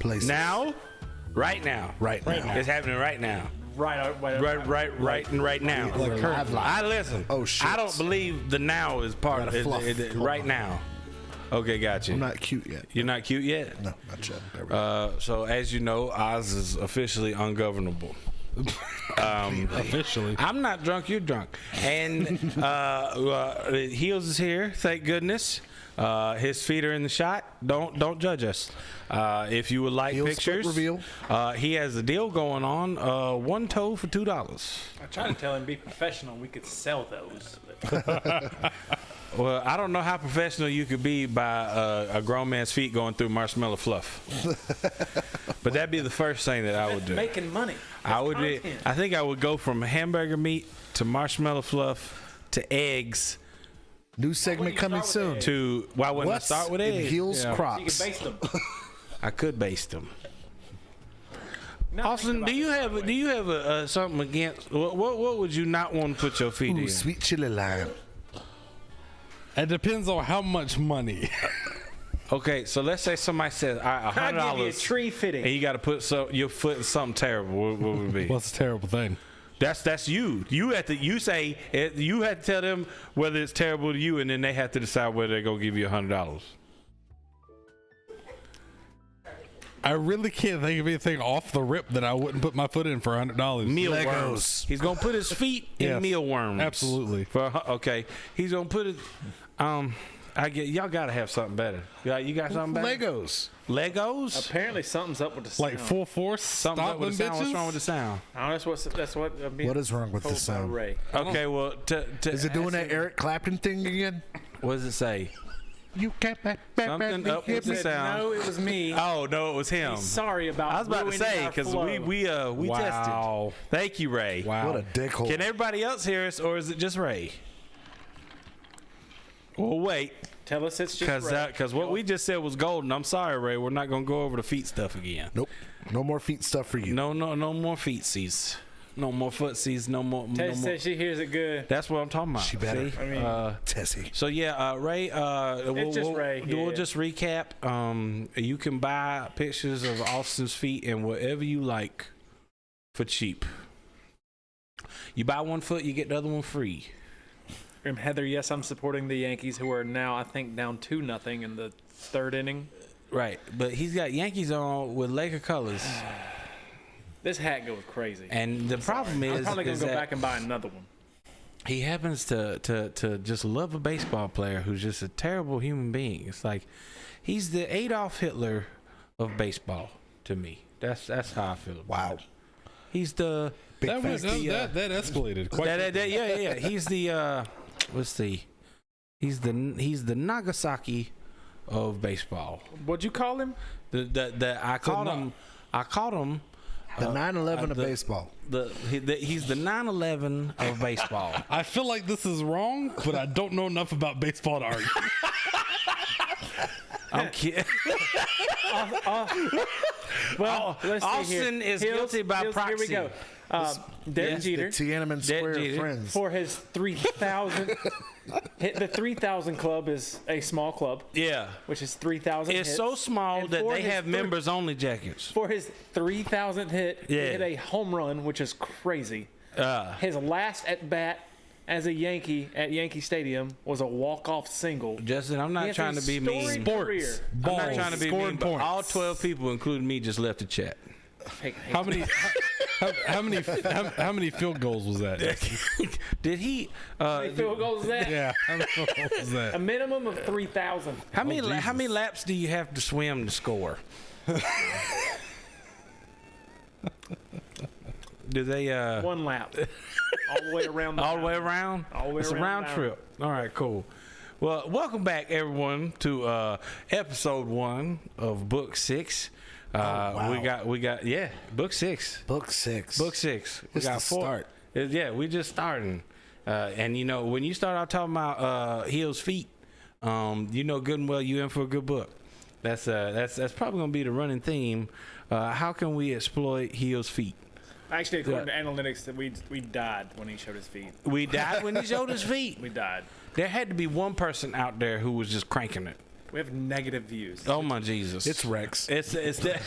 places. Now? Right now. Right now. It's happening right now. Right now. I listen. Oh, shit. I don't believe the now is part of it. Right now. Okay, got you. I'm not cute yet. You're not cute yet? No, not yet. So as you know, Oz is officially ungovernable. Officially. I'm not drunk, you're drunk. And Heels is here, thank goodness. His feet are in the shot. Don't judge us. If you would like Heels pictures, reveal. He has a deal going on. One toe for $2. I tried to tell him be professional. We could sell those. Well, I don't know how professional you could be by a grown man's feet going through marshmallow fluff. But that'd be the first thing that I would do. Making money. I think I would go from hamburger meat to marshmallow fluff to eggs. New segment coming soon. To why wouldn't I start with eggs? Heels You Crocs. can baste them. I could baste them. Austin, do you have something against what would you not want to put your feet in? Sweet chili lime. It depends on how much money. Okay, so let's say somebody says I'll give you a $100 tree fitting. and you got to put your foot in something terrible. What would it be? What's a terrible thing? That's you. You have to. You say it, you have to tell them whether it's terrible to you, and then they have to decide whether they're gonna give you $100. I really can't think of anything off the rip that I wouldn't put my foot in for $100. Mealworms. He's gonna put his feet in Yes, mealworms. absolutely. Okay. He's gonna put it. Y'all gotta have something better. You got something better? Legos. Apparently something's up with the sound. Like full force. Something's Stop up with them the sound. bitches. What's wrong with the sound? That's what I'm being What is wrong with the told by sound? Ray. Okay. Well, Is it doing that Eric Clapton thing again? what does it say? You can't Something up with the sound. No, it was me. Oh no, it was him. Sorry about. I was about to ruining say our because flow. we Wow. tested. Thank you, Ray. Wow. What a dickhole. Can everybody else hear us, or is it just Ray? Well, wait, Tell us it's just Ray. because what we just said was golden. I'm sorry, Ray. We're not gonna go over the feet stuff again. Nope. No more feet stuff for you. No more feetsies. No more footsies. No more. Tess said she hears it good. That's what I'm talking about. She better. See? I mean, Tessie. So yeah, Ray. Ray, We'll yeah. just recap. You can buy pictures of Austin's feet and whatever you like for cheap. You buy one foot, you get the other one free. and Heather, yes, I'm supporting the Yankees, who are now I think down 2-0 in the third inning. Right, but he's got Yankees on with Laker colors. This hat goes crazy. And the problem is, I'm probably gonna go that back and buy another one. he happens to just love a baseball player who's just a terrible human being. It's like he's the Adolf Hitler of baseball to me. That's how I feel. Wow. He's the That escalated quite quickly. yeah. He's the he's the Nagasaki of baseball. What'd you call him? I called him The 9/11 of baseball. He's the 9/11 of baseball. I feel like this is wrong, but I don't know enough about baseball to argue. I'm kidding. Well, let's see Austin here. is guilty by proxy. Here we go. Derek Jeter, The Tiananmen Square Jeter. friends. for his 3,000. The 3,000 club is a small club, Yeah. which is 3,000 It's hits. so small And that for they his have members only jackets. For his 3,000th hit, he Yeah. hit a home run, which is crazy. His last at bat as a Yankee at Yankee Stadium was a walk-off single. Justin, I'm He not has trying a to be mean. storied Sports. career. I'm Balls. not trying to be Scoring mean, but points. all 12 people, including me, just left the chat. How many field goals was that? Did he? How many field goals is that? Yeah, how many field goals was A that? minimum of 3,000. How many laps do you have to swim to score? Do they? One lap. All the way around. All the way around? All the way It's a around round the trip. All right, cool. Well, welcome back, everyone, to episode 1 of Book 6. wow. We got Book 6. Book 6. Book 6. We Just got the 4. start. Yeah, we just starting. And you know, when you start out talking about Hill's feet, you know good and well you in for a good book. That's probably gonna be the running theme. How can we exploit Hill's feet? Actually, according to analytics, that we died when he showed his feet. We died when he showed his feet. We died. There had to be one person out there who was just cranking it. We have negative views. Oh my Jesus! It's Rex. It's that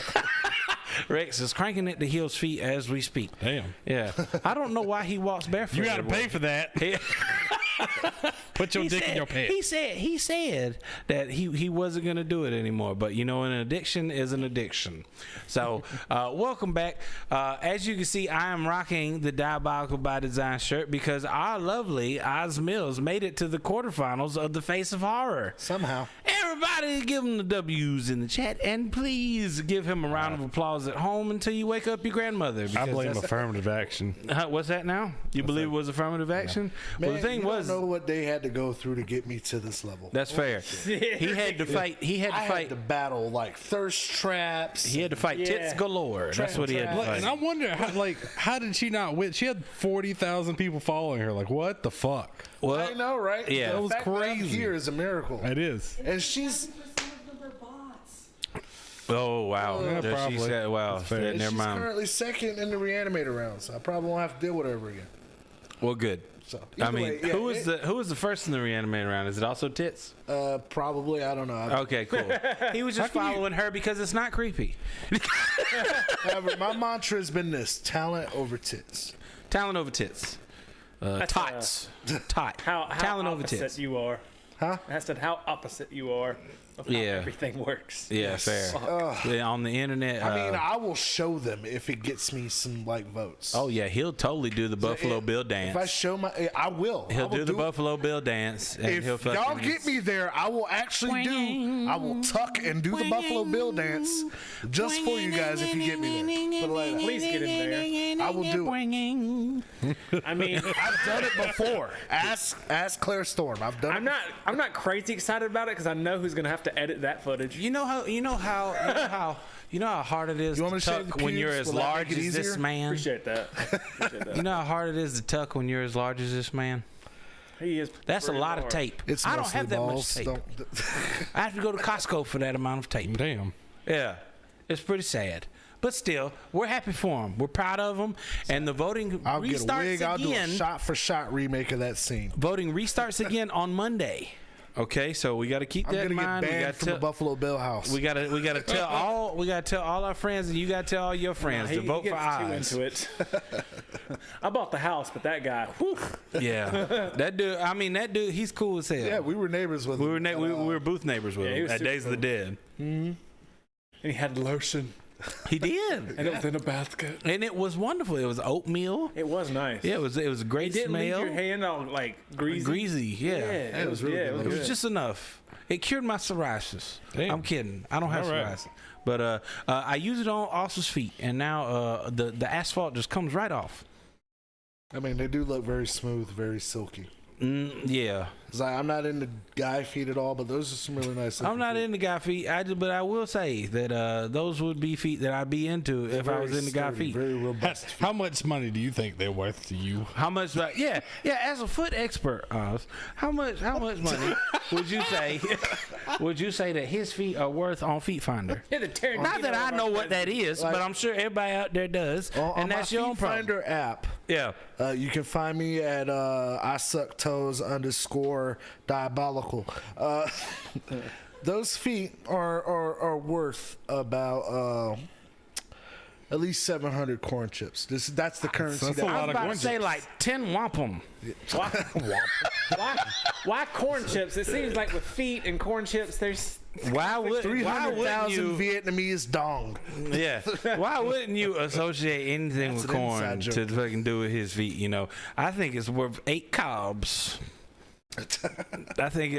Rex is cranking it to Hill's feet as we speak. Damn. Yeah, I don't know why he walks barefoot. You got to pay for that. Put your dick in your pants. He said that he wasn't gonna do it anymore. But you know, an addiction is an addiction. So welcome back. As you can see, I am rocking the Diabolical by Design shirt because our lovely Oz Mills made it to the quarterfinals of the Face of Horror. Somehow. Everybody give him the W's in the chat, and please give him a round of applause at home until you wake up your grandmother. I blame that's- affirmative action. What's that now? You believe it was affirmative action? Man, Well, the thing you was, don't know what they had to go through to get me to this level. that's fair. He had to fight. He had to I fight. had to battle like thirst traps. He had to fight tits Yeah. galore. That's what he had to Trap. fight. And I wonder, how did she not win? She had 40,000 people following her. Like, what the fuck? Well, I know, right? Yeah. The That was fact that I'm crazy. here is a miracle. It is. And she's oh wow. Yeah, She probably. said, wow. That's fair. Yeah, and never she's mind. currently second in the reanimator round, so I probably won't have to deal with her ever again. Well, good. So I either mean, way, yeah, who was the first in the reanimator round? Is it also tits? probably, I don't know. Okay, cool. He was just following her because it's not creepy. However, my mantra has been this: talent over tits. Talent over tits. Tots. Tot. How Talent over opposite tits. you are. Huh? I said how opposite you are of how Yeah. everything works. Yeah, fair. Yeah, on the internet. I mean, I will show them if it gets me some votes. oh yeah, he'll totally do the Buffalo Bill dance. If I show I will. I He'll will do the it. Buffalo Bill dance. And If he'll fucking, y'all get me there, I will actually I will tuck and do the Buffalo Bill dance just for you guys if you get me there. Put it like that. Please get in there. I will do it. I mean, I've done it before. Ask Claire Storm. I've done it. I'm not crazy excited about it because I know who's gonna have to edit that footage. You know how hard it is You want me to to shave tuck the when you're pubes? as Will that large make it as this easier? man. Appreciate that. Appreciate that. You know how hard it is to tuck when you're as large as this man. He is. That's a pretty lot of large. tape. It's I don't mostly have that balls. much tape. Don't. I have to go to Costco for that amount of tape. Damn. Yeah, it's pretty sad. But still, we're happy for him. We're proud of him. And the voting I'll get a restarts wig. I'll do a again. shot for shot remake of that scene. Voting restarts again on Monday. Okay, so we got to keep I'm that gonna in mind. get We banned got from the Buffalo Bill house. we gotta tell all our friends, and you gotta tell all your friends to vote for gets Oz. too into it. I bought the house, but that guy, whew, Yeah, that dude, he's cool as hell. Yeah, we were neighbors with we him. were we were booth neighbors with Yeah, he him was at super Days of the cool. Dead. and he had lotion, He did, and it was in a basket. and it was wonderful. It was oatmeal. It was nice. Yeah, it was a great It didn't leave smell. your hand all like greasy. Greasy, yeah. It was really good good. looking. It was just enough. It cured my psoriasis. Damn. I'm kidding. I don't have All right. psoriasis. But I use it on Austin's feet, and now the asphalt just comes right off. I mean, they do look very smooth, very silky. Yeah. It's like, I'm not into guy feet at all, but those are some really nice. I'm not into guy feet, but I will say that those would be feet that I'd be into if I was into guy feet. Very robust. How much money do you think they're worth to you? How much? Yeah. As a foot expert, Oz, how much money would you say? Would you say that his feet are worth on Feet Finder? Yeah, the Tarantino Not that I of our know what that friends. is, but I'm sure everybody out there does, On and that's my your own Feet problem. Finder app. Yeah. You can find me at I suck toes _ diabolical. Those feet are worth about at least 700 corn chips. That's the currency. That's that a I lot was of about corn to say chips. like 10 wampum. Why corn chips? It seems like with feet and corn chips, there's Why wouldn't 300,000 you? Vietnamese dong. Yeah. Why wouldn't you associate anything That's with an corn inside to joke. fucking do with his feet? You know, I think it's worth 8 cobs. I think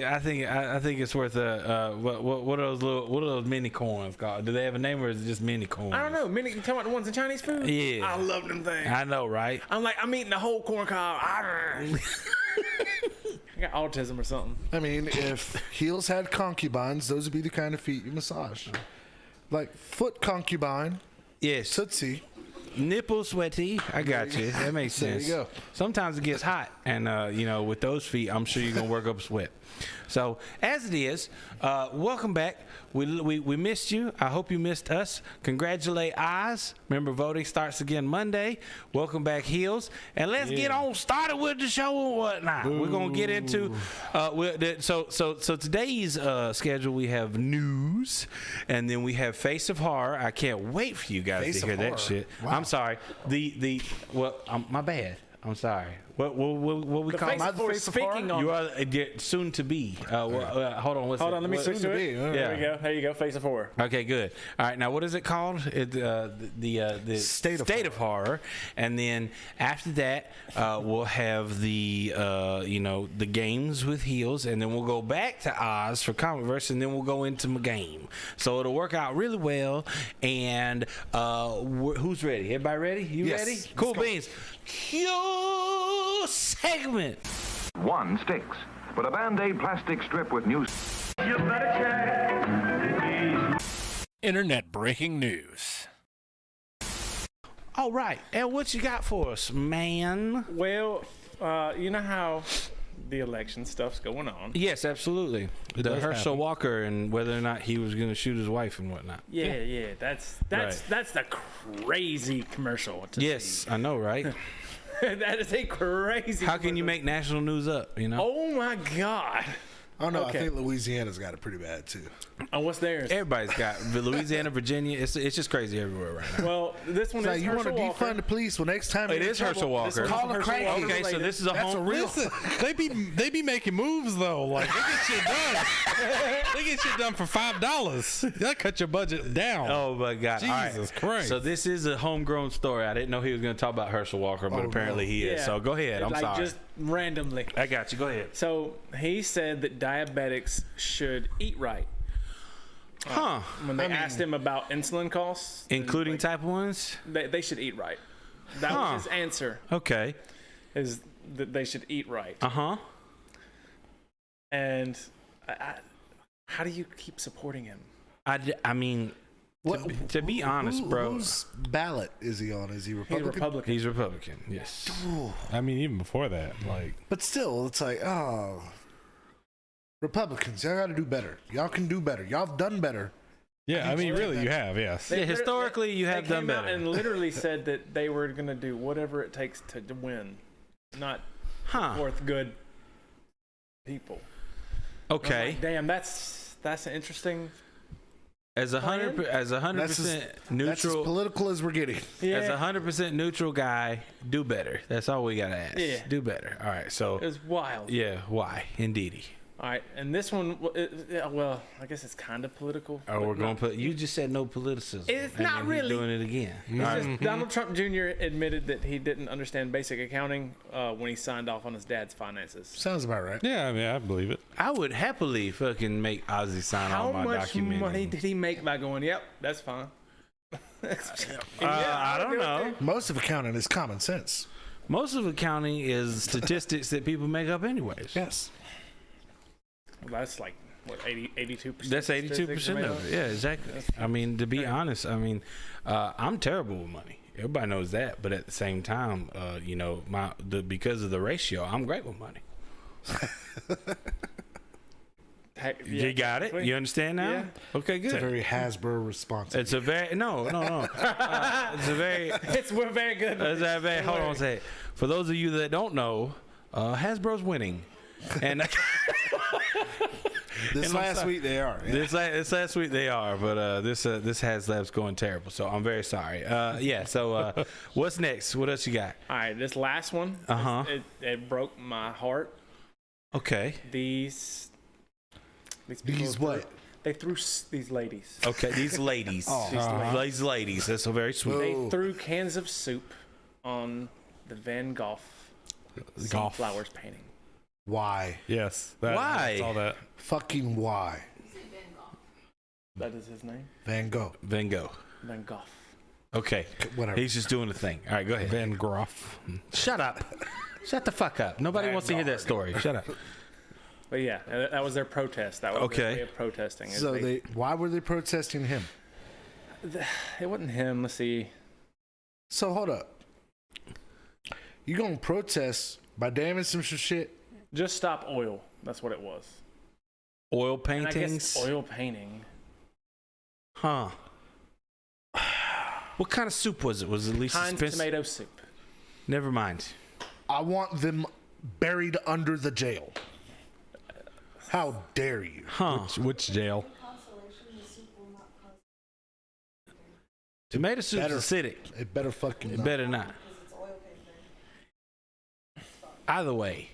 it's worth what are those mini corns called? Do they have a name or is it just mini corns? I don't know. You talking about the ones in Chinese food? Yeah. I love them things. I know, right? I'm eating the whole corn cob. I got autism or something. I mean, if heels had concubines, those would be the kind of feet you massage. Like foot concubine, Yes. Tootsie, Nipple sweaty. I got you. That makes There sense. you go. Sometimes it gets hot, and with those feet, I'm sure you're gonna work up a sweat. So as it is, welcome back. We missed you. I hope you missed us. Congratulate Oz. Remember, voting starts again Monday. Welcome back, Heels, and let's get on started with the show and whatnot. We're gonna get into so today's schedule. We have news, and then we have Face of Horror. I can't wait for you guys Face to hear of that Horror. shit. Wow. I'm sorry. My bad. I'm sorry. What we call Face Am I of the Horror, Face of speaking Horror? on. you are soon to be. Hold on. What's Hold it? on, let me switch to to it. be, There yeah. we go. There you go. Face of Horror. Okay, good. All right, now what is it called? The State of Horror, and then after that, we'll have the the games with Heels, and then we'll go back to Oz for Comic Verse, and then we'll go into my game. So it'll work out really well. And who's ready? Everybody ready? You Yes. ready? Let's Cool go. beans. Cue segment. One sticks, but a Band-Aid plastic strip with new... Internet breaking news. All right, and what you got for us, man? Well, you know how the election stuff's going on. Yes, absolutely. The Herschel Walker and whether or not he was going to shoot his wife and whatnot. Yeah. That's the crazy commercial. To Yes, see. I know, right? That is a crazy. How can you commercial. make national news up? Oh my God. Oh no, Okay. I think Louisiana's got it pretty bad too. Oh, what's theirs? Everybody's got Louisiana, Virginia. It's just crazy everywhere right now. Well, this one It's like is you want to Herschel Walker. defund the police. Well, next time It you're in is trouble, Herschel Walker. This one's Call a Herschel crackhead. Walker Okay, so related. this is a That's home. a real. Listen, they be making moves though. Like they get shit done. They get shit done for $5. That cut your budget down. Oh my God! All right. Jesus Christ. So this is a homegrown story. I didn't know he was going to talk about Herschel Walker, but apparently he is. Yeah. So go ahead. I'm like sorry. Just randomly. I got you. Go ahead. So he said that diabetics should eat right. Huh? When they asked him about insulin costs, Including type 1s? they should eat right. That Huh. was his answer. Okay. Is that they should eat right. Uh-huh. And how do you keep supporting him? I mean, to be honest, bro. Whose ballot is he on? Is he He's Republican? Republican. He's Republican. Yes. I mean, even before that, like But still, it's like, oh, Republicans, y'all got to do better. Y'all can do better. Y'all have done better. yeah. I mean, really, you have yes. Yeah, historically, you have they done came out better. and literally said that they were going to do whatever it takes to win, not Huh. worth good people. I'm Okay. like, damn, that's an interesting. As a hundred That's as percent neutral, political as we're getting. as a 100% neutral guy, do better. That's all we gotta ask. Yeah. Do better. All right. So It was wild. yeah, why? Indeedy. All right, and this one, well, I guess it's kind of political. Oh, but we're gonna not- put. You just said no politicism. It's and not then he's really. doing it again. It's just Donald Trump Jr. admitted that he didn't understand basic accounting when he signed off on his dad's finances. Sounds about right. Yeah, I mean, I believe it. I would happily fucking make Ozzy sign How on my much document. money did he make by going, yep, that's fine? I don't know. Most of accounting is common sense. Most of accounting is statistics that people make up anyways. Yes. That's like, what, 82%? That's 82% of it. Yeah, exactly. I mean, to be honest, I mean, I'm terrible with money. Everybody knows that, but at the same time, because of the ratio, I'm great with money. You got it? You understand now? Yeah. Okay, good. It's a very Hasbro response. It's a very no. It's a very. We're very good. It's a very. Hold on a second. For those of you that don't know, Hasbro's winning, and This last week they are. Yeah. this last week they are, but this HasLab's going terrible. So I'm very sorry. Yeah. So what's next? What else you got? All right, this last one, Uh-huh. it broke my heart. Okay. These people These threw- what? They threw these ladies. Okay. These ladies. These ladies. That's so very sweet. They threw cans of soup on the Van Gogh Golf. sunflowers painting. Why? Yes. Why? I saw that. Fucking why? That is his name? Van Gogh. Van Gogh. Van Gogh. Okay. Whatever. He's just doing a thing. All right. Go ahead. Van Groff. Shut up. Shut the fuck up. Nobody wants to hear that story. Shut up. But yeah, that was their protest. That was Okay. their way of protesting. So why were they protesting him? It wasn't him. Let's see. So hold up. You gonna protest by damaging some shit? Just stop oil. That's what it was. Oil And I paintings? guess oil painting. Huh. What kind of soup was it? Was it at least Heinz tomato soup. Never mind. I want them buried under the jail. How dare you? Huh. Which jail? Tomato soup's Better. acidic. It better fucking It not. better not. Either way.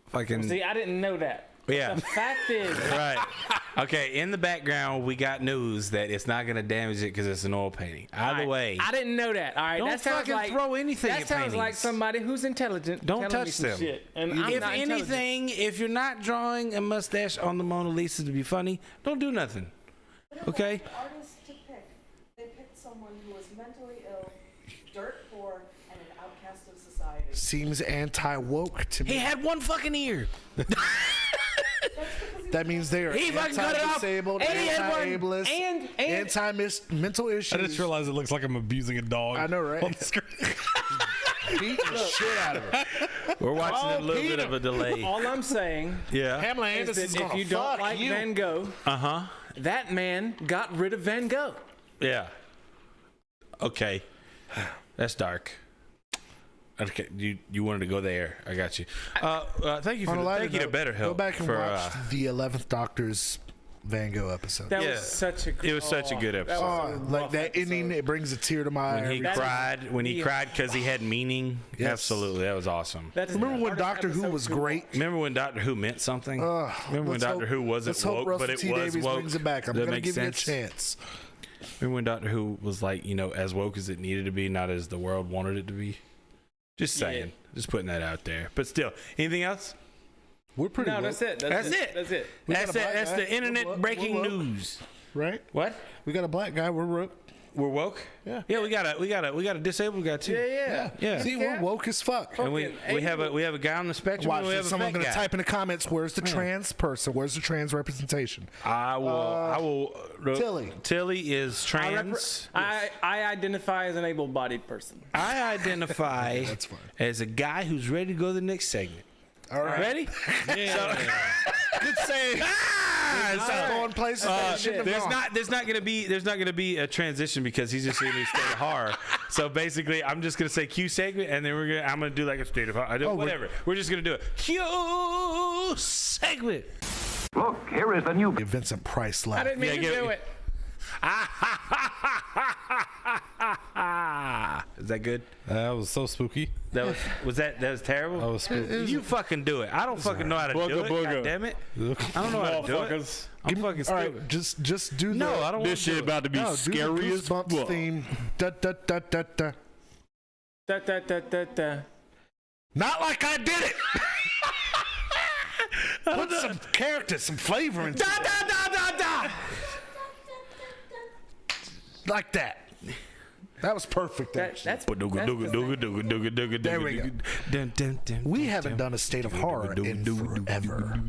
Fucking. See, I didn't know that. Yeah. The fact is, Right. Okay, in the background, we got news that it's not going to damage it because it's an oil painting. Either way. I didn't know that. All right, Don't that sounds fucking like throw anything That at sounds like paintings. somebody who's intelligent. Don't telling me touch some them. Shit, and I'm If not intelligent. anything, if you're not drawing a mustache on the Mona Lisa to be funny, don't do nothing. Okay? Artists to pick. They picked someone who was mentally ill, dirt poor, and an outcast of society. Seems anti-woke to me. He had one fucking ear. That means they are He fucking cut it off. anti-disabled, And he had one. anti-ableist, And- anti-mental issues. I just realized it looks like I'm abusing a dog. I know, right? On the screen. Beat the shit out of it. We're watching Oh, a little bit Peter. of a delay. All I'm saying Yeah. Pamela is Anderson's that if gonna you don't fuck like you. Van Gogh, that man got rid of Van Gogh. Yeah. Okay. That's dark. Okay, you wanted to go there. I got you. Thank you On for a lighter thank you to note, Better Help Go back and for watch the 11th Doctor's Van Gogh episode. That Yeah. was such a. It was such a good episode. was a Like rough that episode. ending, it brings a tear to my eye. when he every- That is- cried, because he had meaning. Yes. Absolutely, that was awesome. That is Remember the when hardest Doctor Who episode was to great? Remember when Doctor Who meant something? Remember when Let's Doctor hope- Who wasn't let's hope woke, Russell but it T. was Davies woke? brings it back. I'm Does that gonna make give you a sense? chance. Remember when Doctor Who was like, as woke as it needed to be, not as the world wanted it to be? Just saying. Just putting that out there. But still, anything else? We're pretty No, woke, that's it. That's it. That's it. That's got a black That's guy. the internet We're breaking woke. news. right? What? We got a black guy. We're woke. We're woke? Yeah. Yeah, we got a disabled guy too. Yeah. See, we're woke as fuck. And we have a guy on the spectrum. Watch and we this. have a Someone's fat gonna guy. type in the comments. Where's the trans person? Where's the trans representation? I will. Tilly. Tilly is trans. I identify as an able-bodied person. I identify That's fine. as a guy who's ready to go to the next segment. All right. Ready? Good save. Stop going places that you shouldn't have gone. There's not gonna be a transition because he's just in a state of horror. So basically, I'm just gonna say Q segment, and then I'm gonna do like a state of horror. Whatever. We're just gonna do it. Q segment. Look, here is the new Vincent Price I laugh. didn't mean to give do me- it. Is that good? That was so spooky. That was terrible. That was spooky. You fucking do it. I don't fucking know how to do it. God damn it. I don't know how to do it. I'm fucking All stupid. right, just do the. No, I don't want to do it. to be No, do the Goosebumps theme. Da, da, da, da, da. Da, da, da, da, da. Not like I did it. Put some character, some flavor into it. Da, da, da, da. Like that. That was perfect. Actually. That's There we go. We haven't done a state of horror in forever.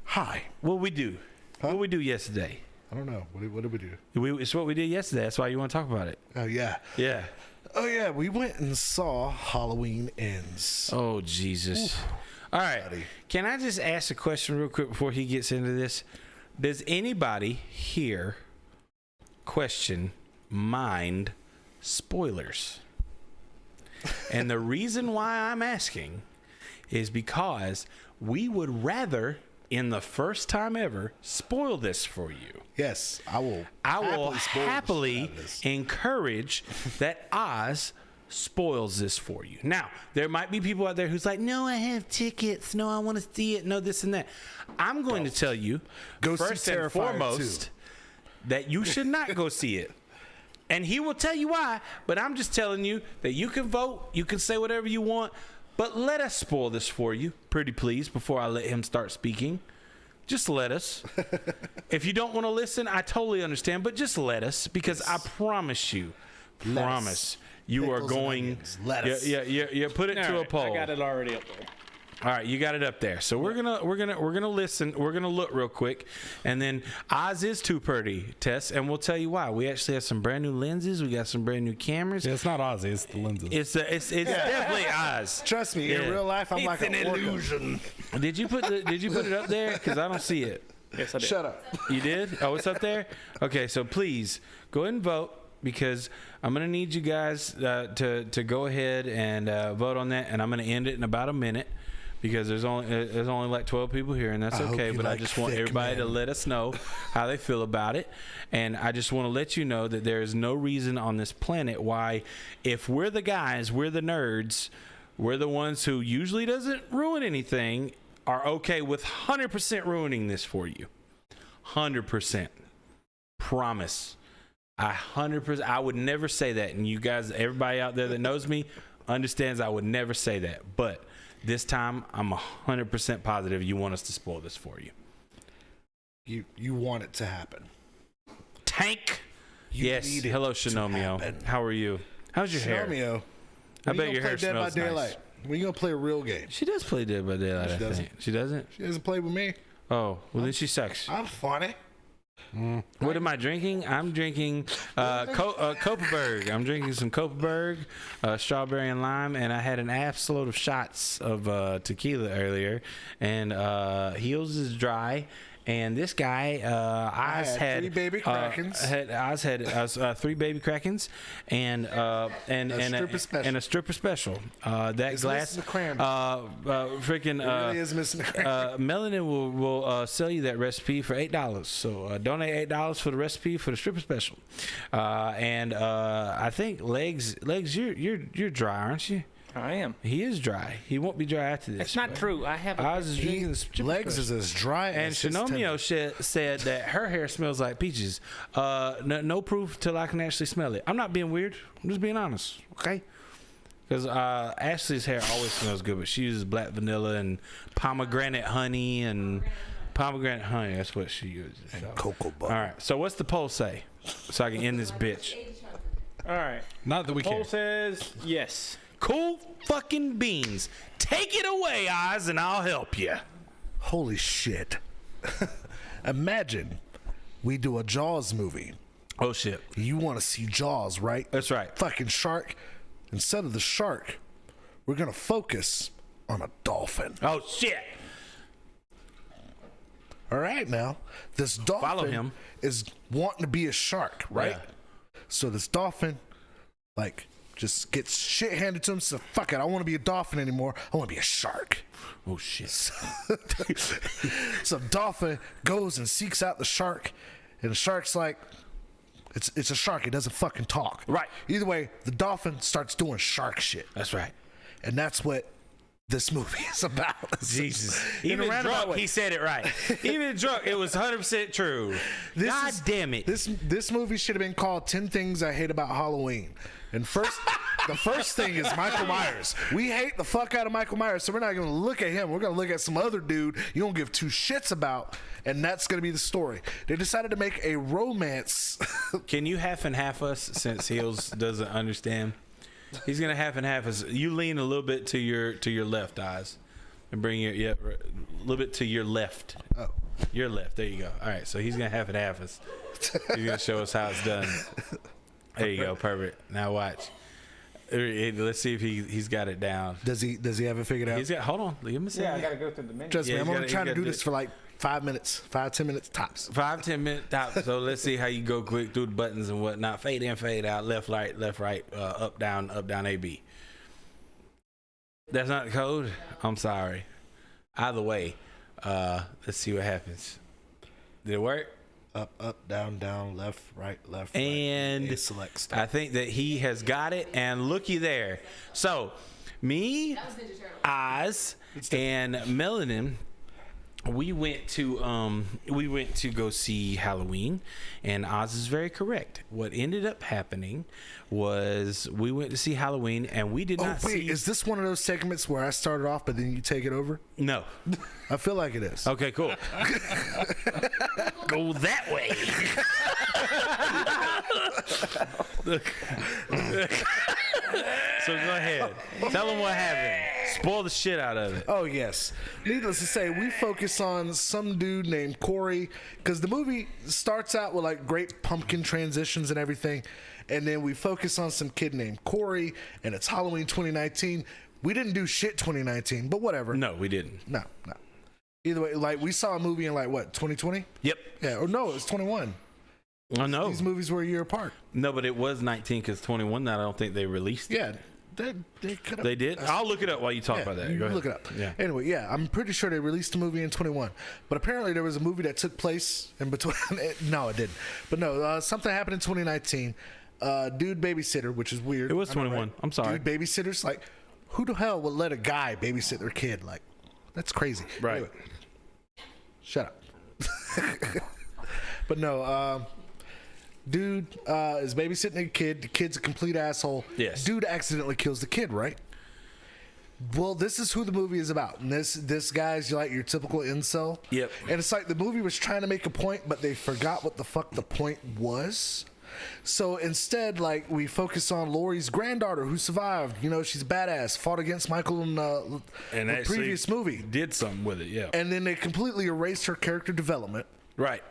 Hi. What we do? What we do yesterday? I don't know. What did we do? It's what we did yesterday. That's why you want to talk about it. Oh yeah. Yeah. Oh yeah. We went and saw Halloween Ends. Oh Jesus. All right. Buddy. Can I just ask a question real quick before he gets into this? Does anybody here mind spoilers? And the reason why I'm asking is because we would rather, in the first time ever, spoil this for you. Yes, I will. I will spoil the shit happily out of this. encourage that Oz spoils this for you. Now, there might be people out there who's like, no, I have tickets. No, I want to see it. No, this and that. I'm going to tell you, Go see first and Terrifier foremost, that you should not go see it. And he will tell you why, but I'm just telling you that you can vote, you can say whatever you want, but let us spoil this for you, pretty please, before I let him start speaking. Just let us. If you don't want to listen, I totally understand, but just let us, because I promise you, you are Pickles and going. onions. Lettuce. Yeah, put it to a poll. I got it already up there. All right, you got it up there. So we're gonna listen. We're gonna look real quick, and then Oz is too pretty, Tess, and we'll tell you why. We actually have some brand new lenses. We got some brand new cameras. Yeah, it's not Ozzy. It's the lenses. It's definitely Oz. Trust me, in real life, I'm like an illusion. Did you put it up there? Because I don't see it. Yes, I did. Shut up. You did? Oh, it's up there? Okay, so please go ahead and vote, because I'm going to need you guys to go ahead and vote on that, and I'm going to end it in about a minute, because there's only like 12 people here, and that's okay, but I just want everybody to let us know how they feel about it. And I just want to let you know that there is no reason on this planet why, if we're the guys, we're the nerds, we're the ones who usually doesn't ruin anything, are okay with 100% ruining this for you. 100%. Promise. 100%. I would never say that. And you guys, everybody out there that knows me, understands I would never say that. But this time, I'm 100% positive you want us to spoil this for you. You want it to happen. Tank. You yes. need it Hello, to Shinomio. happen. How are you? How's your hair? Shinomio. I bet your hair smells nice. When you gonna play a real game? She does play Dead by Daylight. She doesn't. She doesn't? She doesn't play with me. Oh, well then she sucks. I'm funny. What am I drinking? I'm drinking Koppenberg. I'm drinking some Koppenberg, strawberry and lime, and I had an ass load of shots of tequila earlier. And Heels is dry. And this guy, Oz had 3 baby Krakens. Oz had 3 baby Krakens and stripper special. And a stripper special. That It's glass, missing the cran. freaking. It really is missing the cran. Melanin will sell you that recipe for $8. So donate $8 for the recipe for the stripper special. And I think legs, you're dry, aren't you? I am. He is dry. He won't be dry after this. That's not true. I have. Oz is drinking the stripper Legs special. is as dry And as his Shinomio said that her hair smells like peaches. No proof till I can actually smell it. I'm not being weird. I'm just being honest, okay? Because Ashley's hair always smells good, but she uses black vanilla and pomegranate honey and pomegranate honey. That's what she uses. and So. cocoa butter. All right. So what's the poll say? So I can end this bitch. All right. Not that we Poll can. says yes. Cool fucking beans. Take it away, Oz, and I'll help you. Holy shit. Imagine we do a Jaws movie. Oh shit. You want to see Jaws, right? That's right. Fucking shark. Instead of the shark, we're going to focus on a dolphin. Oh shit. All right, now, this dolphin Follow him. is wanting to be a shark, right? Yeah. So this dolphin, like, just gets shit handed to him. So, fuck it, I don't want to be a dolphin anymore. I want to be a shark. Oh shit. So dolphin goes and seeks out the shark, and the shark's like, it's a shark. It doesn't fucking talk. Right. Either way, the dolphin starts doing shark shit, That's right. and that's what this movie is about. Jesus. In a Even roundabout drunk, way. he said it right. Even drunk, it was 100% true. God damn it. This movie should have been called 10 Things I Hate About Halloween. And the first thing is Michael Myers. We hate the fuck out of Michael Myers, so we're not going to look at him. We're going to look at some other dude you don't give 2 shits about, and that's going to be the story. They decided to make a romance. Can you half and half us, since Heels doesn't understand? He's gonna half and half us. You lean a little bit to your left, Eyes, and bring your a little bit to your left. Oh, your left. There you go. All right. So he's gonna half and half us. He's gonna show us how it's done. There you go. Perfect. Now watch. Let's see if he's got it down. does he have it figured out? He's got. Hold on. Give him a second. Yeah, I gotta go through the menu. Trust me, Yeah, I'm he's only gotta- trying he's to do gotta this do- for like 5 minutes, 5-10 minutes tops. 5-10 minute top. So let's see how you go quick through the buttons and whatnot. Fade in, fade out. Left, right. Up, down, AB. That's not the code. I'm sorry. Either way, let's see what happens. Did it work? Up, down, left, right. And right. Select stuff. I think that he has got it. And looky there. So me, Oz, and Melanin. We went to go see Halloween, and Oz is very correct. What ended up happening was we went to see Halloween, and we did not wait, see. is this one of those segments where I started off, but then you take it over? No. I feel like it is. Okay, cool. Go that way. So go ahead. Tell them what happened. spoil the shit out of it. Oh, yes. Needless to say, we focus on some dude named Corey because the movie starts out with like great pumpkin transitions and everything. And then we focus on some kid named Corey, and it's Halloween 2019. We didn't do shit 2019, but whatever. No, we didn't. No. Either way, like we saw a movie in like what, 2020? Yep. Yeah, or no, it was 21. Oh, no. These movies were a year apart. No, but it was 19 because 21, I don't think they released it. Yeah. They could have. They did? I'll look it up while you talk Yeah, about that. you Go ahead. look it up. Yeah. Anyway, yeah, I'm pretty sure they released a movie in 21, but apparently there was a movie that took place in between. No, it didn't. But no, something happened in 2019. Dude babysitter, which is weird. It was I know, 21. right? I'm sorry. Dude babysitters, like, who the hell would let a guy babysit their kid? Like, that's crazy. Right. Anyway, shut up. But no, dude is babysitting a kid. The kid's a complete asshole. Yes. Dude accidentally kills the kid, right? Well, this is who the movie is about. And this guy's like your typical incel. Yep. And it's like the movie was trying to make a point, but they forgot what the fuck the point was. So instead, like, we focus on Laurie's granddaughter who survived. You know, she's badass, fought against Michael in the actually previous movie. Did something with it, yeah. And then they completely erased her character development Right.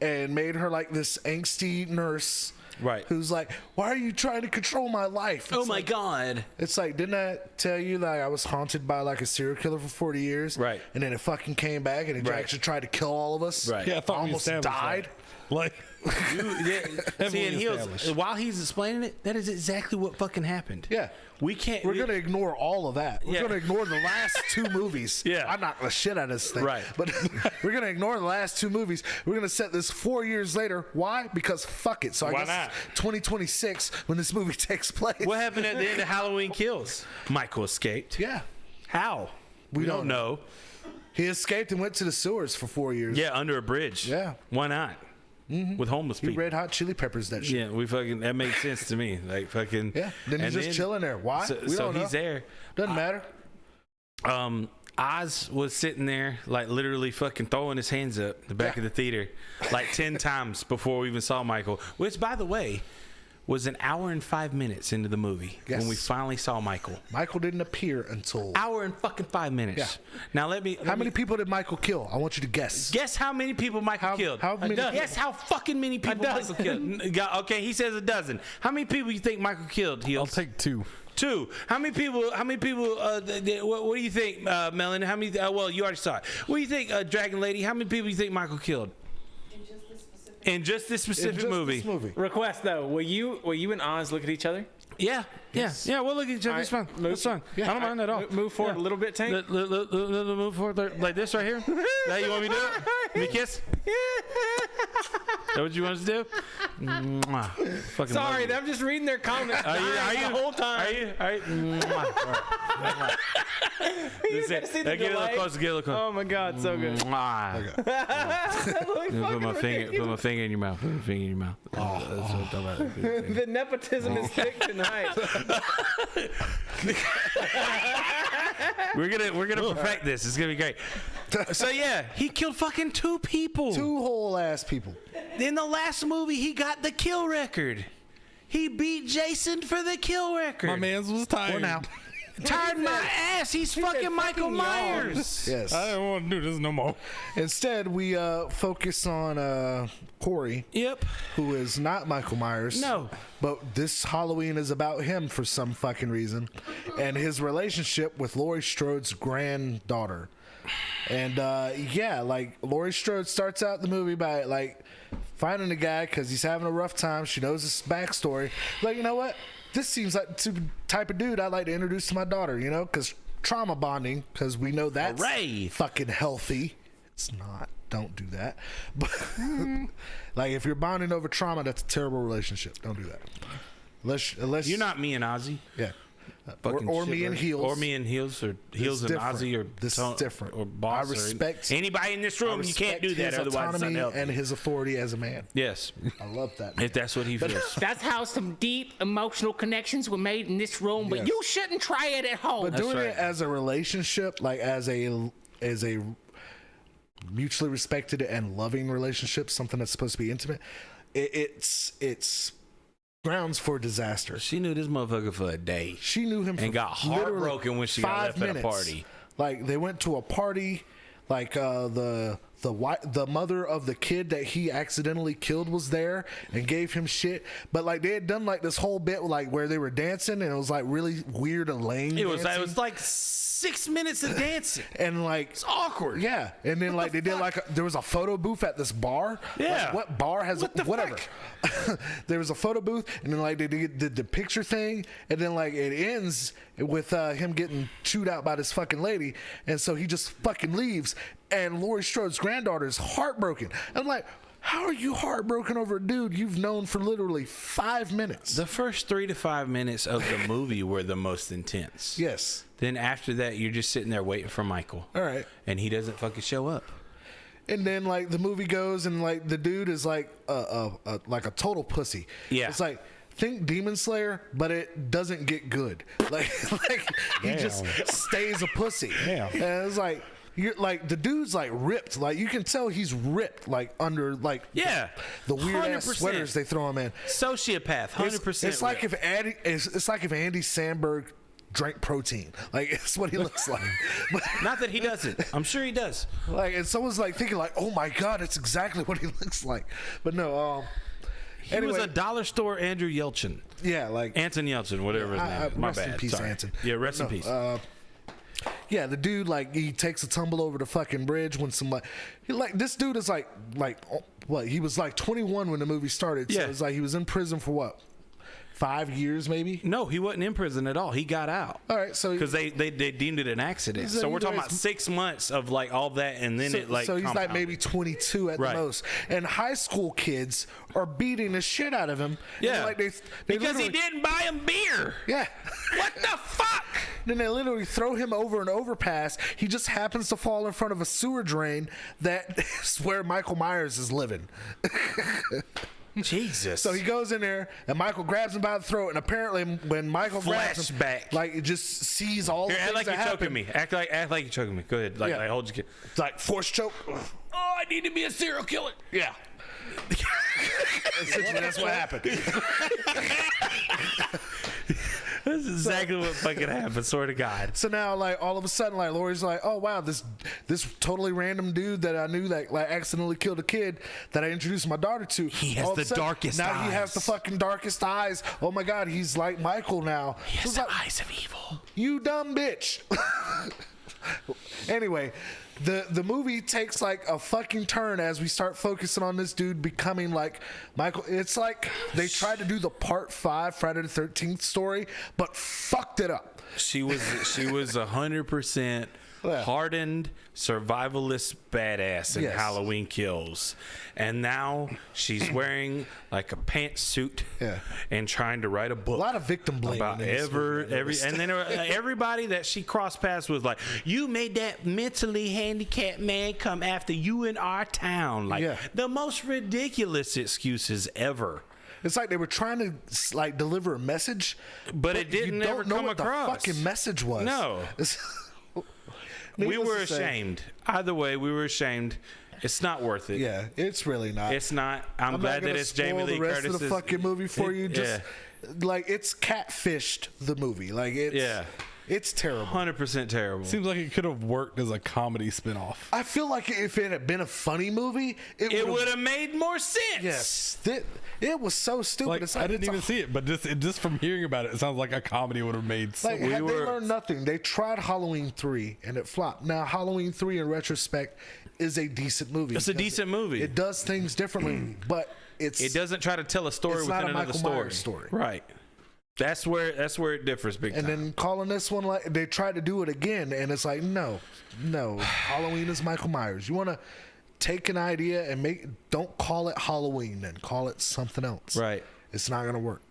and made her like this angsty nurse. Right. Who's like, why are you trying to control my life? It's like, God. it's like, didn't I tell you that I was haunted by like a serial killer for 40 years? Right. And then it fucking came back and it Right. actually tried to kill all of us. Right. Yeah, I thought we Almost established died. that. Like, See, and established. while he's explaining it, that is exactly what fucking happened. Yeah. We can't. We're going to ignore all of that. We're Yeah. going to ignore the last two movies. Yeah. I'm not going to shit out of this thing. Right. But we're going to ignore the last two movies. We're going to set this 4 years later. Why? Because fuck it. So I Why guess not? 2026 when this movie takes place. What happened at the end of Halloween Kills? Michael escaped. Yeah. How? We don't don't know. He escaped and went to the sewers for 4 years. Yeah, under a bridge. Yeah. Why not? With homeless He people. red hot chili peppers that shit. Yeah, we fucking, that makes sense to me. Like fucking. Yeah. Then he's and just chilling there. Why? So, We don't know. he's there. Doesn't matter. Oz was sitting there, like literally fucking throwing his hands up the back of the theater, like 10 times before we even saw Michael. Which, by the way, was an hour and 5 minutes into the movie when we Yes. finally saw Michael. Michael didn't appear until. Hour and fucking 5 minutes. Yeah. Now let me. How many people did Michael kill? I want you to guess. Guess how many people Michael killed? How many? Guess how fucking many people Michael killed? Okay, he says a dozen. How many people you think Michael killed? I'll Heels? take two. Two. How many people? What do you think, Melon? How many? Well, you already saw it. What do you think, Dragon Lady? How many people do you think Michael killed In just this specific in just this specific Just movie? This movie. Request though. Will you and Oz look at each other? Yeah, yeah. We'll look at each other. It's fine. That's fine. I don't mind at all. Move forward a little bit, Tank. Move forward there, like this right here. Now you want me to do it? Give me a kiss. Is that what you want us to do? Mwah. Fucking love Sorry, you. I'm just reading their comments. Are you the whole time? Are you? Mwah. All right. You gotta see the Get a little delay. closer. Get a little closer. Oh my God, so good. Mwah. Put my finger in your mouth. Put my finger in your mouth. That's what I'm talking about. The nepotism is thick tonight. We're gonna perfect this. It's gonna be great. So yeah, he killed fucking 2 people. 2 whole ass people. In the last movie, he got the kill record. He beat Jason for the kill record. My man's was tired. For now. Tired my ass. He's fucking Michael fucking Myers. Yes. I don't want to do this no more. Instead, we focus on Corey, Yep. who is not Michael Myers. No. But this Halloween is about him for some fucking reason, and his relationship with Laurie Strode's granddaughter. And yeah, like Laurie Strode starts out the movie by like finding a guy because he's having a rough time. She knows his backstory. Like, you know what? This seems like the type of dude I'd like to introduce to my daughter, you know, because trauma bonding, because we know that's Hooray. fucking healthy. It's not. Don't do that. But like, if you're bonding over trauma, that's a terrible relationship. Don't do that. Unless You're not me and Ozzy. Yeah. Fucking Or shit, me and right? Heels. Or me and Heels, or Heels and different. Ozzy, or This is different. or Boss. I respect- or anybody in this room. You can't respect do that, his otherwise it's autonomy unhealthy. and his authority as a man. Yes, I love that. if that's what he feels. That's how some deep emotional connections were made in this room, but Yes. you shouldn't try it at home. But doing right. it as a relationship, like as a mutually respected and loving relationship, something that's supposed to be intimate, it's grounds for disaster. She knew this motherfucker for a day. She knew him for and got heartbroken when she got 5 left minutes. at a party. Like they went to a party. Like the mother of the kid that he accidentally killed was there and gave him shit. But like they had done like this whole bit like where they were dancing and it was like really weird and lame. It was like 6 minutes of dancing. And like it's awkward. Yeah. And then like they did like there was a photo booth at this bar. Yeah. Like, what bar has whatever? There was a photo dooth and then like they did the picture thing and then like it ends with him getting chewed out by this fucking lady and so he just fucking leaves and Laurie Strode's granddaughter is heartbroken. I'm like, how are you heartbroken over a dude you've known for literally 5 minutes? The first 3 to 5 minutes of the movie were the most intense. Yes. Then after that, you're just sitting there waiting for Michael. All right. And he doesn't fucking show up. And then like the movie goes and like the dude is like a total pussy. Yeah. It's like think Demon Slayer, but it doesn't get good. Like he just stays a pussy. Yeah. And it's like you're like the dude's like ripped. Like you can tell he's ripped like under like the weird ass 100%. sweaters they throw him in. Sociopath, 100%. It's like if Andy Samberg drank protein. Like it's what he looks like. But, not that he doesn't. I'm sure he does. Like and someone's like thinking like, oh my god, it's exactly what he looks like. But no, he was a dollar store Andrew Yelchin. Yeah, like Anton Yelchin, whatever his name is. My rest bad. in peace, Sorry. Anton. Yeah, rest in peace. Yeah, the dude like he takes a tumble over the fucking bridge when this dude is like what he was like 21 when the movie started. So it's like he was in prison for what? 5 years maybe? No, he wasn't in prison at all. He got out. All right, so because they deemed it an accident. So we're talking about 6 months of like all that, and then it like. So he's compounded. like maybe 22 at the most, and high school kids are beating the shit out of him. Yeah, like they because he didn't buy him beer. Yeah. What the fuck? Then they literally throw him over an overpass. He just happens to fall in front of a sewer drain that is where Michael Myers is living. Jesus. So he goes in there and Michael grabs him by the throat, and apparently when Michael grabs him, like it just sees all the things act like that you're happen. choking me. Act like you're choking me. Go ahead. Like hold your kid. It's like force choke. Oh, I need to be a serial killer. Yeah. Essentially, that's what happened. That's exactly what fucking happened. Swear to God. So now, like all of a sudden, like Laurie's like, "Oh wow, this totally random dude that I knew that like accidentally killed a kid that I introduced my daughter to. He has the darkest now eyes. Now he has the fucking darkest eyes. Oh my God, he's like Michael now. He has the eyes of evil. You dumb bitch." Anyway, the movie takes like a fucking turn as we start focusing on this dude becoming like Michael. It's like they tried to do the part 5 Friday the 13th story, but fucked it up. She was 100% hardened survivalist badass in Halloween Kills, and now she's wearing like a pantsuit and trying to write a book. A lot of victim blaming about and then everybody that she crossed paths with, like, you made that mentally handicapped man come after you in our town, like the most ridiculous excuses ever. It's like they were trying to like deliver a message, but it didn't ever come across. What the fucking message was. No. We were ashamed. Either way, we were ashamed. It's not worth it. Yeah, it's really not. It's not. I'm glad that it's Jamie Lee Curtis. The rest of the fucking movie for you. Just like it's catfished the movie. Like it's it's terrible. 100% terrible. Seems like it could have worked as a comedy spinoff. I feel like if it had been a funny movie, it would have made more sense. Yes, it was so stupid. Like, it's like, I didn't even see it, but just from hearing about it, it sounds like a comedy would have made sense. Like, they learned nothing. They tried Halloween 3 and it flopped. Now Halloween 3 in retrospect is a decent movie. It's a decent movie. It does things differently, but it doesn't try to tell a story within not a another Michael Myers story. Right. That's where it differs big time. And then calling this one like they tried to do it again, and it's like no, Halloween is Michael Myers. You want to take an idea and don't call it Halloween, then call it something else. Right. It's not gonna work.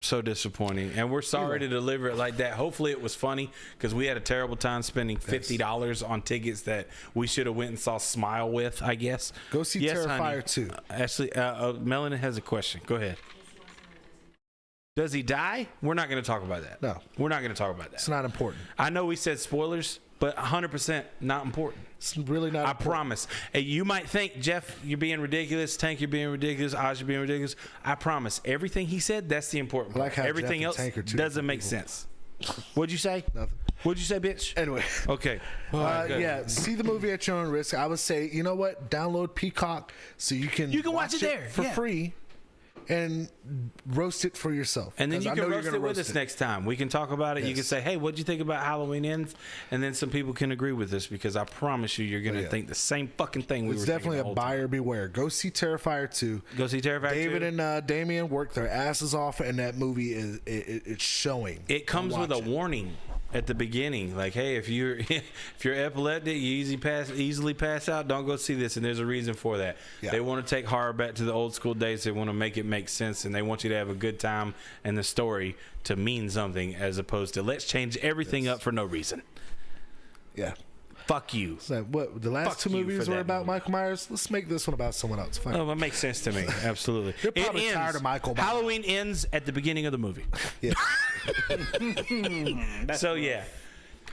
So disappointing, and we're sorry to deliver it like that. Hopefully it was funny, because we had a terrible time spending $50 on tickets that we should have went and saw Smile with, I guess. Go see Terrifier 2. Actually, Melanie has a question. Go ahead. Does he die? We're not going to talk about that. No. We're not going to talk about that. It's not important. I know we said spoilers, but 100% not important. It's really not. I important. promise. Hey, you might think, Jeff, you're being ridiculous. Tank, you're being ridiculous. Oz, you're being ridiculous. I promise. Everything he said, that's the important part. like how Everything Jeff else and Tank are two doesn't different make people. sense. What'd you say? Nothing. What'd you say, bitch? Anyway. Okay. All right, good. Yeah, see the movie at your own risk. I would say, you know what? Download Peacock so you can watch it there, for yeah. free and roast it for yourself. And then 'Cause you I can know you're roast gonna it with us next time. We can talk about it. You can Yes. say, hey, what'd you think about Halloween Ends? And then some people can agree with us because I promise you're going to think the same fucking thing we It's were definitely thinking a the whole buyer beware. Go see Terrifier 2. Go see Terrifier 2. David and Damien worked their asses off, and that movie it's showing. It comes with a Watch it. warning at the beginning, like, hey, if you're epileptic, you easily pass out, don't go see this. And there's a reason for that. Yeah. They want to take horror back to the old school days. They want to make it make sense, and they want you to have a good time and the story to mean something, as opposed to let's change everything up for no reason. Yeah. Fuck you. It's like, what the last Fuck two you movies for were that about movie. Michael Myers. Let's make this one about someone else. Fine. Oh, that makes sense to me. Absolutely. You're probably It tired ends. of Michael Myers. Halloween ends at the beginning of the movie. Yeah. So yeah.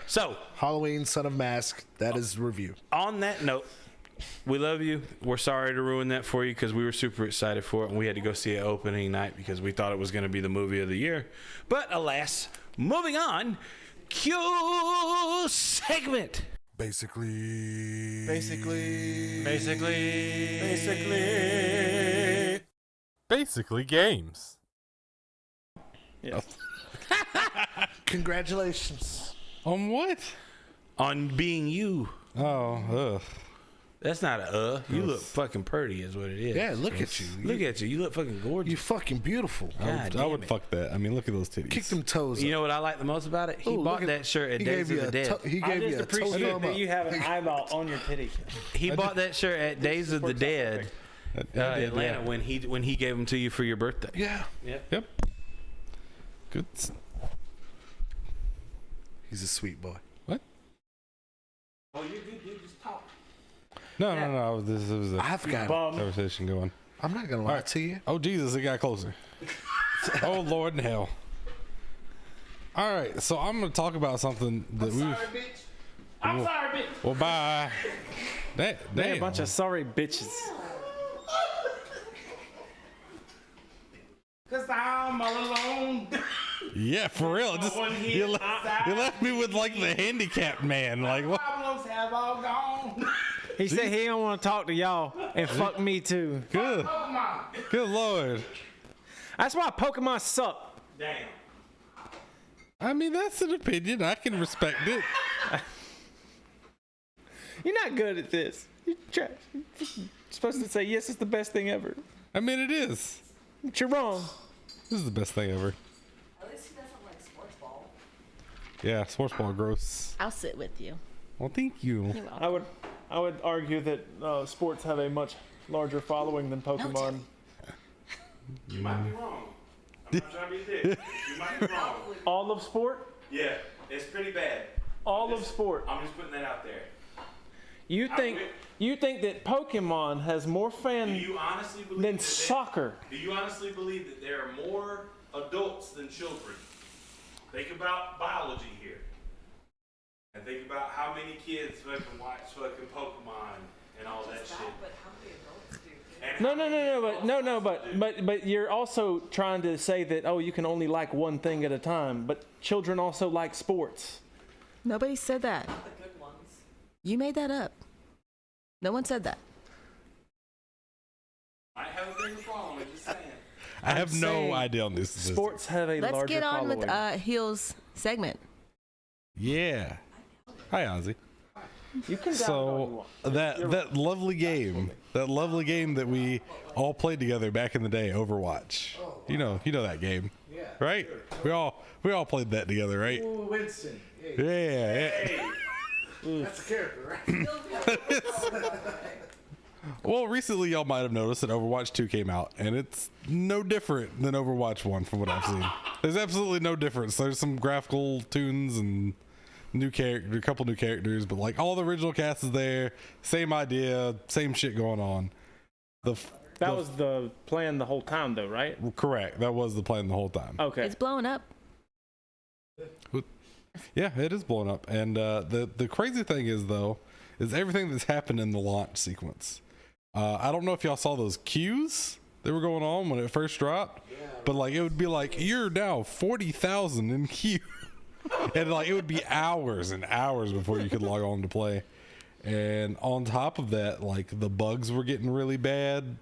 So Halloween, Son of Mask. That is review. on that note, we love you. We're sorry to ruin that for you because we were super excited for it and we had to go see it opening night because we thought it was going to be the movie of the year. But alas, moving on. Q segment. Basically. Basically games. Congratulations. On what? On being you. Oh, ugh. That's not a You look fucking pretty is what it is. Yeah, look at you. Look at you. You look fucking gorgeous. You fucking beautiful. God I would damn it. fuck that. I mean, look at those titties. Kick them toes. You know what I like the most about it? He Ooh, bought look that shirt at he Days gave of you the a Dead. he I gave you just a toe appreciate thumb that up. you have an eyeball on your titty. He bought that shirt at Days of the Dead, Atlanta, yeah. when he gave them to you for your birthday. Yeah. Yep. Good. He's a sweet boy. What? Oh, you're good. You just talk. No. This was a I've got. conversation going. I'm not gonna lie to you. Oh, Jesus, it got closer. Oh, Lord in hell. All right, so I'm going to talk about something that bitch. I'm sorry, bitch. Well, bye. They're a bunch of sorry bitches. Cause I'm all alone. Yeah, for real. Just, you left me with like the handicapped man. Like what? Problems have all gone. He said he don't want to talk to y'all, and fuck me too. Good. Good Lord. That's why Pokemon suck. Damn. I mean, that's an opinion. I can respect it. You're not good at this. You're supposed to say yes, it's the best thing ever. I mean, it is. But you're wrong. This is the best thing ever. At least he doesn't like sports ball. Yeah, sports ball gross. I'll sit with you. Well, thank you. You're welcome. I would argue that sports have a much larger following than Pokemon. You might be wrong. I'm not trying to be a dick. You might be wrong. All of sport? Yeah, it's pretty bad. All of sport. I'm just putting that out there. You think that Pokemon has more Do fans you honestly believe than that soccer? Do you honestly believe that there are more adults than children? Think about biology here. And think about how many kids fucking watch fucking Pokemon and all that shit. But how many adults do? No, but you're also trying to say that you can only like one thing at a time. But children also like sports. Nobody said that. The good ones. You made that up. No one said that. I have a bigger following, just saying. I have no saying idea on this. Sports have a Let's larger get on following. with Heel's segment. Yeah. Hi, Ozzy. You can download all you So want. that lovely game that we all played together back in the day, Overwatch. You know that game, right? We all played that together, right? Ooh, Winston. Yeah. That's a character, right? Well, recently y'all might have noticed that Overwatch 2 came out, and it's no different than Overwatch 1 from what I've seen. There's absolutely no difference. There's some graphical tunes and a couple new characters, but like all the original cast is there. Same idea, same shit going on. That was the plan the whole time, though, right? Correct. That was the plan the whole time. Okay. It's blowing up. Yeah, it is blowing up. And the crazy thing is, though, is everything that's happened in the launch sequence. I don't know if y'all saw those queues that were going on when it first dropped, but like it would be like, you're now 40,000 in queue. And like it would be hours and hours before you could log on to play. And on top of that, like the bugs were getting really bad.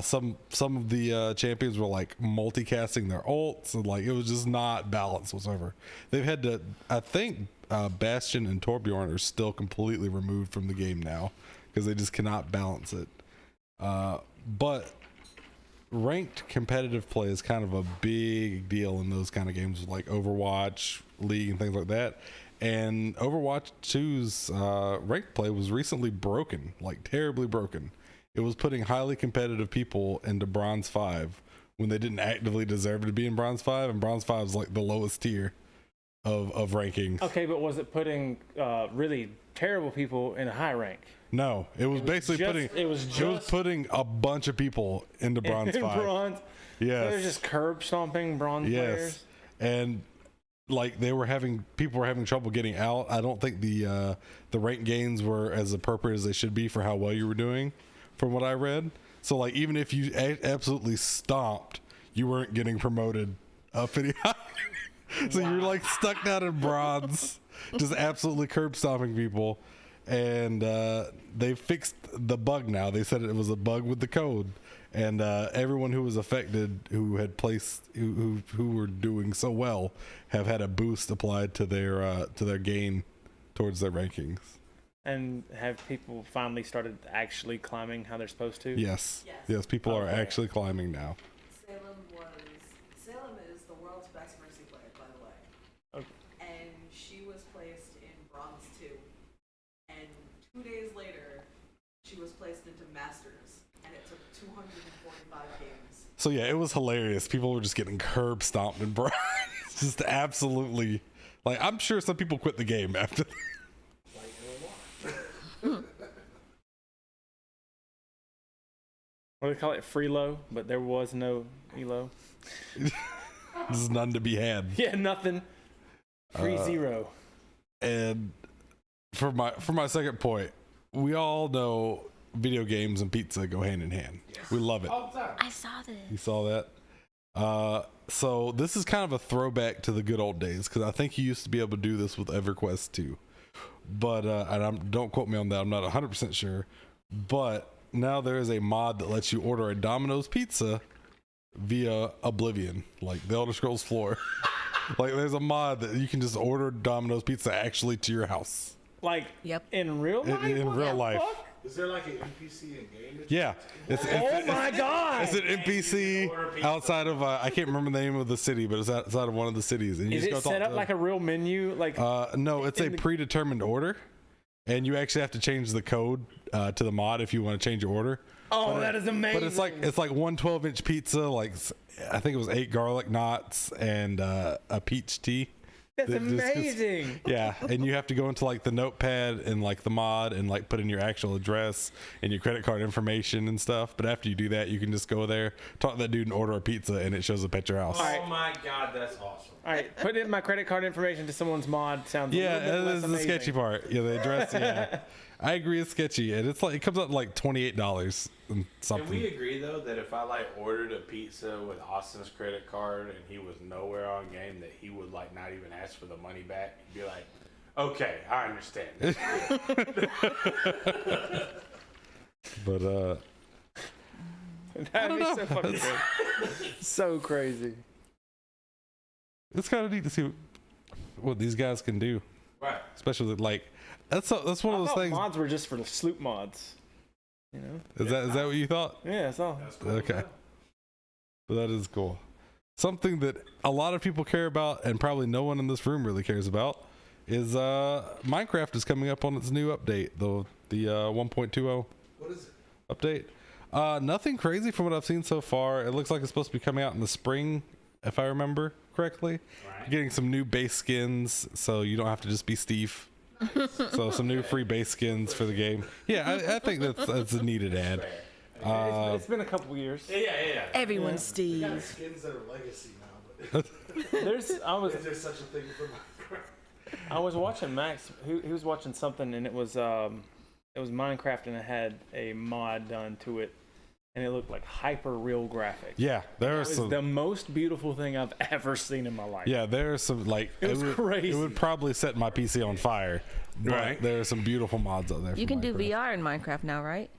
Some of the champions were like multicasting their ults, and like it was just not balanced whatsoever. They've had to, I think, Bastion and Torbjorn are still completely removed from the game now because they just cannot balance it. But ranked competitive play is kind of a big deal in those kind of games like Overwatch, League, and things like that. And Overwatch 2's ranked play was recently broken, like terribly broken. It was putting highly competitive people into Bronze 5 when they didn't actively deserve to be in Bronze 5, and Bronze 5 is like the lowest tier of rankings. Okay, but was it putting really terrible people in a high rank? No, it was basically putting a bunch of people into Bronze 5. Bronze. Yes. So they're just curb stomping bronze players. And like people were having trouble getting out. I don't think the rank gains were as appropriate as they should be for how well you were doing, from what I read. So like even if you absolutely stomped, you weren't getting promoted up any higher. So you're like stuck down in bronze, just absolutely curb stomping people. And they fixed the bug now. They said it was a bug with the code, and everyone who was affected, who had placed, who were doing so well, have had a boost applied to their gain towards their rankings. And have people finally started actually climbing how they're supposed to? Yes. People are actually climbing now. Salem is the world's best Mercy player, by the way. Okay. And she was placed in Bronze 2. And 2 days later, she was placed into Masters, and it took 245 games. So yeah, it was hilarious. People were just getting curb stomped in bronze. Just absolutely, like I'm sure some people quit the game after. What do they call it? Freelo, but there was no elo. There's none to be had. Yeah, nothing. Free zero. And for my second point, we all know video games and pizza go hand in hand. Yes. We love it. I saw this. You saw that? So this is kind of a throwback to the good old days, because I think you used to be able to do this with EverQuest 2. But and don't quote me on that. I'm not 100% sure. But now there is a mod that lets you order a Domino's pizza via Oblivion, like the Elder Scrolls floor. Like there's a mod that you can just order Domino's pizza actually to your house. Like in real life? In real life. Fuck? Is there like an NPC in game? Yeah. Oh my god! It's an NPC outside of I can't remember the name of the city, but it's outside of one of the cities. And you Is just it go set up like a real menu? Like no, it's a predetermined order, and you actually have to change the code to the mod if you want to change your order. Oh, that is amazing! But it's like one 12-inch pizza, like I think it was 8 garlic knots and a peach tea. That's amazing. Yeah, and you have to go into like the notepad and like the mod and like put in your actual address and your credit card information and stuff. But after you do that, you can just go there, talk to that dude, and order a pizza, and it shows up at your house. Oh my god, that's awesome! All right, put in my credit card information to someone's mod sounds a little bit that less is the amazing. sketchy part. Yeah, the address. Yeah, I agree, it's sketchy, and it's like it comes up to like $28 and something. Can we agree though that if I like ordered a pizza with Austin's credit card and he was nowhere on game, that he would like not even ask for the money back? He'd be like, "Okay, I understand." But That'd be so fucking good. So crazy. It's kind of neat to see what these guys can do, Right. especially like that's one of those things. Mods were just for the sloop mods. You know? Is that what you thought? Yeah, that's all. Cool. Okay. Well, that is cool. Something that a lot of people care about, and probably no one in this room really cares about, is Minecraft is coming up on its new update, the 1.20. What is it? Update. Nothing crazy from what I've seen so far. It looks like it's supposed to be coming out in the spring, if I remember correctly. Right. Getting some new base skins, so you don't have to just be Steve. So some new free base skins for the game. Yeah, I think that's a needed ad. It's been a couple years. Yeah. Everyone's Steve. Skins that are legacy now, but Is there such a is there such a thing for Minecraft? I was watching Max. He was watching something, and it was Minecraft, and it had a mod done to it, and it looked like hyper real graphics. Yeah, there It was the most beautiful thing I've ever seen in my life. Yeah, there are some it was crazy. It would probably set my PC on fire. But Right. there are some beautiful mods out there. You for can do Minecraft. VR in Minecraft now, right?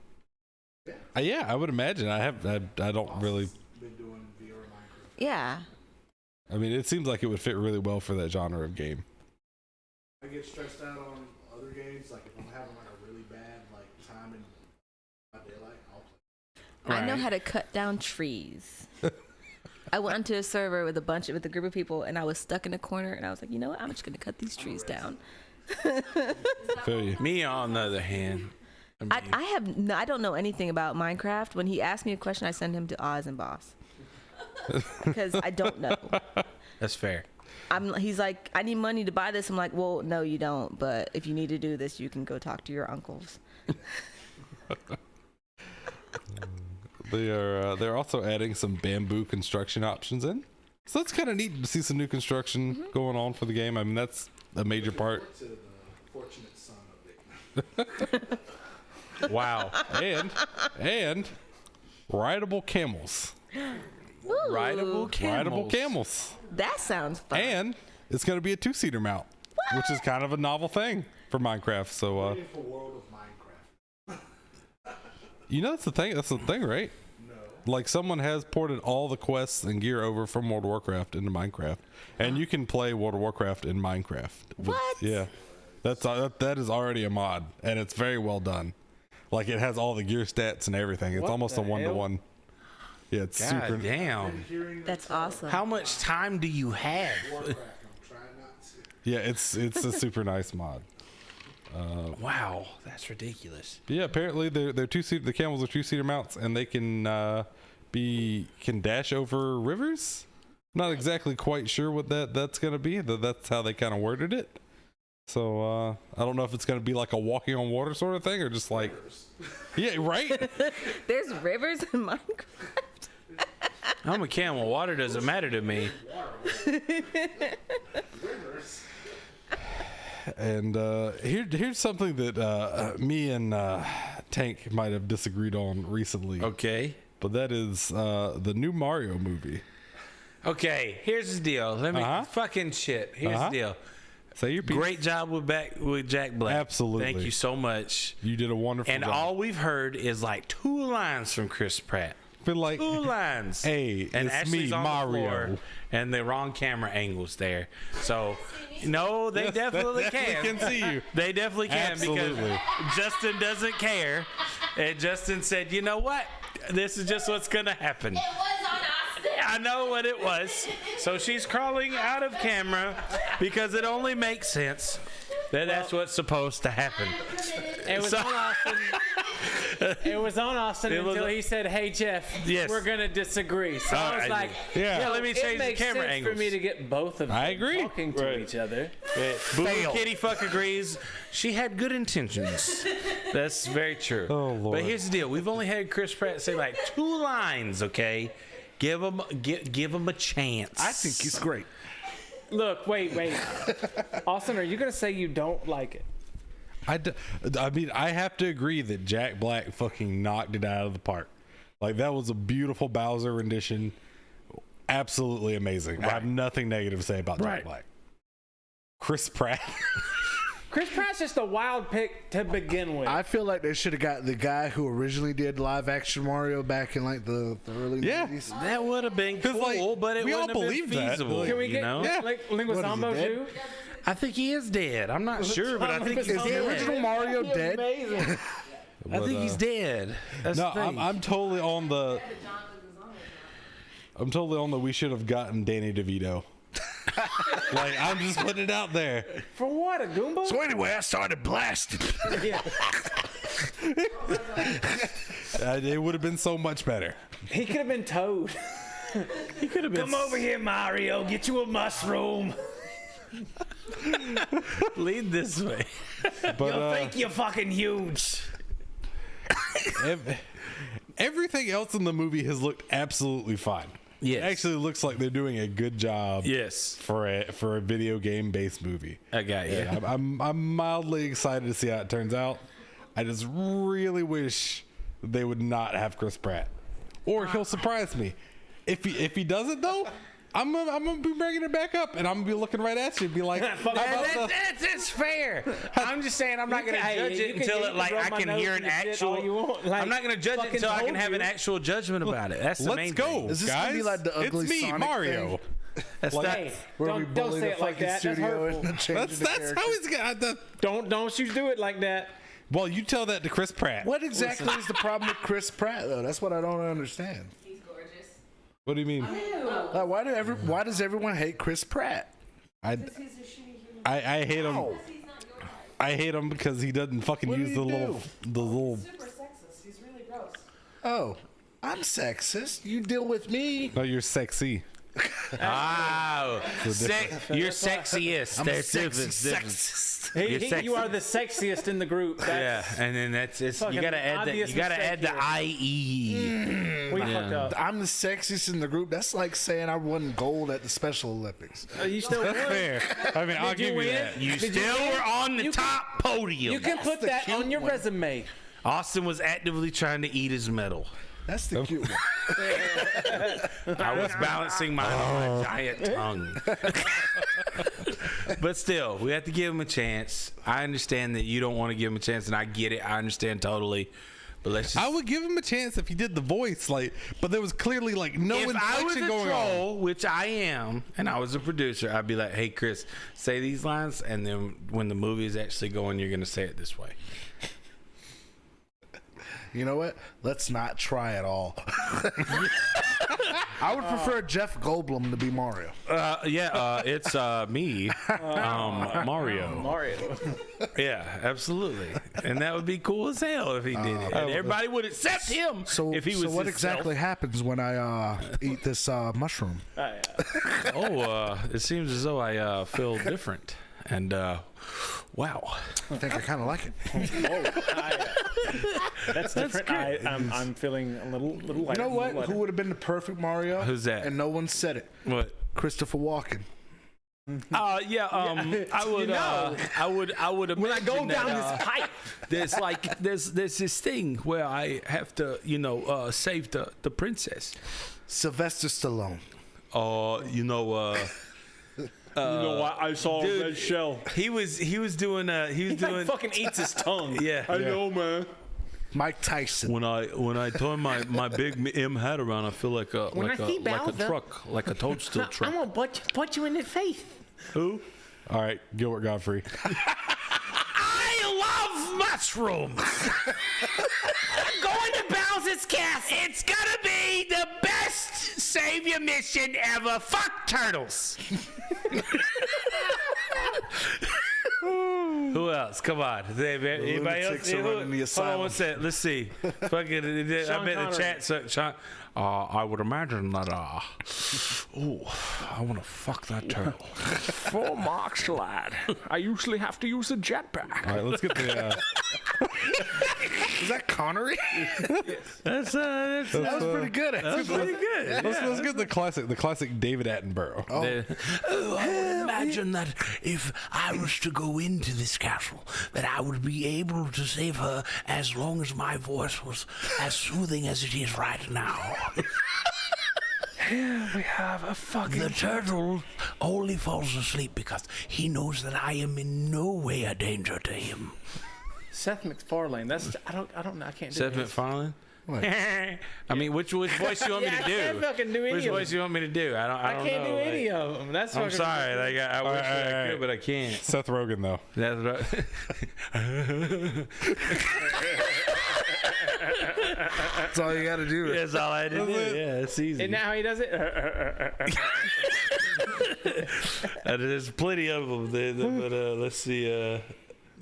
Yeah, I would imagine. I don't really. Been doing VR Minecraft. Yeah. I mean, it seems like it would fit really well for that genre of game. I get stressed out on other games, like if I'm having like a really bad like time in my daylight, I'll play. I know how to cut down trees. I went onto a server with a group of people, and I was stuck in a corner, and I was like, you know what? I'm just gonna cut these trees down. Feel you. Me, on the other hand, I don't know anything about Minecraft. When he asked me a question, I send him to Oz and Boss because I don't know. that's fair. He's like, I need money to buy this. I'm like, well, no, you don't. But if you need to do this, you can go talk to your uncles. They're also adding some bamboo construction options in, so that's kind of neat to see some new construction going on for the game. I mean, that's a major part. To the fortunate son of it. Wow. and rideable camels. Ooh, Rideable Rideable camels. that sounds fun. And it's going to be a 2-seater mount, which is kind of a novel thing for Minecraft. So, For World of Minecraft. you know, that's the thing. That's the thing, right? No. Like someone has ported all the quests and gear over from World of Warcraft into Minecraft, and you can play World of Warcraft in Minecraft. What? Yeah, that is already a mod, and it's very well done. Like it has all the gear stats and everything. It's What almost the a 1-to-1. Yeah, it's God super. damn. That's awesome. How much time do you have? Warcraft, I'm trying not to. Yeah, it's a super nice mod. Wow, that's ridiculous. Yeah, apparently they're 2-seater. The camels are 2-seater mounts, and they can dash over rivers. Not exactly quite sure what that's gonna be. That's how they kind of worded it. So I don't know if it's gonna be like a walking on water sort of thing, or just like, yeah, right. There's rivers in Minecraft. I'm a camel. Water doesn't matter to me. And here's something that me and Tank might have disagreed on recently. Okay. But that is the new Mario movie. Okay, here's the deal. Let me fucking shit. Here's the deal. Say your piece. Great job with Jack Black. Absolutely. Thank you so much. You did a wonderful And job. all we've heard is like 2 lines from Chris Pratt. Been like, 2 lines. Hey, and it's Ashley's me, on Mario. The floor, and the wrong camera angles there. So, no, they definitely can. see you. They definitely can. Absolutely. Because Justin doesn't care. And Justin said, you know what? This is just what's going to happen. It was on Austin. I know what it was. So she's crawling out of camera because it only makes sense that that's what's supposed to happen. It was on Austin. It was on Austin until he said, "Hey Jeff, Yes. we're gonna disagree." So I was I like, did. Yeah. "Yo, Let me change it the makes camera sense angles." for me to get both of them I agree. talking to each other." Boo Kitty fuck agrees. She had good intentions. That's very true. Oh, Lord. But here's the deal: we've only had Chris Pratt say like 2 lines. Okay, give him a chance. I think he's great. Look, wait. Austin, are you gonna say you don't like it? I mean, I have to agree that Jack Black fucking knocked it out of the park. Like, that was a beautiful Bowser rendition. Absolutely amazing. I have nothing negative to say about Jack Black. Chris Pratt. Chris Pratt's just a wild pick to begin with. I feel like they should have got the guy who originally did live action Mario back in like the early 90s. That would have been cool, like, but it we all wouldn't have been believe that. feasible. Can we get know? Linguizamo dead? too? I think he is dead. I'm not sure, but I think he's Is the dead. original Mario dead? Amazing. I think he's dead. That's No, the thing. I'm totally on the. I'm totally on the. We should have gotten Danny DeVito. Like, I'm just putting it out there. For what, a Goomba? So anyway, I started blasting. It would have been so much better. He could have been Toad. He could have been. Come over here, Mario. Get you a mushroom. Lead this way. But You're fucking huge. everything else in the movie has looked absolutely fine. Yes. It actually looks like they're doing a good job. Yes. For a video game based movie. I got you. And I'm mildly excited to see how it turns out. I just really wish they would not have Chris Pratt, or he'll surprise me. If he doesn't though, I'm gonna be bringing it back up, and I'm gonna be looking right at you and be like, that's fair. I'm just saying I'm not gonna judge it until I can hear an actual. I'm not gonna judge it until I can have an actual judgment about it. That's the main thing. Is this guys. gonna be like the ugly It's me, Sonic Mario. thing? That's Hey, don't say it like that. That's hurtful. That's how he's got the. Don't you do it like that. Well, you tell that to Chris Pratt. What exactly is the problem with Chris Pratt though? That's what I don't understand. He's gorgeous. What do you mean? Why does everyone hate Chris Pratt? I hate him. I hate him because he doesn't fucking use the little. Super sexist. He's really gross. Oh, I'm sexist. You deal with me. No, you're sexy. Oh, you're sexiest. I'm There's sexy difference. sexist. You are the sexiest in the group. Yeah, and then you gotta add that. You gotta add the IE. We fucked up. I'm the sexiest in the group. That's like saying I won gold at the Special Olympics. You still That's won. fair. I mean, I'll Did you give you win? that. You Did still win? were on the You can- top podium. You can put the that cute on your one. resume. Austin was actively trying to eat his medal. That's the cute one. I was balancing my giant tongue. But still, we have to give him a chance. I understand that you don't want to give him a chance, and I get it. I understand totally. But let's just. I would give him a chance if he did the voice, but there was clearly no if I was inflection a going troll, on. which I am, and I was a producer, I'd be like, "Hey, Chris, say these lines," and then when the movie is actually going, you're going to say it this way. You know what? Let's not try at all. I would prefer Jeff Goldblum to be Mario. It's me, Mario. Mario. Yeah, absolutely, and that would be cool as hell if he did it. And everybody would accept him if he was. So what himself. exactly happens when I eat this mushroom? It seems as though I feel different, and wow. I think I kind of like it. That's different. I'm feeling a little lighter. You know what? Who would have been the perfect Mario? Who's that? And no one said it. What? Christopher Walken. I would. I would imagine When I go down that, this pipe, there's this thing where I have to, save the princess. Sylvester Stallone. You know what? I saw a red shell. He was doing. He fucking eats his tongue. Yeah. I know, man. Mike Tyson. When I turn my big M hat around, I feel like a truck, like a toadstool truck. I'm gonna punch you in the face. Who? All right, Gilbert Godfrey. I love mushrooms. I'm going to Bowser's castle. It's gonna be the best savior mission ever. Fuck turtles. Who else? Come on. Anybody else? lunatics are running the Hold on one asylum. second. Let's see. Fucking, I bet in the chat. Sean, I would imagine that. I want to fuck that turtle. For Mark's lad, I usually have to use a jetpack. All right, let's get the. Is that Connery? That's That was pretty good. That's pretty good. Let's get the classic David Attenborough. I would imagine that if I was to go into this castle, that I would be able to save her as long as my voice was as soothing as it is right now. Here we have a fucking. The turtle only falls asleep because he knows that I am in no way a danger to him. Seth MacFarlane. That's I don't know. I can't do Seth this. MacFarlane? I mean, which voice you want me to do? I can't fucking do any Which of voice them. you want me to do? I don't I can't know. do any of them. That's I'm fucking sorry. Like, I wish that I could, but I can't. Seth Rogen, though. That's right. That's all you got to do. That's all I had to do. Yeah, it's easy. Isn't that how he does it? There's plenty of them. But let's see.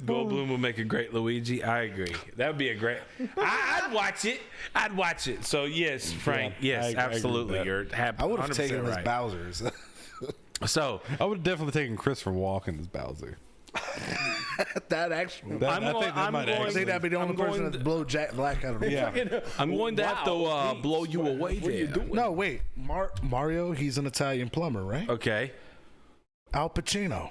Goldblum would make a great Luigi. I agree. That would be a great. I'd watch it. I'd watch it. So yes, Frank. Yeah, Yes, I agree absolutely. with that. You're happy. I would have taken his right. Bowser's. So I would have definitely taken Chris from Walken as Bowser. That actually. I think that might I think that'd be the only person that blow Jack Black out of the water. I'm going to have to blow you away there. No, wait. Mario, he's an Italian plumber, right? Okay. Al Pacino.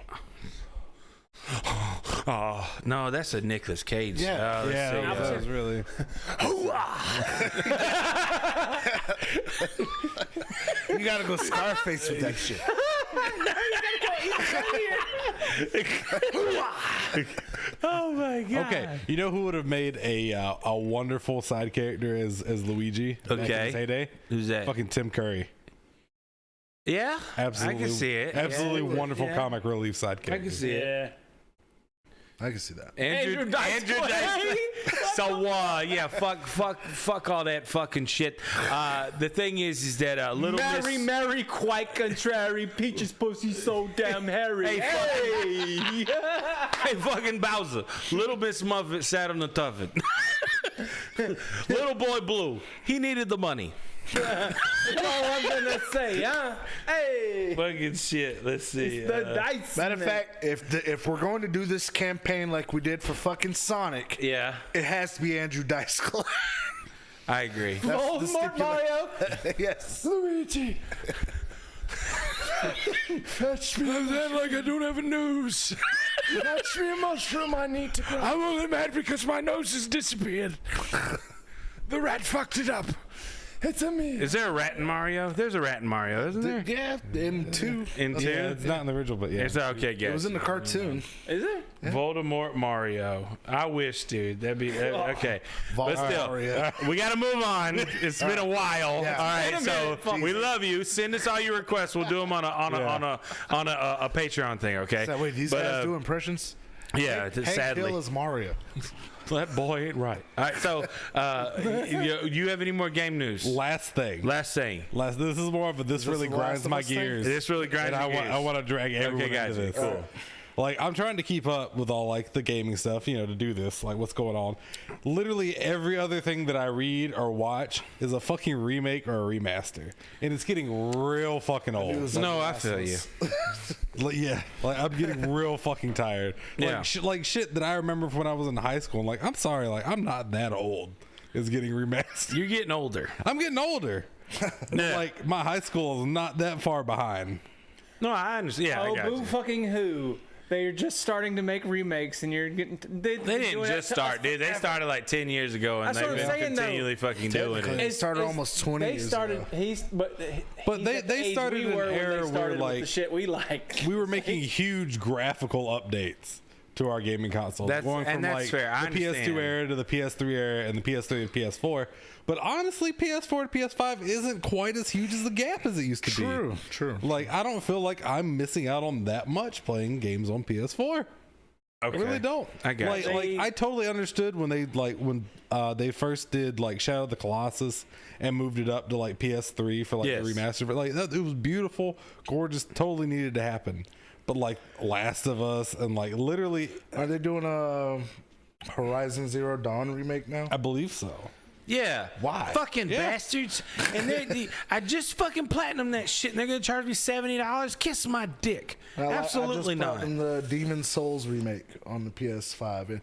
Oh no, that's a Nicolas Cage. Yeah. That was really. You gotta go Scarface with that shit. Oh my god. Okay, you know who would have made a wonderful side character as Luigi? Back in his heyday? Who's that? Fucking Tim Curry. Yeah, Absolutely, I can see it. Absolutely Yeah. wonderful comic relief side character. I can see it. Yeah. I can see that. Andrew Dice Clay. So yeah, fuck all that fucking shit. The thing is that Little Mary, Miss. Mary, quite contrary. Peach's pussy so damn hairy. Hey, hey, fucking Bowser. Little Miss Muffet sat on the tuffet. Little boy Blue. He needed the money. That's all I'm gonna say, huh? Hey, Fucking shit. Let's see. the dice. Matter of fact, if we're going to do this campaign like we did for fucking Sonic, Yeah, it has to be Andrew Dice Clay. I agree. Oh, Mario. Yes. Luigi. Fetch me. Like I don't have a nose. Fetch me a mushroom. I need to go. I'm only mad because my nose has disappeared. The rat fucked it up. It's a me. Is there a rat in Mario? There's a rat in Mario, isn't there? Yeah, in 2. In 2? Yeah, it's not in the original, but yeah. It's okay, guys. It was in the cartoon. Is it? Voldemort Mario. I wish, dude. That'd be okay. But still, Mario. we got to move on. It's been a while. Yeah. All right, Wait a so minute. we love you. Send us all your requests. We'll do them on a Patreon thing. Okay. So, wait, these guys do impressions? Yeah. Hank Sadly, Hill is Mario. that boy ain't right. All right. So, you have any more game news? Last thing. Last thing. This is more of a this really the Last grinds of my Us thing? gears. This really grinds and your gears. I want to drag everyone into gotcha. this. Cool. Like, I'm trying to keep up with all like the gaming stuff, to do this, like what's going on. Literally every other thing that I read or watch is a fucking remake or a remaster, and it's getting real fucking old. No, I feel you. Like I'm getting real fucking tired. Yeah. Like shit that I remember from when I was in high school. Like, I'm sorry, like I'm not that old. Is getting remastered. You're getting older. I'm getting older. Yeah. Like my high school is not that far behind. No, I understand. Yeah, I Oh, got boo you. fucking who? They're just starting to make remakes, and you're getting. They didn't just start, dude. They started like 10 years ago, and That's they've what I'm been saying, though. continually fucking doing Technically. it. It started almost 20 they years started, ago. But they started an era where, like, the shit we like. We were making huge graphical updates to our gaming consoles, going from like fair. I the PS2 understand. era to the PS3 era and the PS3 to the PS4. But honestly, PS4 to PS5 isn't quite as huge as the gap as it used to be. True. Like, I don't feel like I'm missing out on that much playing games on PS4. Okay. I really don't. I got like, you. like I totally understood when they first did like Shadow of the Colossus and moved it up to like PS3 for like Yes. the remaster. But like it was beautiful, gorgeous, totally needed to happen. But like Last of Us and like literally, Are they doing a Horizon Zero Dawn remake now? I believe so. Yeah. Why? Fucking bastards. And I just fucking platinum that shit, and they're going to charge me $70? Kiss my dick. Absolutely I just not. in the Demon Souls remake on the PS5, and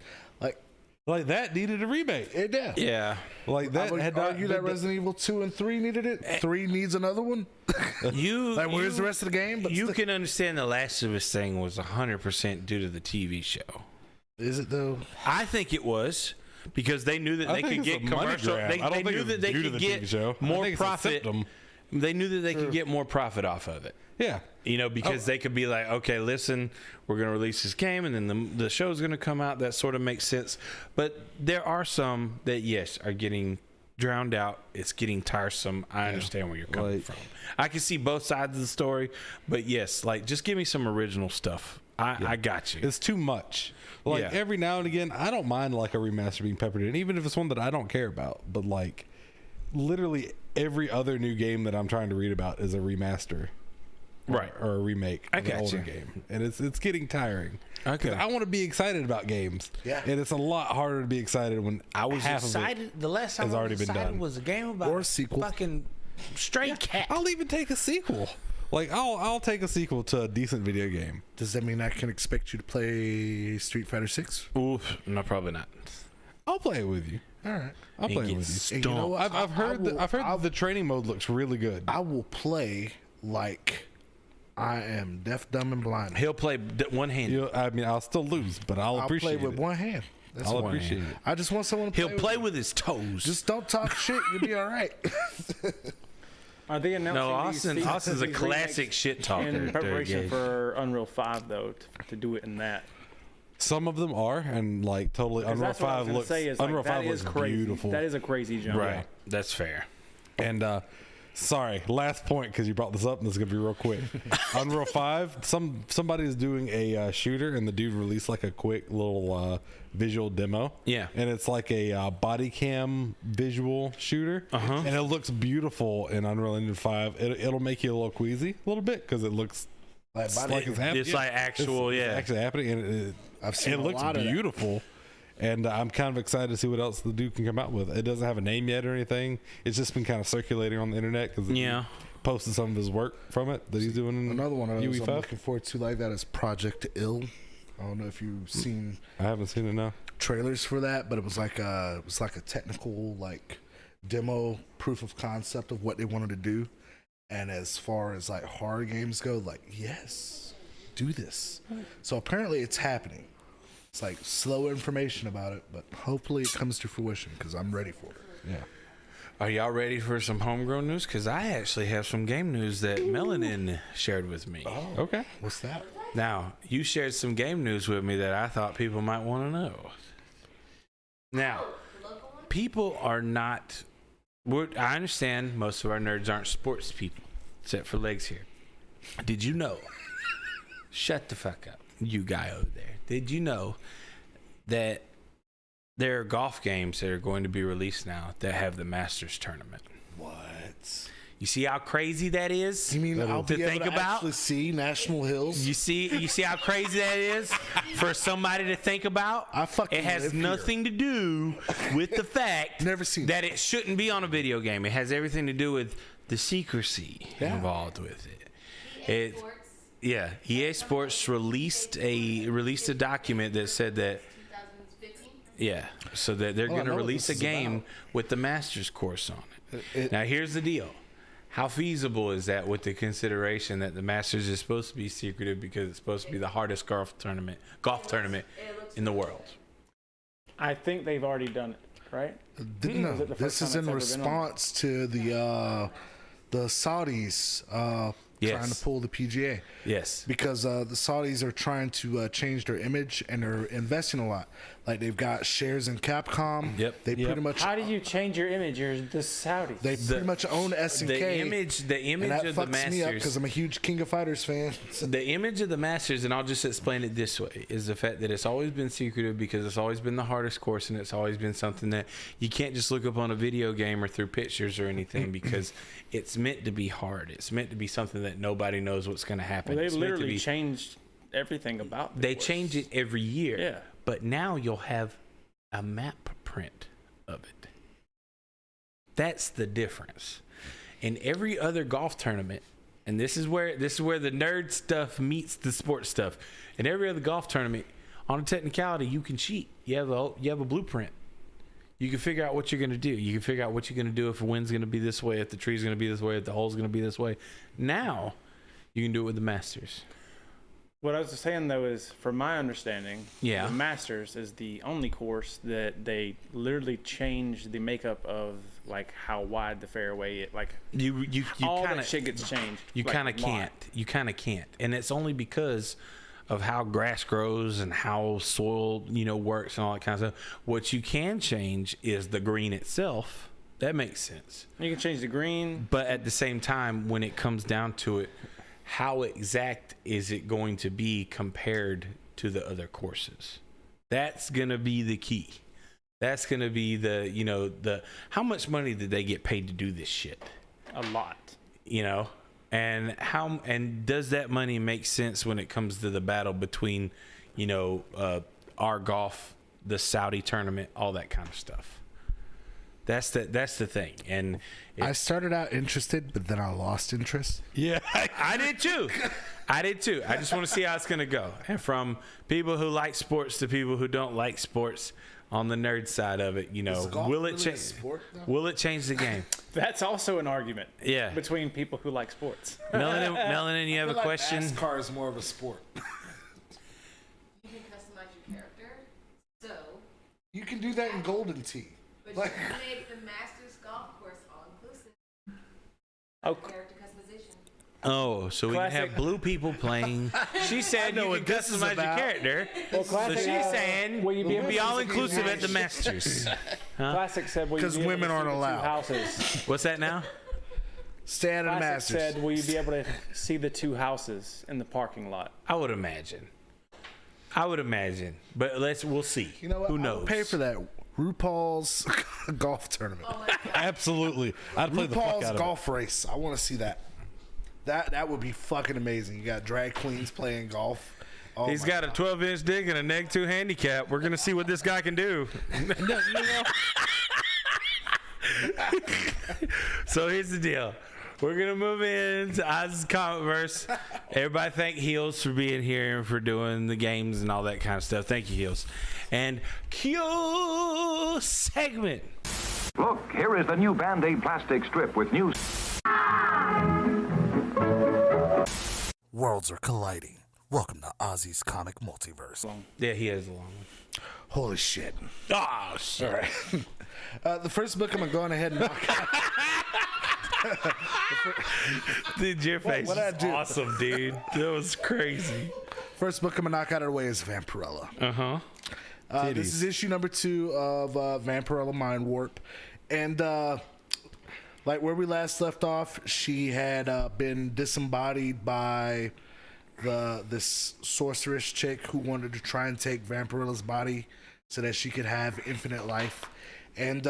Like that needed a remake. it did. Yeah. Like that I would had not argue that Resident Evil 2 and 3 needed it. 3 needs another one. You, Where's the rest of the game? But you still- can understand the Last of Us thing was 100% due to the TV show. Is it though? I think it was. Because they knew that I they think could it's get a money commercial. grab. They I don't think knew it's that they due to could the get TV show. I more think it's a profit. symptom. They knew that they could get more profit off of it. Yeah. Because they could be like, okay, listen, we're going to release this game, and then the show's going to come out. That sort of makes sense. But there are some that, yes, are getting drowned out. It's getting tiresome. I understand where you're coming from. I can see both sides of the story, but yes, like, just give me some original stuff. I got you. It's too much. Like every now and again, I don't mind like a remaster being peppered in, even if it's one that I don't care about. But like, literally every other new game that I'm trying to read about is a remaster, Right. or a remake of an got older you. game, and it's getting tiring. Okay. 'Cause I want to be excited about games. Yeah. and it's a lot harder to be excited when I was half excited. Of it The last time has I already was been excited done. was a game about Or a sequel. fucking Stray Cat. I'll even take a sequel. Like I'll take a sequel to a decent video game. Does that mean I can expect you to play Street Fighter 6? Oof, no, probably not. I'll play it with you. All right. I'll play it get with you. And you know what? I've heard the training mode looks really good. I will play like I am deaf, dumb, and blind. He'll play one-handed. I mean, I'll still lose, but I'll appreciate play with it. one hand. That's I'll one appreciate hand. it. I just want someone to He'll play with his toes. Just don't talk shit. You'll be all right. Are they announcing No, Austin's a classic shit talker. in preparation for Unreal 5 though to do it in that? Some of them are, and like totally Unreal That's what I was 5 gonna looks. say is Unreal like, that 5 is looks crazy. beautiful. That is a crazy jump. Right. That's fair. And sorry, last point because you brought this up, and this is gonna be real quick. Unreal 5, somebody's doing a shooter, and the dude released like a quick little visual demo. Yeah. And it's like a body cam visual shooter, and it looks beautiful in Unreal Engine 5. It'll make you a little queasy a little bit because it looks like it's happening. It's like actual, It's actually happening, and I've seen it a looks lot of that. beautiful. And I'm kind of excited to see what else the dude can come out with. It doesn't have a name yet or anything. It's just been kind of circulating on the internet because posted some of his work from it that he's doing. Another one of those UE5. I'm looking forward to like that is Project Ill. I don't know if you've seen I haven't seen it now. trailers for that, but it was like a technical like demo proof of concept of what they wanted to do. And as far as like horror games go, like yes, do this. So apparently it's happening. It's like slow information about it, but hopefully it comes to fruition because I'm ready for it. Yeah. Are y'all ready for some homegrown news? Because I actually have some game news that Melanin shared with me. Oh, Okay. what's that? Now, you shared some game news with me that I thought people might want to know. Now, people are not... I understand most of our nerds aren't sports people, except for Legs here. Did you know... Shut the fuck up, you guy over there. Did you know that there are golf games that are going to be released now that have the Masters tournament? What? You see how crazy that is? You mean I'll to be think able to about? actually see National Hills? You see how crazy that is for somebody to think about? I fucking It has live here. nothing to do with the fact Never seen that it shouldn't be on a video game. It has everything to do with the secrecy involved with it. EA Sports released a document that said that so that they're going to release a game with the Masters course on it. Now here's the deal. How feasible is that with the consideration that the Masters is supposed to be secretive because it's supposed to be the hardest golf tournament in the world? I think they've already done it, right? No, Is it the this first is time in it's ever been on? response to the Saudis trying to pull the PGA. Yes. Because the Saudis are trying to change their image and they're investing a lot. Like they've got shares in Capcom. Yep. They pretty much How do you change your image? You're the Saudis. they pretty much own SNK. The image and that of the fucks me up because Masters. I'm a huge King of Fighters fan. The image of the Masters, and I'll just explain it this way, is the fact that it's always been secretive because it's always been the hardest course, and it's always been something that you can't just look up on a video game or through pictures or anything because it's meant to be hard. It's meant to be something that nobody knows what's going to happen. Well, they It's meant to literally be- changed everything about. They change it every year. Yeah. But now you'll have a map print of it. That's the difference. In every other golf tournament, and this is where the nerd stuff meets the sports stuff. In every other golf tournament, on a technicality, you can cheat. You have a blueprint. You can figure out what you're going to do. You can figure out what you're going to do if the wind's going to be this way, if the tree's going to be this way, if the hole's going to be this way. Now, you can do it with the Masters. What I was saying though is, from my understanding, Yeah. the Masters is the only course that they literally changed the makeup of, like how wide the fairway is. Like You all kind that shit gets changed. You like, kind of a lot. can't. You kind of can't, and it's only because of how grass grows and how soil works and all that kind of stuff. What you can change is the green itself. That makes sense. You can change the green. But at the same time, when it comes down to it, how exact is it going to be compared to the other courses? That's gonna be the key. That's gonna be the how much money did they get paid to do this shit? A lot. And does that money make sense when it comes to the battle between our golf, the Saudi tournament, all that kind of stuff? That's the thing. And I started out interested, but then I lost interest. Yeah. I did too. I just want to see how it's gonna go. And from people who like sports to people who don't like sports, on the nerd side of it, will it change? Will it change the game? That's also an argument. Yeah. Between people who like sports. Melanin, you have a question? NASCAR is more of a sport. You can customize your character, so. You can do that in Golden Tee. But Like- you can make the Masters golf course all inclusive. Oh, Character customization. Oh, so we can Classic. have blue people playing. She said know you what can this is customize your about. character. well, So Classic, she's saying will you be we'll be able all to- inclusive at the Masters. Classic said, will you 'Cause be able women to see aren't the two allowed. houses? What's that now? Stay out of the Classic Masters. said, will you be able to see the two houses in the parking lot? I would imagine. But we'll see. You know what? Who I would knows? pay for that. RuPaul's golf tournament. Absolutely. I'd play the fuck RuPaul's out of golf race. I want to see that. That would be fucking amazing. You got drag queens playing golf. Oh He's my got a God. 12-inch dick and a -2 handicap. We're gonna see what this guy can do. So here's the deal. We're gonna move into Oz's Comic Verse. Everybody thank Heels for being here and for doing the games and all that kind of stuff. Thank you, Heels. And Q segment. Look, here is the new Band-Aid plastic strip with new... Worlds are colliding. Welcome to Ozzy's Comic Multiverse. Yeah, he has a long one. Holy shit. Oh shit. All right. The first book I'm going to go on ahead and knock out. Dude, your face what'd I is do? awesome, dude. That was crazy. First book I'm going to knock out of the way is Vampirella. Uh-huh. This is issue number 2 of Vampirella Mind Warp. And like where we last left off, she had been disembodied by this sorceress chick who wanted to try and take Vampirella's body so that she could have infinite life. And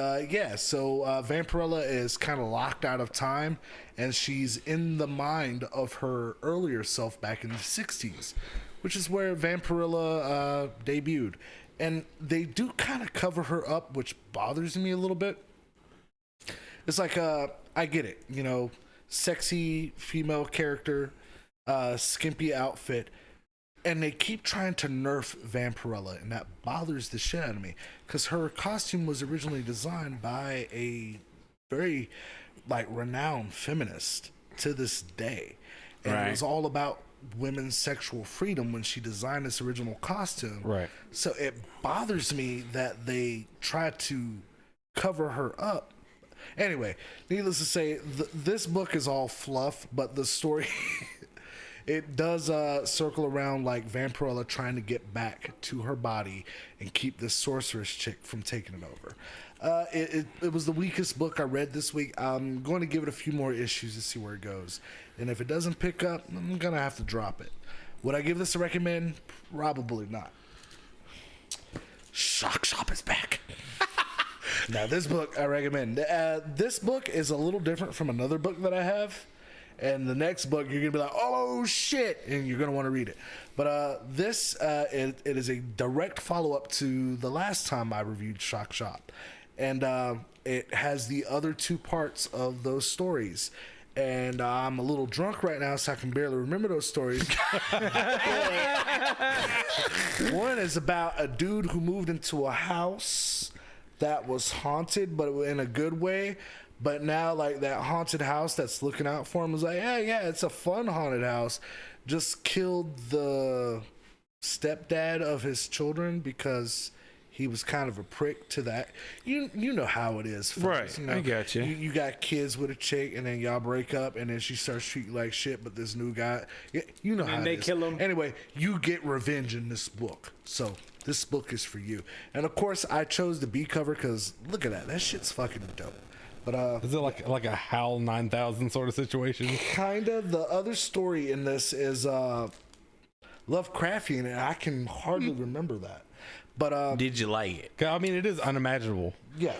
so Vampirella is kind of locked out of time, and she's in the mind of her earlier self back in the 60s, which is where Vampirella debuted. And they do kind of cover her up, which bothers me a little bit. It's like, I get it, sexy female character, skimpy outfit, and they keep trying to nerf Vampirella, and that bothers the shit out of me, because her costume was originally designed by a very, renowned feminist to this day. And Right. it was all about women's sexual freedom when she designed this original costume. Right. So it bothers me that they try to cover her up. Anyway, needless to say, this book is all fluff, but the story, it does circle around Vampirella trying to get back to her body and keep this sorceress chick from taking it over. It was the weakest book I read this week. I'm going to give it a few more issues to see where it goes. And if it doesn't pick up, I'm going to have to drop it. Would I give this a recommend? Probably not. Shock Shop is back. Now, this book I recommend. This book is a little different from another book that I have. And the next book, you're going to be like, oh, shit. And you're going to want to read it. But it is a direct follow-up to the last time I reviewed Shock Shop. And it has the other 2 parts of those stories. And I'm a little drunk right now, so I can barely remember those stories. One is about a dude who moved into a house that was haunted, but in a good way. But now, that haunted house that's looking out for him is like, yeah, it's a fun haunted house. Just killed the stepdad of his children because he was kind of a prick to that. You know how it is, folks. Right, I got you. You got kids with a chick, and then y'all break up, and then she starts treating you like shit, but this new guy, you know how And it they is. kill him. Anyway, you get revenge in this book. So this book is for you. And of course, I chose the B cover because look at that. That shit's fucking dope. But Is it like a HAL 9000 sort of situation? kind of. The other story in this is Lovecraftian, and I can hardly remember that. But Did you like it? I mean, it is unimaginable. yeah,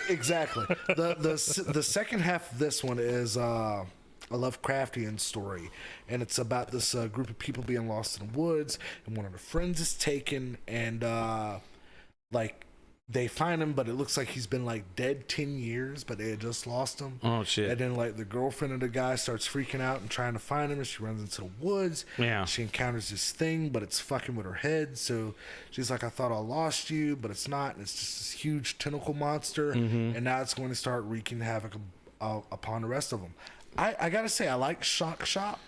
exactly. The second half of this one is a Lovecraftian story, and it's about this group of people being lost in the woods, and one of their friends is taken, and they find him, but it looks like he's been like dead 10 years, but they had just lost him. Oh shit. And then like the girlfriend of the guy starts freaking out and trying to find him, and she runs into the woods. Yeah. She encounters this thing, but it's fucking with her head. So she's like, I thought I lost you, but it's not. And it's just this huge tentacle monster. And now it's going to start wreaking havoc upon the rest of them. I gotta say, I like Shock Shop,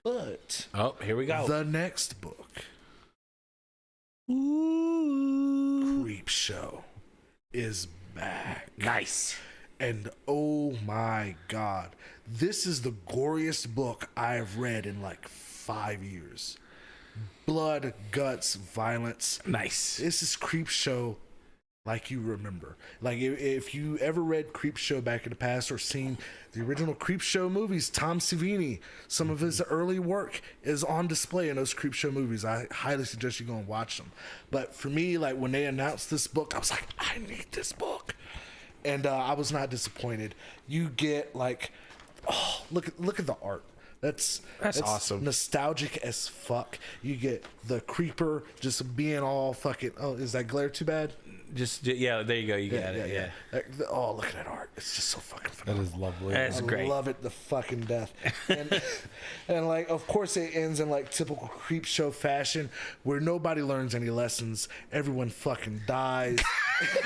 but Oh, here we go. the next book, Creep Show, is back. Nice. And oh my god, this is the goriest book I have read in like 5 years. Blood, guts, violence. Nice. This is Creep Show like you remember. Like if you ever read Creep Show back in the past or seen the original Creep Show movies, Tom Savini, some of his early work is on display in those Creep Show movies. I highly suggest you go and watch them. But for me, like when they announced this book, I was like, I need this book. And I was not disappointed. You get like, oh, look at the art. That's awesome. Nostalgic as fuck. You get the creeper just being all fucking. Oh, is that glare too bad? Just yeah, there you go. You got it. Yeah. Oh, look at that art. It's just so fucking That phenomenal. is lovely. That's great. I love it to fucking death. And like, of course, it ends in like typical Creep Show fashion, where nobody learns any lessons. Everyone fucking dies.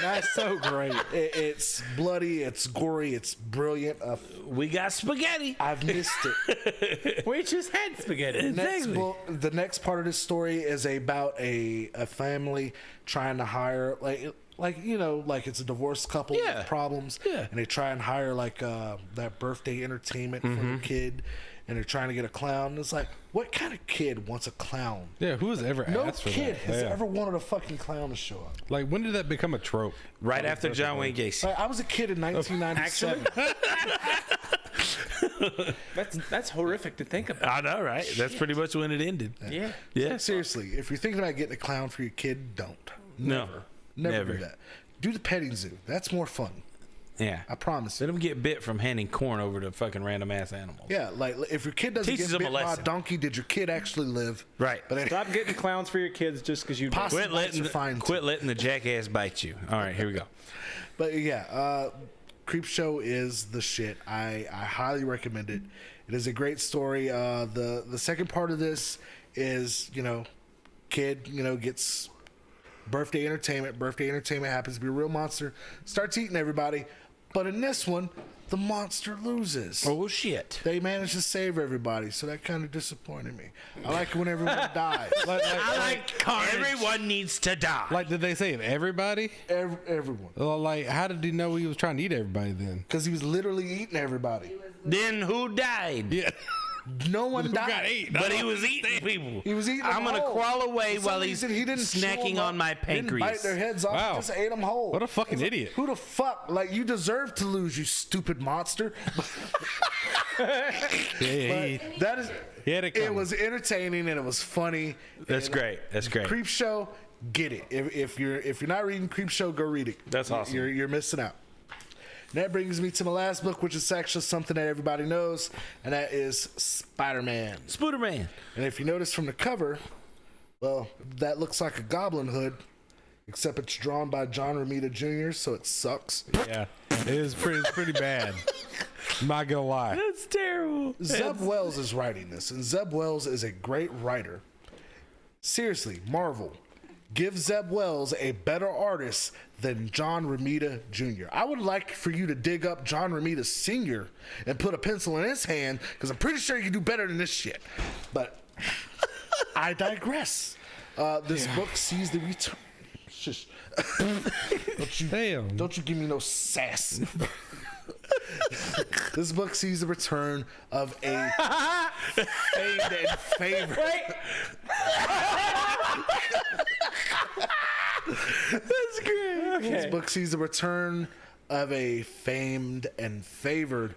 That's so great. It's bloody. It's gory. It's brilliant. We got spaghetti. I've missed it. We just had spaghetti. The next part of this story is about a family trying to hire like you know, like it's a divorced couple with problems, and they try and hire like that birthday entertainment for their kid, and they're trying to get a clown. And it's like, what kind of kid wants a clown? Yeah, who has ever No asked for kid that? has Yeah. ever wanted a fucking clown to show up. Like, when did that become a trope? Right after John Wayne Gacy. Like, I was a kid in 1997. That's horrific to think about. I know, right? That's pretty much when it ended. Yeah. Yeah. Seriously, if you're thinking about getting a clown for your kid, don't. No. Never Never. do that. Do the petting zoo. That's more fun. Yeah. I promise you. Let them get bit from handing corn over to fucking random ass animals. Yeah, like if your kid doesn't Teaches get them a bit by a lesson. donkey, did your kid actually live? Right. But anyway, Stop getting clowns for your kids just because you did. Possum Quit bites are fine, quit too. letting the jackass bite you. All right, here we go. But yeah, Creep Show is the shit. I highly recommend it. It is a great story. The second part of this is, you know, kid, you know, gets birthday entertainment. Birthday entertainment happens to be a real monster. Starts eating everybody. But in this one, the monster loses. Oh shit. They managed to save everybody, so that kind of disappointed me. I like it when everyone dies. I like carnage. Everyone needs to die. Like, did they save everybody? Everyone. Well, like, how did he know he was trying to eat everybody then? Because he was literally eating everybody. Then who died? Yeah. No one died. got ate? But he was eating people. He was eating I'm them gonna whole. crawl away For some while he's reason, he didn't chew snacking them up. on my He didn't bite pancreas. their heads off. Wow. He just ate them whole. What a fucking idiot. Who the fuck? Like, you deserve to lose, you stupid monster. Yeah, But that is. he had it It coming. was entertaining and it was funny. That's And great. That's great. Creep Show, get it. If you're not reading Creep Show, go read it. That's awesome. You're missing out. And that brings me to my last book, which is actually something that everybody knows, and that is Spider-Man. Spooderman. And if you notice from the cover, well, that looks like a goblin hood, except it's drawn by John Romita Jr., so it sucks. Yeah, it's pretty bad. I'm not gonna lie. That's terrible. Zeb Wells is writing this, and Zeb Wells is a great writer. Seriously, Marvel, give Zeb Wells a better artist than John Romita Jr. I would like for you to dig up John Romita Sr. and put a pencil in his hand, because I'm pretty sure you can do better than this shit. But I digress. This book sees the return. Shush. Damn. Don't you give me no sass. This book sees the return of a famed and favorite. That's great. This book sees the return of a famed and favored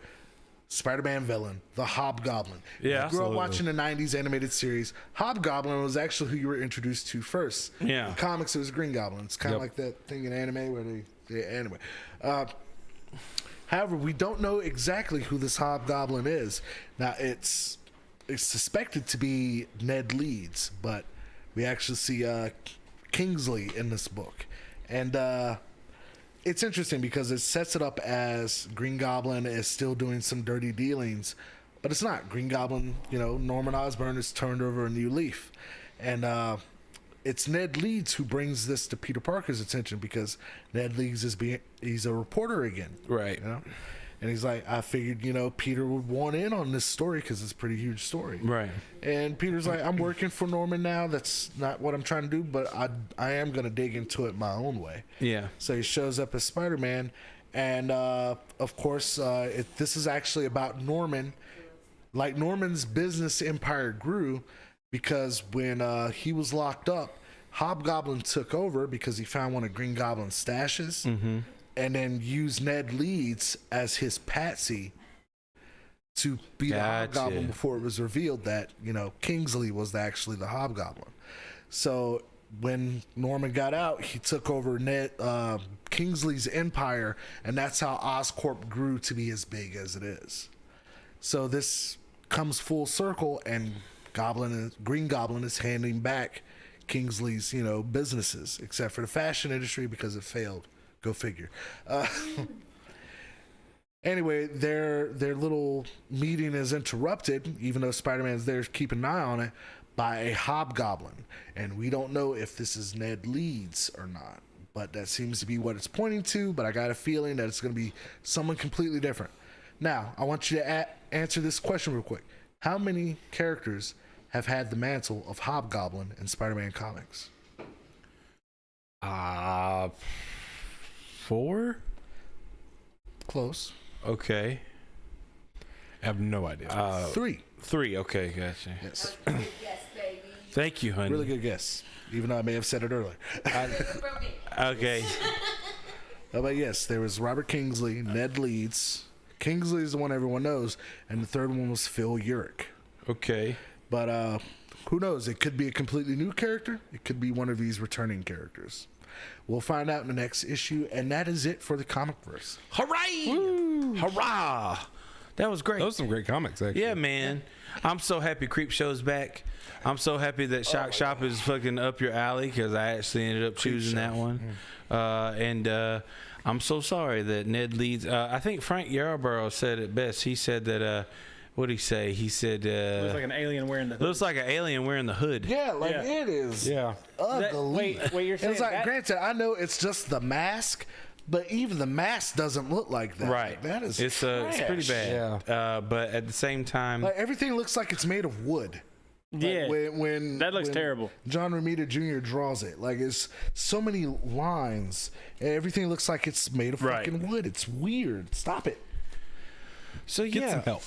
Spider-Man villain, the Hobgoblin. Yeah, If you grew up absolutely. watching the 90s animated series, Hobgoblin was actually who you were introduced to first. Yeah. In comics, it was Green Goblin. It's kind of Yep. like that thing in anime where anyway. However, we don't know exactly who this Hobgoblin is. Now, it's suspected to be Ned Leeds, but we actually see Kingsley in this book. And it's interesting because it sets it up as Green Goblin is still doing some dirty dealings, but it's not. Green Goblin, Norman Osborn has turned over a new leaf. And it's Ned Leeds who brings this to Peter Parker's attention because Ned Leeds he's a reporter again. Right. And he's like, I figured, Peter would want in on this story because it's a pretty huge story. Right. And Peter's like, I'm working for Norman now. That's not what I'm trying to do, but I am going to dig into it my own way. Yeah. So he shows up as Spider-Man. And, of course, this is actually about Norman. Like, Norman's business empire grew because when he was locked up, Hobgoblin took over because he found one of Green Goblin's stashes. Mm-hmm. And then use Ned Leeds as his patsy to be the Hobgoblin before it was revealed that, Kingsley was actually the Hobgoblin. So when Norman got out, he took over Kingsley's empire, and that's how Oscorp grew to be as big as it is. So this comes full circle, and Green Goblin is handing back Kingsley's, businesses, except for the fashion industry because it failed. Go figure. Anyway, their little meeting is interrupted, even though Spider-Man's there keeping an eye on it, by a Hobgoblin. And we don't know if this is Ned Leeds or not. But that seems to be what it's pointing to, but I got a feeling that it's going to be someone completely different. Now, I want you to answer this question real quick. How many characters have had the mantle of Hobgoblin in Spider-Man comics? 4? Close. Okay. I have no idea. 3. 3. Okay, gotcha. Yes. Yes, baby. Thank you, honey. Really good guess, even though I may have said it earlier. Okay. But yes, there was Robert Kingsley, Ned Leeds. Kingsley is the one everyone knows, and the third one was Phil Urich. Okay. But who knows? It could be a completely new character. It could be one of these returning characters. We'll find out in the next issue, and that is it for the comic verse. Hooray! Woo! Hurrah! That was great. Those are some great comics, actually. Yeah, man. I'm so happy Creep Show's back. I'm so happy that Shock Shop is fucking up your alley because I actually ended up choosing that one. And I'm so sorry that Ned Leeds. I think Frank Yarborough said it best. He said that. What did he say? He said, looks like an alien wearing the hood. Looks like an alien wearing the hood. Yeah, it is. Yeah. Ugly. Wait, you're saying it's like, that? granted, I know it's just the mask, but even the mask doesn't look like that. Right. Like, that is it's pretty bad. Yeah. But at the same time, like everything looks like it's made of wood. Yeah. Like when that looks terrible. John Romita Jr. draws it. Like it's so many lines. And everything looks like it's made of fucking wood. It's weird. Stop it. so Get yeah. some help.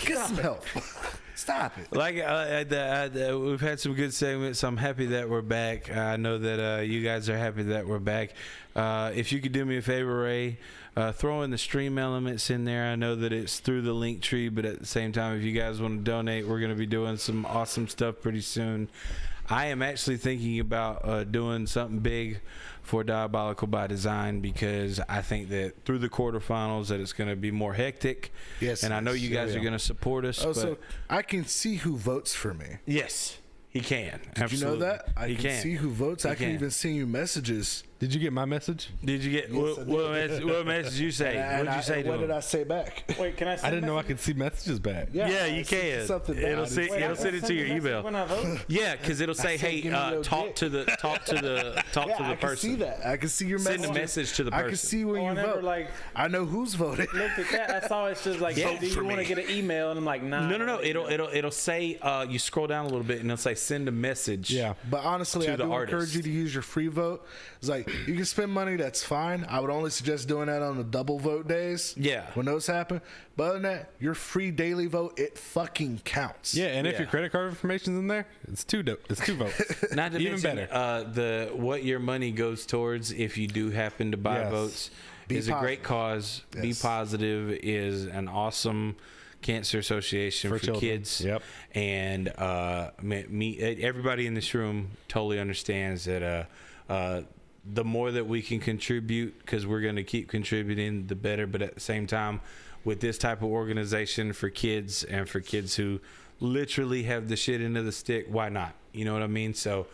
Get some help. Stop it. Like we've had some good segments. I'm happy that we're back. I know that you guys are happy that we're back. If you could do me a favor, Ray, throw in the stream elements in there. I know that it's through the link tree, but at the same time, if you guys want to donate, we're going to be doing some awesome stuff pretty soon. I am actually thinking about doing something big for Diabolical by Design because I think that through the quarterfinals that it's going to be more hectic. Yes, and I know you guys are going to support us. Oh, so I can see who votes for me. Yes, he can. Did you know that? I can see who votes. I can can. even send you messages. Did you get my message? Did you get what message you say? What did you say to What him? did I say back? Wait, can I? I didn't know I could see messages back. Yeah, you I sent can. something It'll back. send it to your email. When I vote? Yeah, because it'll say, said, "Hey, give me your talk dick." to the I can person." see that. I can see your message. Send a message to the person. I can see when I you never vote. I know who's voted. looked at that. I saw it's just like, Vote do for you want to me. get an email? And I'm like, nah. No. It'll say you scroll down a little bit and it'll say send a message. Yeah. But honestly, To I the do artist. encourage you to use your free vote. It's like you can spend money, that's fine. I would only suggest doing that on the double vote days. Yeah. When those happen. But other than that, your free daily vote, it fucking counts. Yeah, and if Yeah. your credit card information's in there, it's two votes. Not to Even mention, better. what your money goes towards if you do happen to buy Yes. votes Be is a great cause. Be Yes. Positive is an awesome cancer association for children. kids. Yep. And everybody in this room totally understands that the more that we can contribute, because we're going to keep contributing, the better. But at the same time, with this type of organization for kids and for kids who literally have the shit into the stick, why not? You know what I mean? So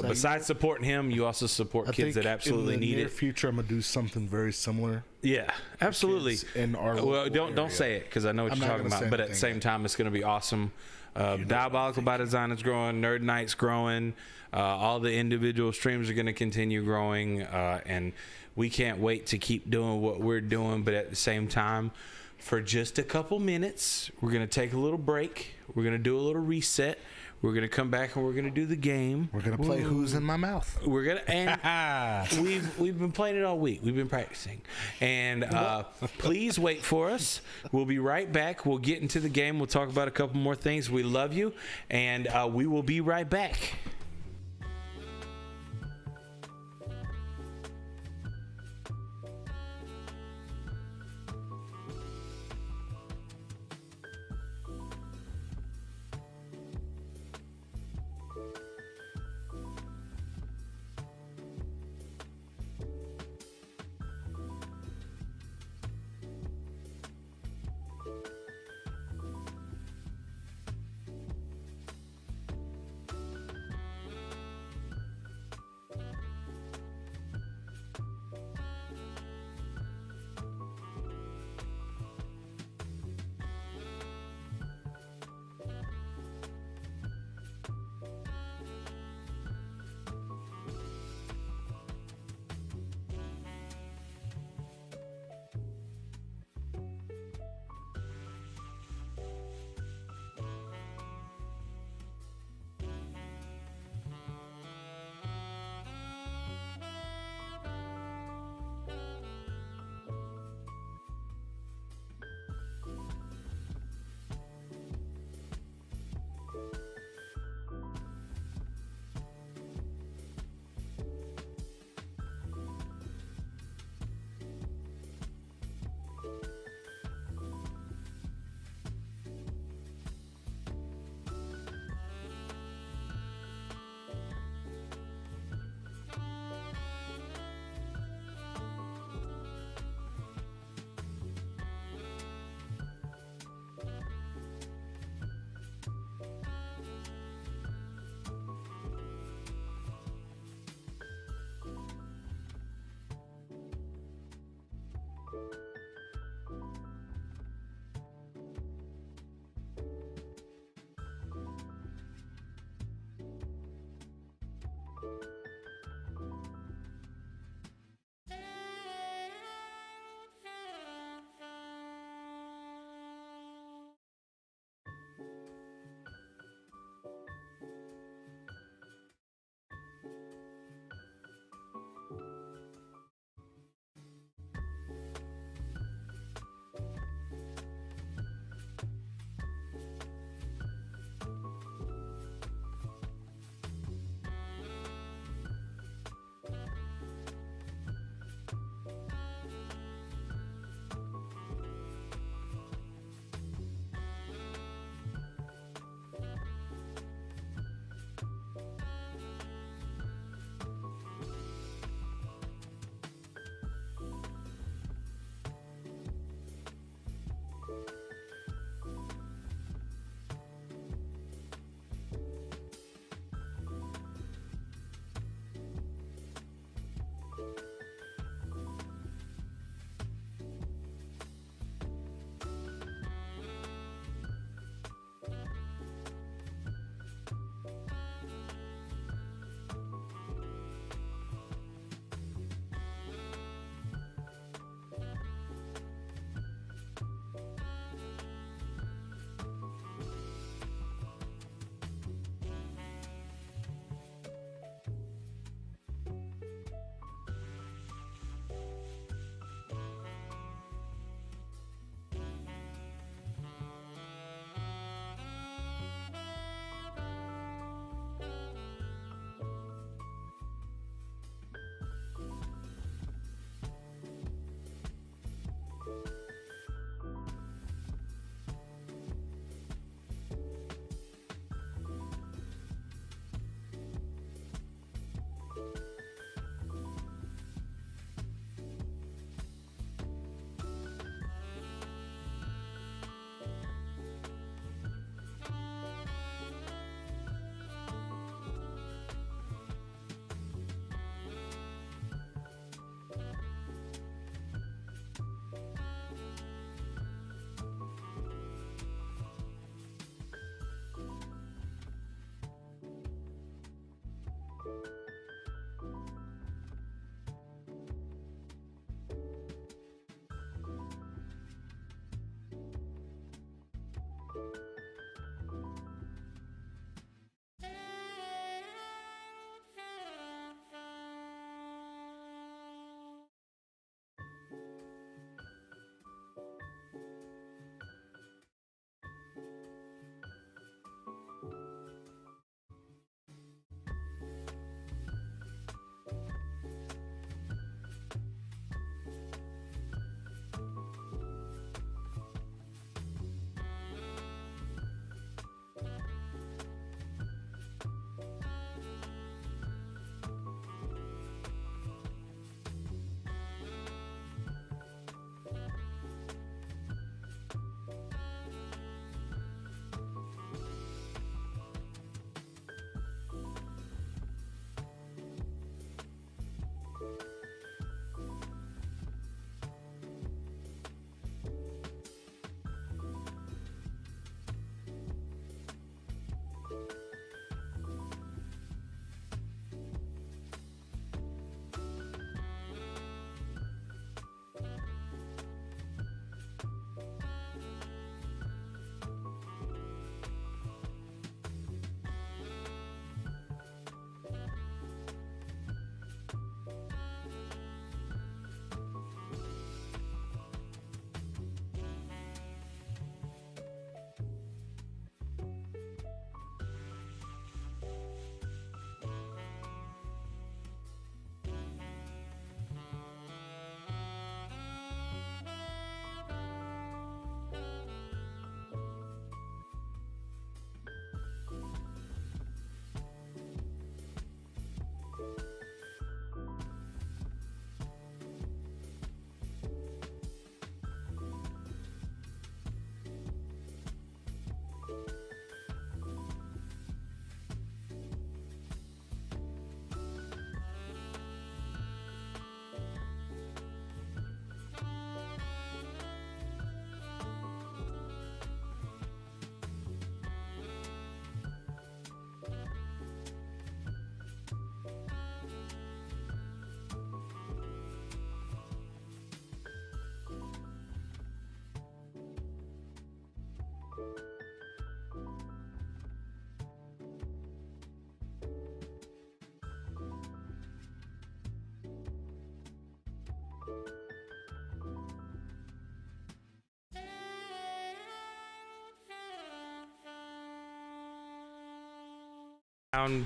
besides supporting him, you also support kids that absolutely in the need near it. future, I'm gonna do something very similar. Yeah, absolutely. In our well, local don't say it because I know what I'm you're not talking gonna about. say But at the anything same time, it's going to be awesome. Diabolical by Design is growing. Nerd Night's growing. All the individual streams are going to continue growing, and we can't wait to keep doing what we're doing. But at the same time, for just a couple minutes, we're going to take a little break. We're going to do a little reset. We're gonna come back and we're gonna do the game. We're gonna play Who's in My Mouth. We're gonna and we've been playing it all week. We've been practicing, and please wait for us. We'll be right back. We'll get into the game. We'll talk about a couple more things. We love you, and we will be right back.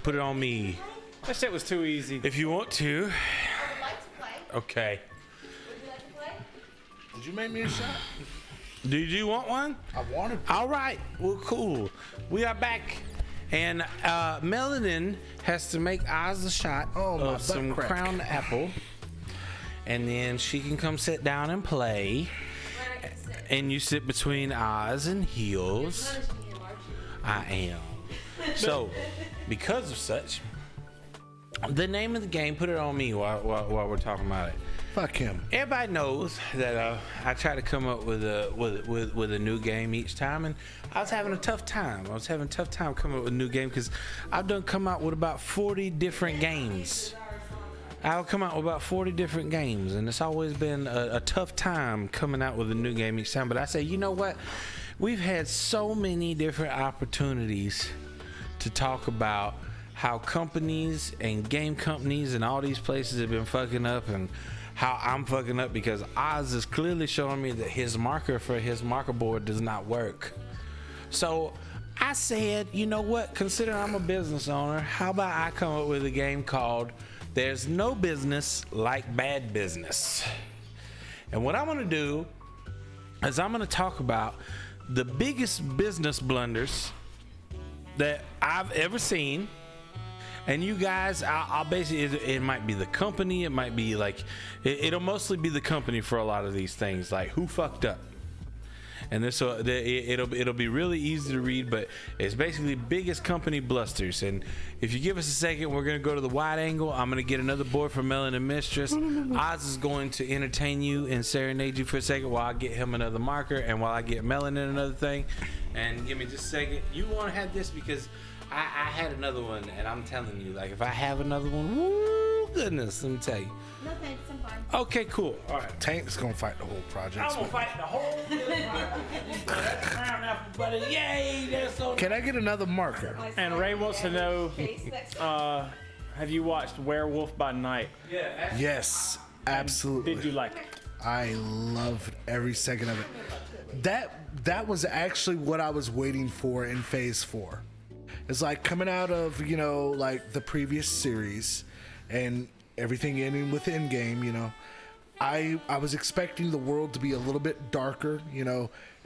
Put it on me. That shit was too easy. If you want to. I would like to play. Okay. Would you like to play? Did you make me a shot? Did you want one? I wanted. All right. Well, cool. We are back. And Melanin has to make Oz a shot of some crack. Crown Apple. And then she can come sit down and play. And you sit between Oz and Heels. I am. So, because of such, the name of the game, put it on me while we're talking about it. Fuck him. Everybody knows that I try to come up with a new game each time, and I was having a tough time. Coming up with a new game because I've come out with about 40 different games. I'll come out with about 40 different games, and it's always been a tough time coming out with a new game each time. But I say, you know what? We've had so many different opportunities to talk about how companies and game companies and all these places have been fucking up, and how I'm fucking up because Oz is clearly showing me that his marker for his marker board does not work. So I said, you know what? Considering I'm a business owner, how about I come up with a game called There's No Business Like Bad Business. And what I'm going to do is I'm going to talk about the biggest business blunders that I've ever seen. And you guys, I'll basically, it might be the company, it might be like, it'll mostly be the company for a lot of these things, like who fucked up. And this, it'll be really easy to read, but it's basically biggest company blusters. And if you give us a second, we're gonna go to the wide angle. I'm gonna get another board from Melanin Mistress. Oz is going to entertain you and serenade you for a second while I get him another marker, and while I get Melanin another thing. And give me just a second. You want to have this because I had another one, and I'm telling you, like, if I have another one, woo, goodness, let me tell you. No thanks, I'm fine. Okay, cool. All right. Tank's gonna fight the whole project. I'm gonna fight the whole thing. That's Crown Apple, buddy. Yay, that's so. Can I get another marker? And Ray wants to know, have you watched Werewolf by Night? Yeah. Yes, absolutely. Did you like it? I loved every second of it. That was actually what I was waiting for in Phase 4. It's like coming out of, like the previous series and everything ending with Endgame, I was expecting the world to be a little bit darker,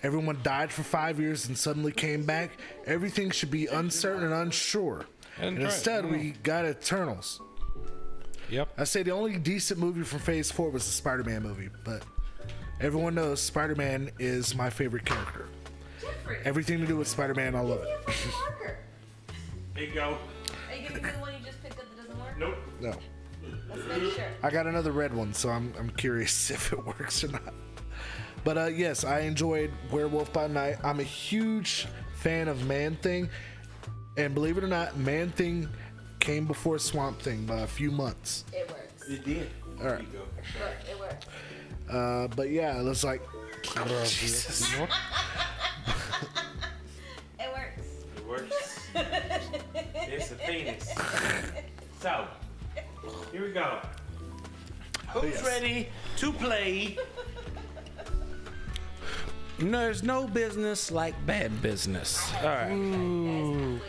everyone died for 5 years and suddenly came back. Everything should be uncertain and unsure. And instead we got Eternals. Yep. I say the only decent movie from Phase 4 was the Spider-Man movie, but everyone knows Spider-Man is my favorite character. Jeffrey. Everything to do with Spider-Man, I love it. Marker. There you go. Are you giving me the one you just picked up that doesn't work? Nope. No. Let's make sure. I got another red one, so I'm curious if it works or not. But yes, I enjoyed Werewolf by Night. I'm a huge fan of Man-Thing, and believe it or not, Man-Thing came before Swamp Thing by a few months. It works. It did. All right. It works. But yeah, it was like, Jesus. It works. It works. It's a penis. So, here we go. Who's ready to play? There's no business like bad business. All right. Ooh.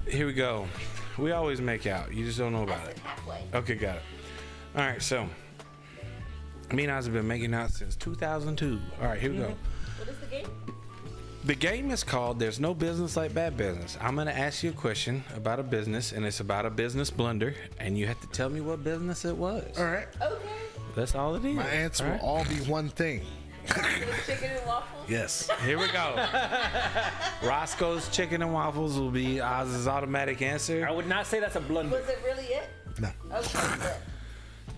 Here we go. We always make out. You just don't know about it. Halfway. Okay, got it. All right, so me and Oz have been making out since 2002. All right, here we go. What is the game? The game is called There's No Business Like Bad Business. I'm going to ask you a question about a business, and it's about a business blunder, and you have to tell me what business it was. All right. Okay. That's all it is. My answer will all be one thing. Chicken and waffles? Yes. Here we go. Roscoe's Chicken and Waffles will be Oz's automatic answer. I would not say that's a blunder. Was it really it? No. Okay, good.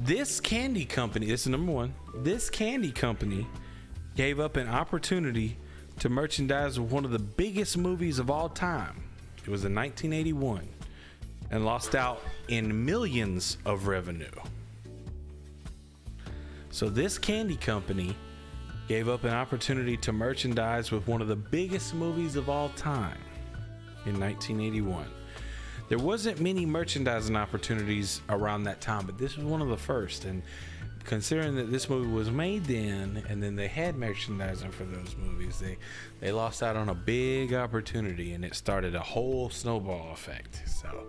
This candy company, this is number one, this candy company gave up an opportunity to merchandise one of the biggest movies of all time. It was in 1981 and lost out in millions of revenue. So this candy company gave up an opportunity to merchandise with one of the biggest movies of all time in 1981. There wasn't many merchandising opportunities around that time, but this was one of the first. And considering that this movie was made then, and then they had merchandising for those movies, they lost out on a big opportunity, and it started a whole snowball effect. So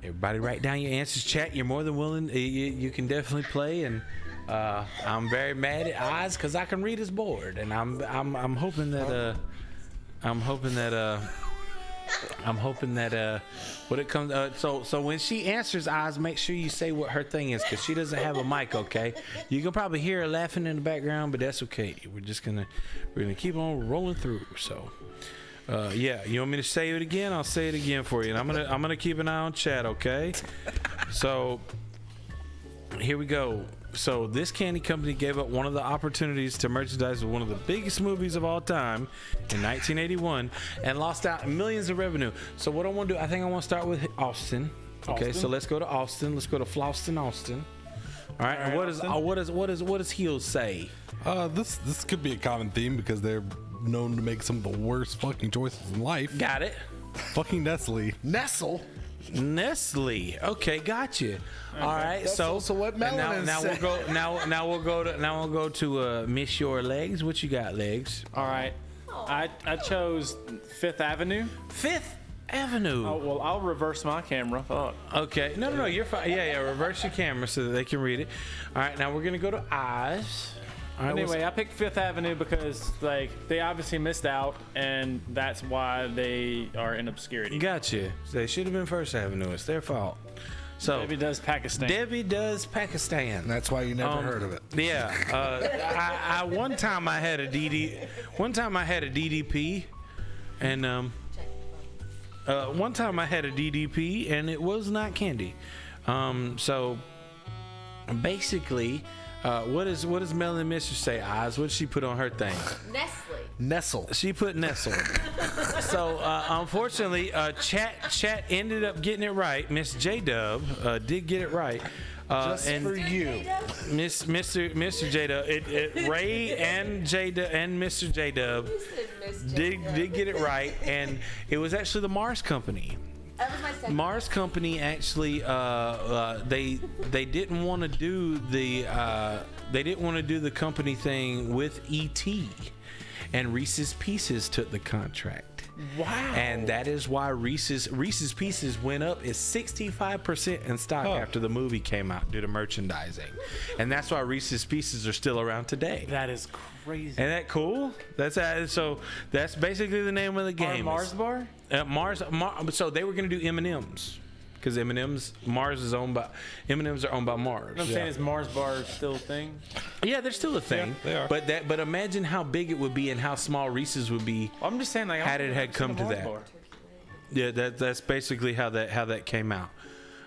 everybody write down your answers, chat. You're more than willing. You can definitely play, and I'm very mad at Oz because I can read his board, and I'm hoping that when it comes so when she answers, Oz, make sure you say what her thing is, because she doesn't have a mic. Okay, you can probably hear her laughing in the background, but that's okay. We're gonna keep on rolling through. So yeah, you want me to say it again? I'll say it again for you, and I'm gonna keep an eye on chat. Okay, so here we go. So this candy company gave up one of the opportunities to merchandise with one of the biggest movies of all time in 1981 and lost out millions of revenue. So what I want to do, I think I want to start with Austin. Okay, so let's go to Austin. Let's go to Floston, Austin. All right, and what does Heels say? This could be a common theme because they're known to make some of the worst fucking choices in life. Got it. Fucking Nestle. Nestle. Okay, gotcha. All right, That's so also what Melanin said. we'll go to Miss Your Legs. What you got, Legs? All right. I chose Fifth Avenue. Fifth Avenue. Oh, well, I'll reverse my camera. Fuck. Okay. No, you're fine. Yeah, reverse your camera so that they can read it. All right, now we're gonna go to Eyes. All right, Anyway, I picked Fifth Avenue because they obviously missed out, and that's why they are in obscurity. Gotcha. They should have been First Avenue. It's their fault. So Debbie Does Pakistan. Debbie Does Pakistan. That's why you never heard of it. Yeah. One time I had a DDP, and one time I had a DDP, and it was not candy. So basically, what does Melanie Mister say? Oz, what did she put on her thing? Nestle. She put Nestle. So unfortunately, chat ended up getting it right. Miss J Dub did get it right. Just and for you, Mr. J Dub, Ray and Mr. J Dub did get it right, and it was actually the Mars Company. That was my second. Mars Company actually they didn't want to do the company thing with E.T. and Reese's Pieces took the contract. Wow. And that is why Reese's Pieces went up is 65% in stock after the movie came out due to merchandising. And that's why Reese's Pieces are still around today. That is crazy. Isn't that cool? So that's basically the name of the game. Mars Bar? So they were going to do M&M's. Because Mars is owned by M&M's are owned by Mars. What I'm saying is Mars Bar still a thing. Yeah, they're still a thing. Yeah, they are. But imagine how big it would be and how small Reese's would be. I'm just saying, like, had come to that. Bar. Yeah, that's basically how that came out.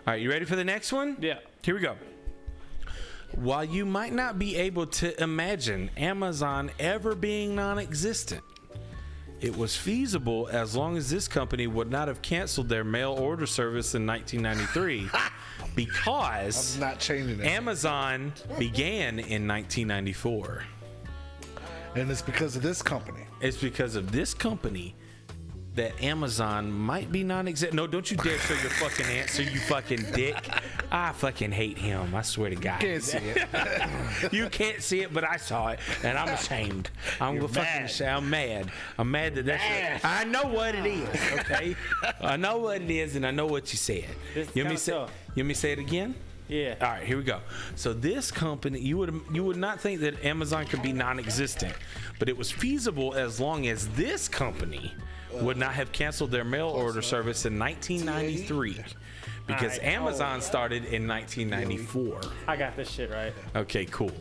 All right, you ready for the next one? Yeah. Here we go. While you might not be able to imagine Amazon ever being non-existent, it was feasible as long as this company would not have canceled their mail order service in 1993 because I'm not changing it. Amazon began in 1994. And it's because of this company. It's because of this company that Amazon might be non-existent. No, don't you dare show your fucking answer, you fucking dick. I fucking hate him. I swear to God. Can't see it. You can't see it, but I saw it, and I'm ashamed. I'm mad. I'm mad that that's. I know what it is. Okay, I know what it is, and I know what you said. You want me to say it again? Yeah. All right, here we go. So this company, you would not think that Amazon could be non-existent, but it was feasible as long as this company would not have canceled their mail order service in 1993 because Amazon started in 1994. I got this shit right. Okay, cool.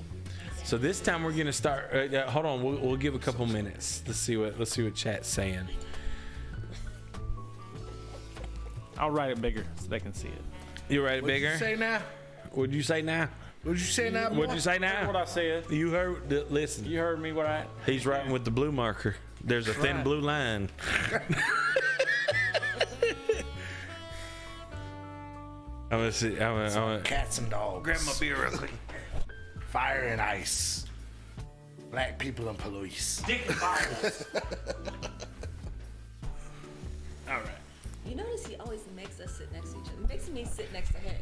So this time we're gonna start. Hold on, we'll give a couple minutes. Let's see what chat's saying. I'll write it bigger so they can see it. You write it bigger? What'd you say now? What'd you say now? What'd you say now? What'd you say now? What I said. You heard? Listen. You heard me. What I? He's writing with the blue marker. There's a thin blue line. I'm gonna see. I'm gonna Cats and dogs. grab my beer real quick. Fire and ice. Black people and police. Dick and fire. All right. You notice he always makes us sit next to each other. He makes me sit next to him.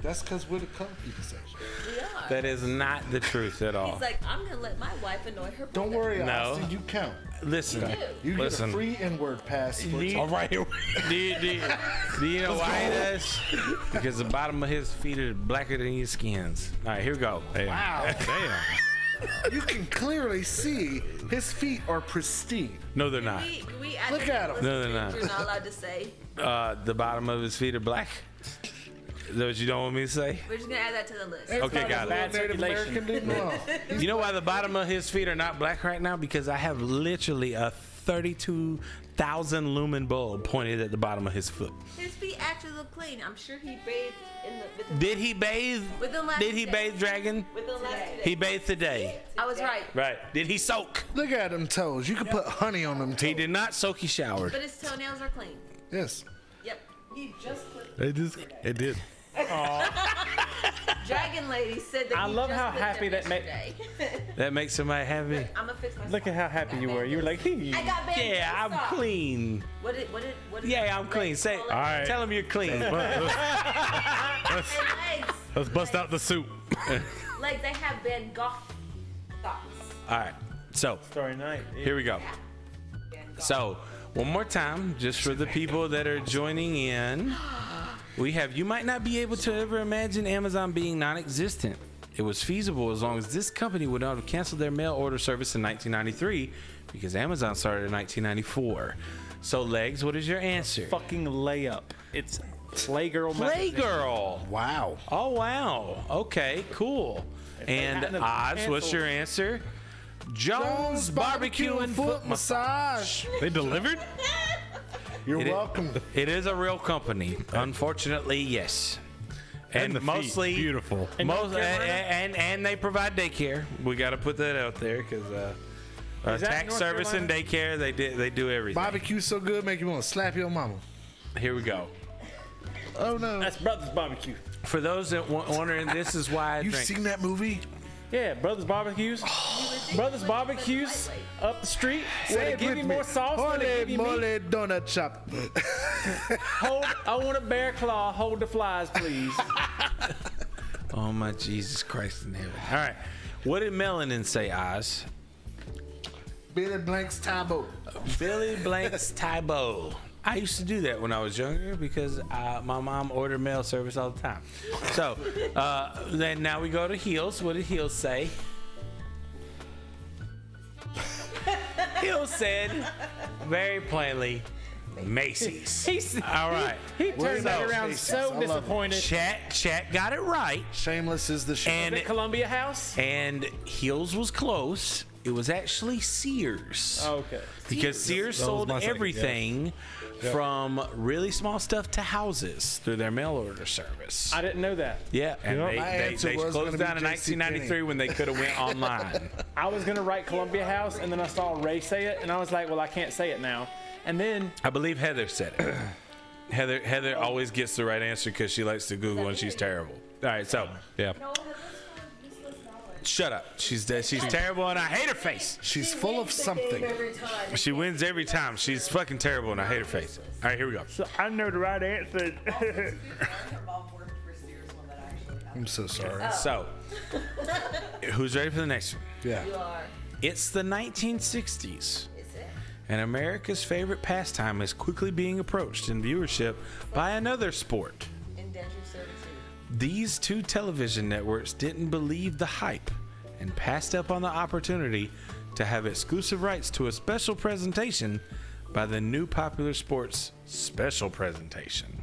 That's because we're the color people section. We are. That is not the truth at all. He's like, I'm gonna let my wife annoy her. Don't brother. worry, No. Austin. You count. Listen, You get listen. a free N-word pass. All right. Do you know why he does? Because the bottom of his feet are blacker than his skins. All right, here we go. Wow. Damn. You can clearly see his feet are pristine. No, they're not. Can we add Look at him. No, they're not. You're not allowed to say. The bottom of his feet are black. Is that what you don't want me to say? We're just gonna add that to the list. Okay, got it. Bad Native circulation. American dude. No. You know why the bottom of his feet are not black right now? Because I have literally a 32,000 lumen bulb pointed at the bottom of his foot. His feet actually look clean. I'm sure he bathed in the. Did he bathe? Within last Did he day. bathe, Dragon? Within the last 2 days. He bathed today. I was right. Right. Did he soak? Look at them toes. You could put honey on them toes. He did not soak. He showered. But his toenails are clean. Yes. Yep. He just put It did. Dragon Lady said that. I he love just how put happy them that made- yesterday. That makes somebody happy. I'm gonna fix my. Look at how happy you were. You were like, I got bad Yeah, I'm socks. clean. What did? Yeah, I'm clean. Say, All right. tell him you're clean. Legs. Let's bust out the soup. Legs. They have Van Gogh socks. All right. So story night. here we go. So one more time, just for the people that are joining in, we have. You might not be able to ever imagine Amazon being non-existent. It was feasible as long as this company would not have canceled their mail order service in 1993, because Amazon started in 1994. So, Legs, what is your answer? Fucking layup. It's Playgirl. magazine. Playgirl. Wow. Oh, wow. Okay, cool. And hadn't have Oz, what's canceled- your answer? Jones Barbecue and Foot Massage. They delivered? You're It is- welcome. It is a real company. Unfortunately, yes. And the feet, mostly beautiful. Most, and they provide daycare. We got to put that out there because Is that tax North service and Carolina? daycare, they do everything. Barbecue's so good, make you want to slap your mama. Here we go. Oh no. That's Brothers Barbecue. For those that wondering, this is why I You've drink. seen that movie? Yeah, Brothers Barbecues. Brothers Barbecues up the street. Where they give you more sauce. Where they Holy give you meat. moly donut shop. I want a bear claw. Hold the flies, please. Oh my Jesus Christ in heaven! All right, what did Melanin say, Oz? Billy Blank's Tybo. Billy Blank's Tybo. I used to do that when I was younger because my mom ordered mail service all the time. So then now we go to Heels. What did Heels say? Heels said very plainly, Macy's. All right. He turned that around Macy's? so I love it. disappointed. Chat got it right. Shameless is the show. And Is it Columbia House? and Heels was close. It was actually Sears. Okay. Because Sears That was sold my second everything from really small stuff to houses through their mail order service. I didn't know that. Yeah, and My they answer was gonna closed be down in JCPenney. 1993 when they could have went online. I was gonna write Columbia House, and then I saw Ray say it, and I was like, well, I can't say it now. And then I believe Heather said it. Heather always gets the right answer because she likes to Google and she's terrible. All right, so Yeah. shut up. She's terrible and I hate her face. She's full of something. She wins every time. She's fucking terrible and I hate her face. All right, here we go. I know the right answer. Her mom worked for Sears when that actually happened. I'm so sorry. So, who's ready for the next one? Yeah. You are. It's the 1960s. Is it? And America's favorite pastime is quickly being approached in viewership by another sport. Indentured servitude. These two television networks didn't believe the hype and passed up on the opportunity to have exclusive rights to a special presentation by the new popular sports special presentation.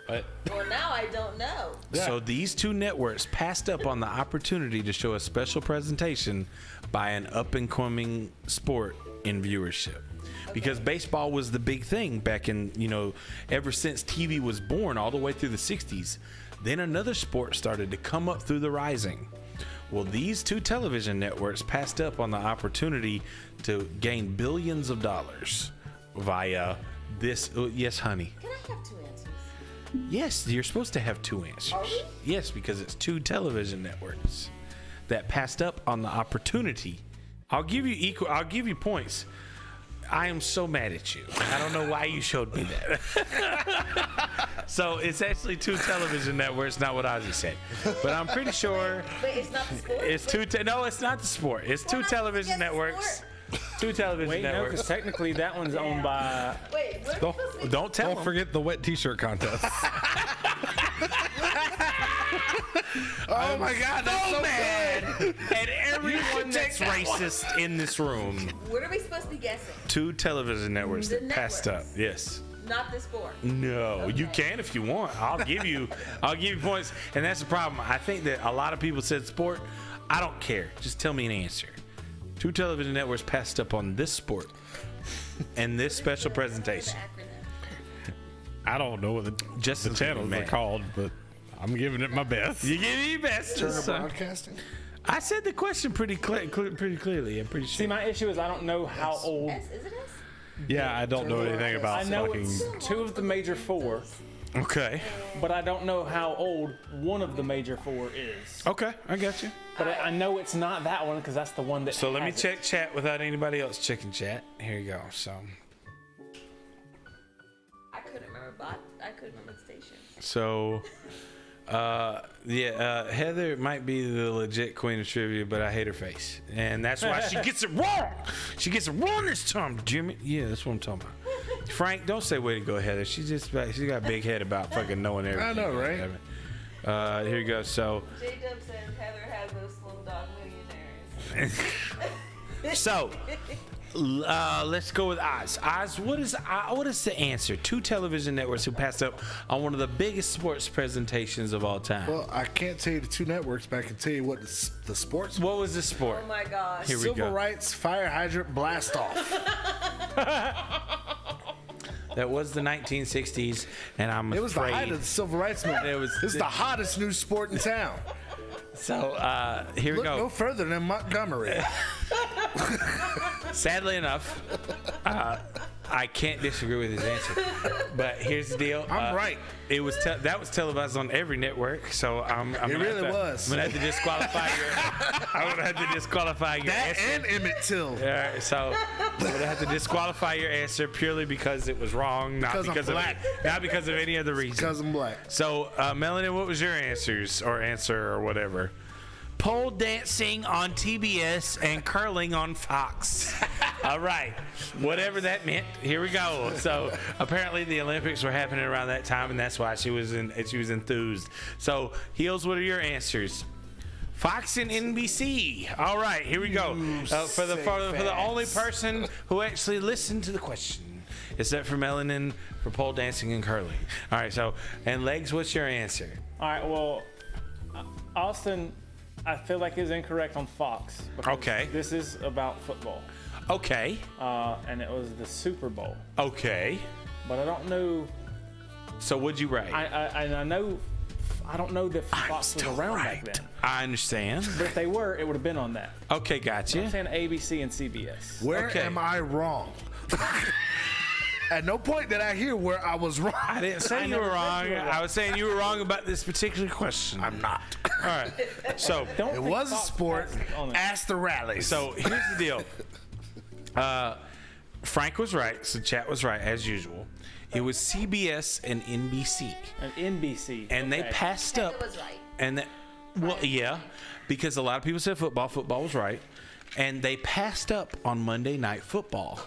Well, now I don't know. So these two networks passed up on the opportunity to show a special presentation by an up-and-coming sport in viewership. Because baseball was the big thing back in, ever since TV was born all the way through the 60s. Then another sport started to come up through the rising. Well, these two television networks passed up on the opportunity to gain billions of dollars via this. Yes, honey. Can I have two answers? Yes, you're supposed to have two answers. Are we? Yes, because it's two television networks that passed up on the opportunity. I'll give you points. I am so mad at you. I don't know why you showed me that. So it's actually 2 television networks, not what Ozzy said. But I'm pretty sure Wait, it's not the sport? it's 2. No, it's not the sport. It's 2 television networks. 2 television Wait, no, networks. because technically that one's owned by. Wait, what? Don't tell Don't them. forget the wet T-shirt contest. Oh my God, that's so mad good. at everyone that's racist in this room. What are we supposed to be guessing? 2 television networks The that passed up. networks. Yes. Not the sport. No, you can if you want. I'll give you points. And that's the problem. I think that a lot of people said sport. I don't care. Just tell me an answer. 2 television networks passed up on this sport and this special presentation. I don't know what the channels are called, but I'm giving it my best. You give me your best. Turner Broadcasting. I said the question pretty clearly. I'm pretty sure. See, my issue is I don't know how old. Is it S? Yeah, I don't know anything about I know fucking. it's 2 of the major 4, Okay. but I don't know how old one of the major 4 is. Okay, I got you. But I know it's not that one because that's the one that. So let me has it. check chat without anybody else checking chat. Here you go. So I couldn't remember, but I couldn't remember the station. Heather might be the legit queen of trivia, but I hate her face, and that's why she gets it wrong. She gets it wrong this time, Jimmy. Yeah, that's what I'm talking about. Frank, don't say way to go, Heather. She got a big head about fucking knowing everything. I know, right? Here you go. So, J-Dub says Heather has those Slumdog Millionaires. so let's go with Oz. Oz, what is the answer? 2 television networks who passed up on one of the biggest sports presentations of all time. Well, I can't tell you the 2 networks, but I can tell you what the sports. What was the sport? Oh my gosh. Here we Civil go. rights fire hydrant blast off. That was the 1960s, and I'm It was the afraid. height of the civil rights movement. This is the hottest new sport in town. So here we Look go. no further than Montgomery. Sadly enough, I can't disagree with his answer. But here's the deal. I'm right. It was that was televised on every network, so I'm It gonna really have to, was. I'm gonna have to disqualify your. I'm gonna have to disqualify your That answer. and Emmett Till. All right, so I'm gonna have to disqualify your answer purely because it was wrong, not Because I'm because of black. not because of any other reason. Because I'm black. So, Melanie, what was your answer or whatever? Pole dancing on TBS and curling on Fox. All right, whatever that meant. Here we go. So apparently the Olympics were happening around that time, and that's why she was enthused. So, Heels, what are your answers? Fox and NBC. All right, here we go. For the only person who actually listened to the question, except for Melanin for pole dancing and curling. All right, so and Legs, what's your answer? All right, well, Austin, I feel like is incorrect on Fox. because Okay. This is about football, Okay. and it was the Super Bowl. Okay. But I don't know. So what'd you write? I know. I don't know that Fox was around back then. I understand. But if they were, it would have been on that. Okay, gotcha. I'm saying ABC and CBS. Where Okay. am I wrong? At no point did I hear where I was wrong. I didn't say you were wrong. I was saying you were wrong about this particular question. I'm not. All right. So Don't It think was a Fox sport. passed on it. Ask the rallies. So here's the deal. Frank was right. So chat was right as usual. It was CBS and NBC, An NBC. and they Okay. passed up. Heather was right. And well, yeah, because a lot of people said football. Football was right, and they passed up on Monday Night Football.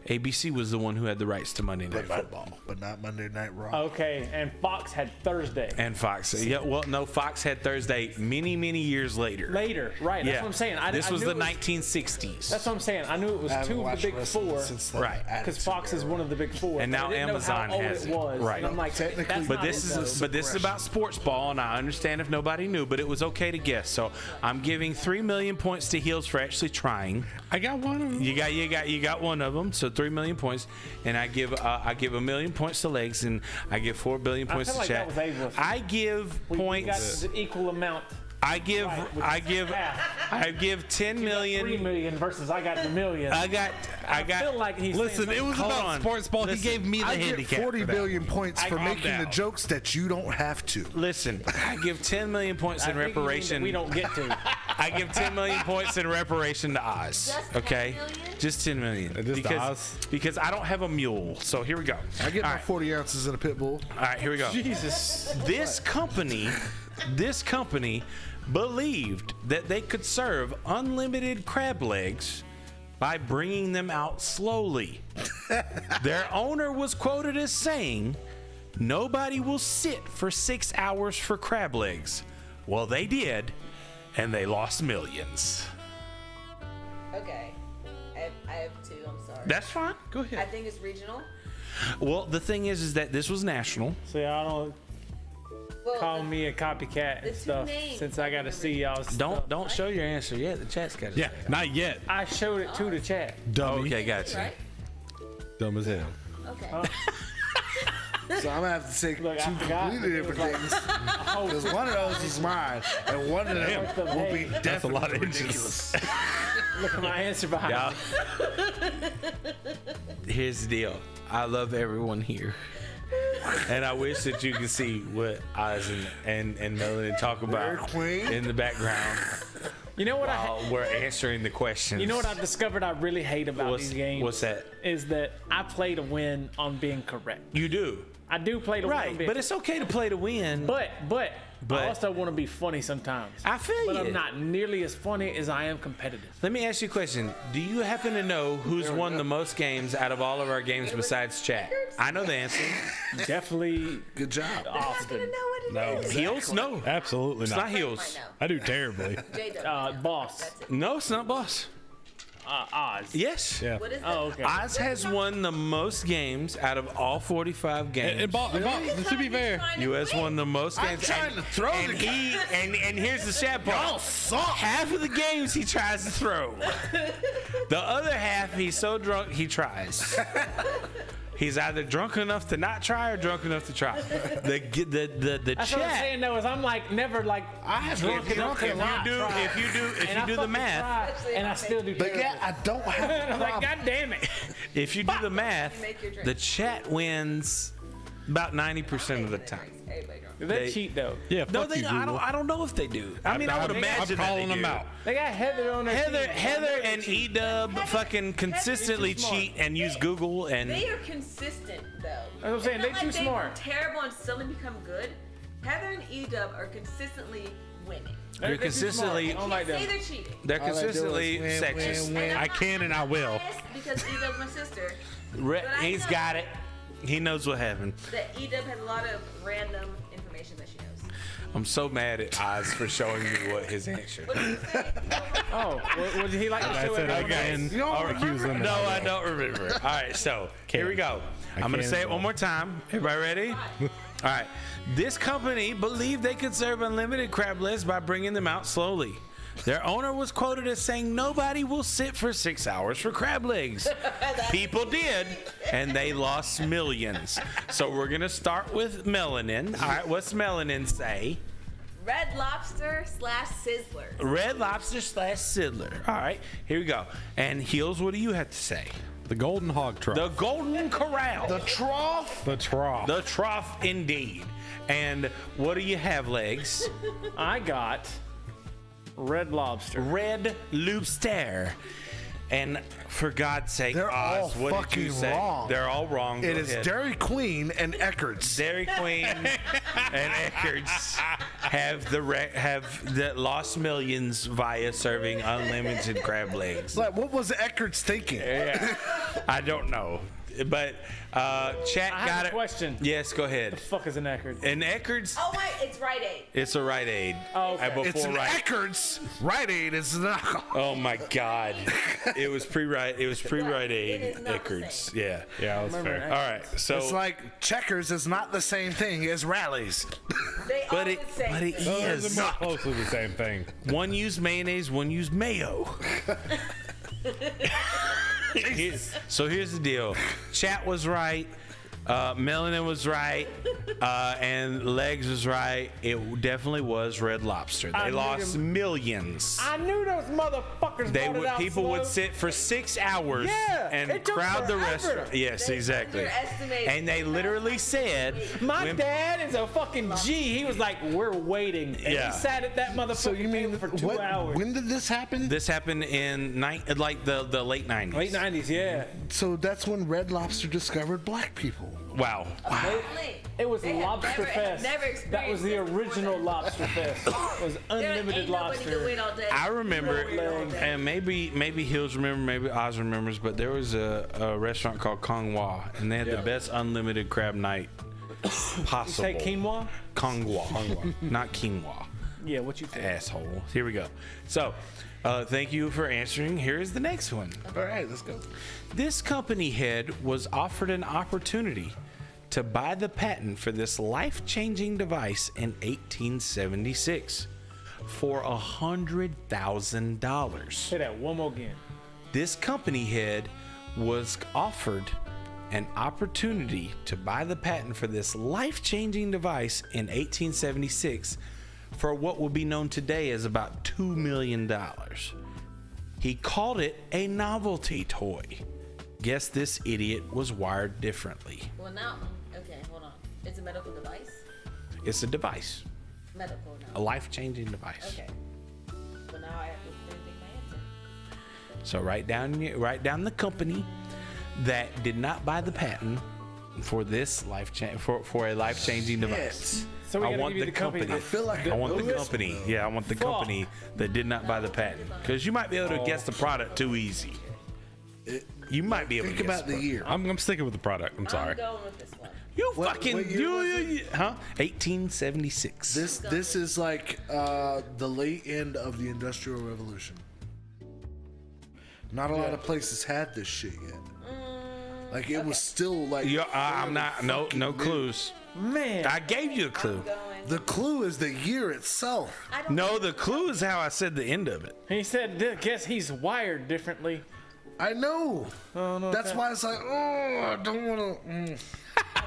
ABC was the one who had the rights to Monday Night Football. But not Monday Night Raw. Okay, and Fox had Thursday. And Fox. Yeah, well, no, Fox had Thursday many, many years later. Later, right? That's Yeah. what I'm saying. This I was knew the it was- 1960s. That's what I'm saying. I knew it was I haven't two of the watched big wrestling four. since the Right. Because Attitude Fox is Era. one of the big four. And but now I didn't know Amazon how old has it it. was. Right. And I'm like, Technically- that's But not this it, is though. about sports ball, and I understand if nobody knew, but it was okay to guess. So I'm giving 3 million points to Heels for actually trying. I got one of them. You got one of them, so 3 million points, and I give 1 million points to Legs, and I give 4 billion I points feel to like Chat. that was ableist. I give We got points. the equal amount. I give Right, which I is give half. I give 10 3 million. million versus I got the million. I got feel like he's Listen, saying it was Hold about on. sports ball. Listen, he gave me the I get handicap. 40 for that. billion points for calm making the down. jokes that you don't have to. Listen, I give 10 million points in I think you mean that reparation. we don't get to. I give 10 million points in reparation to Oz. Just Okay, 10 million? just 10 million. Just because I don't have a mule. So here we go. I get All my right. 40 ounces in a pit bull. All right, here we go. Jesus. This company believed that they could serve unlimited crab legs by bringing them out slowly. Their owner was quoted as saying, "Nobody will sit for 6 hours for crab legs." Well, they did, and they lost millions. Okay. I have two. I'm sorry. That's fine. Go I ahead. think it's regional. Well, the thing is that this was national. See, I don't Well, call me a copycat the and two stuff names since I got to see y'all's stuff. Don't show your answer yet. The chat's got it. Yeah, not yet. I showed it to the chat. Dummy. Okay, gotcha. right? Dumb as hell. Okay. So I'm gonna have to take Look, I two forgot. completely It was different like things. Because one of those is mine, and one of them will be That's definitely a lot of ridiculous. Look at my answer behind Y'all, me. here's the deal. I love everyone here. And I wish that you could see what Oz and Melanie talk about Queen. in the background You know what while we're answering the questions. You know what I discovered I really hate about these games? What's that? Is that I play to win on being correct. You do. I do play to win on Right, being but it's okay to play to win. But But- I also want to be funny sometimes. I feel But you. I'm not nearly as funny as I am competitive. Let me ask you a question. Do you happen to know who's won the most games out of all of our games besides chat? I know the answer. Definitely Good job. I don't Austin. know what it No. is. Heels? No. Absolutely It's not. not Heels. I do terribly. JW. Boss. That's it. No, it's not Boss. Oz. Yes. Yeah. What is it? Oh, okay. Oz has won the most games out of all 45 games. To be fair, You has won the most I'm games. trying to throw and the he and here's the sad part. Y'all suck. Half of the games he tries to throw. The other half he's so drunk he tries. He's either drunk enough to not try or drunk enough to try. The That's what I'm chat. saying though, is I'm like never like drunk enough to not try. If you do And I the fucking math, try, and I still do But terrible. yeah, I don't have a I'm like, problem. God damn it. if you do the math, Make your drink. the chat wins about 90% of the time. Everybody drunk. They They- cheat though. yeah. No, fuck they. you, I Google. don't know if they do. I mean, I would imagine I'm calling that they them do. out. They got Heather on their team. Heather and Edub fucking consistently Heather's too cheat and use Google and They are consistent though. That's what I'm saying, It's they not too like smart. They were terrible and suddenly become good. Heather and Edub are consistently winning. they're too smart. consistently I don't like Say them. they're cheating. they're All I do is consistently win, sexist. win, win. And I'm I not can and I will. biased because Edub's my sister. Re- But I he's know- got it. He knows what happened. That Edub has a lot of random information that she knows. I'm so mad at Oz for showing me what his answer. What did you say? Oh, would he like to I show said everyone again. else? I'll recuse them. No, I don't remember. All right, so here we go. I'm gonna can say as it one well. more time. Everybody ready? All right. This company believed they could serve unlimited crab legs by bringing them out slowly. Their owner was quoted as saying, "Nobody will sit for 6 hours for crab legs." People did, and they lost millions. So we're gonna start with Melanin. All right, what's Melanin say? Red Lobster / Sizzler. Red Lobster / Sizzler. All right, here we go. And Heels, what do you have to say? The Golden Hog Trough. The Golden Corral. The trough. The trough. The trough, indeed. And what do you have, Legs? I got Red Lobster. Red Lobster. And for God's sake, They're Oz, all what did you fucking say? wrong. They're all wrong. It Go is ahead. Dairy Queen and Eckert's. Dairy Queen and Eckert's have the lost millions via serving unlimited crab legs. Like, what was Eckert's thinking? Yeah, I don't know, but chat I have got a it. question. Yes, go ahead. Fuck is an Eckerd? And Eckert's, Oh wait, it's Rite Aid. it's a Rite Aid. Oh, okay. Before It's an Rite- Eckert's. Rite Aid is not. Oh my God! It was pre-Rite. It was pre-Rite It Aid. is not the Eckert's. same. Yeah. Yeah, that's Remember fair. that. All right. So, It's like Checkers is not the same thing as Rallies. They but all it, the same but it thing. Those is. are more closely the same thing. One used mayonnaise. One used mayo. So here's the deal. Chat was right. Melanin was right, and Legs was right. It definitely was Red Lobster. They lost millions. I knew those motherfuckers. People would sit for 6 hours and crowd the restaurant. Yes, exactly. And they literally said, "My dad is a fucking G." He was like, "We're waiting." And he sat at that motherfucking table for 2 hours. When did this happen? This happened in the late 90s. Late 90s, yeah. So that's when Red Lobster discovered black people. Wow. It was Lobster Fest. That was the original Lobster Fest. It was unlimited lobster. I remember, and maybe Hills remember, maybe Oz remembers, but there was a restaurant called Kong Wah, and they had the best unlimited crab night possible. You say quinoa? Kong Wah, not quinoa. Yeah, what you say? Asshole. Here we go. So, thank you for answering. Here is the next one. All right, let's go. This company head was offered an opportunity to buy the patent for this life-changing device in 1876 for $100,000. Say that one more again. This company head was offered an opportunity to buy the patent for this life-changing device in 1876 for what would be known today as about $2 million. He called it a novelty toy. Guess this idiot was wired differently. Well, now, okay, hold on. It's a medical device? It's a device. Medical now. A life-changing device. Okay. So now I have to rethink my answer. So write down the company that did not buy the patent for this for a life-changing device. So I want the company. I feel like I want the company. Yeah, I want the company that did not buy the patent, because you might be able to guess the product too easy. You might be able to Think guess about the year. I'm sticking with the product. I'm sorry. I'm going with this one. You What fucking year was it? 1876. This is like the late end of the Industrial Revolution. Not a lot of places had this shit yet. Like it was still like. I'm not. No clues. Man, I gave you a clue. The clue is the year itself. No, the clue is how I said the end of it. he said, "Guess he's wired differently." I know. Oh, no, That's why it's like, I don't want to. You know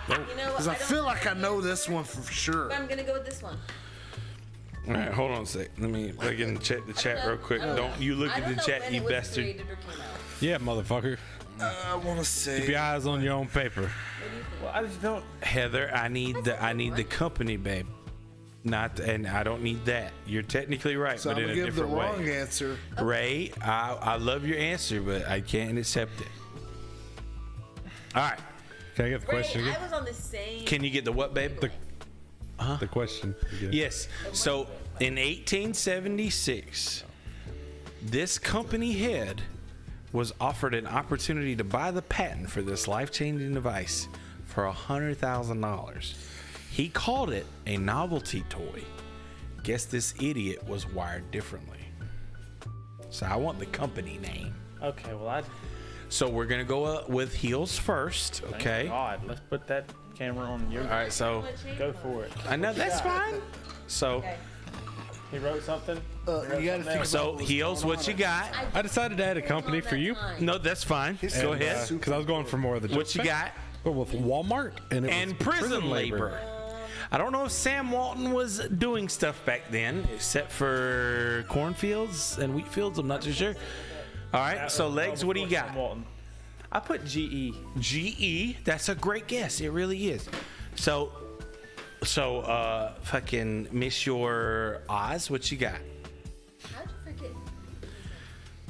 what? Because I feel like I know this one for sure. I'm going to go with this one. All right, hold on a sec. Let me look and check the chat real quick. Don't you look at the chat, you bastard. Yeah, motherfucker. I want to say. Keep your eyes on your own paper. Well, I just don't. Heather, I need the company, babe. And I don't need that. You're technically right, So but I'm in a gonna give the different wrong way. answer. Ray, I love your answer, but I can't accept it. All right. Can I get the question Ray, again? I was on the same. Can you get the what, babe? The question again. Yes. So in 1876, this company head was offered an opportunity to buy the patent for this life-changing device for $100,000. He called it a novelty toy. Guess this idiot was wired differently. So I want the company name. Okay, well, So we're gonna go with Heels first, okay? God, let's put that camera on your. All right, so Go for it. I know that's fine. So, He wrote something. You gotta think. so Heels, what you got? I decided to add a company for you. No, that's fine. Go ahead. Because I was going for more of the. What you got? But with Walmart and Prison labor. I don't know if Sam Walton was doing stuff back then, except for cornfields and wheat fields. I'm not too sure. All right, so Legs, what do you got? I put GE. GE. That's a great guess. It really is. So, fucking Miss Your Oz, what you got? How'd you forget?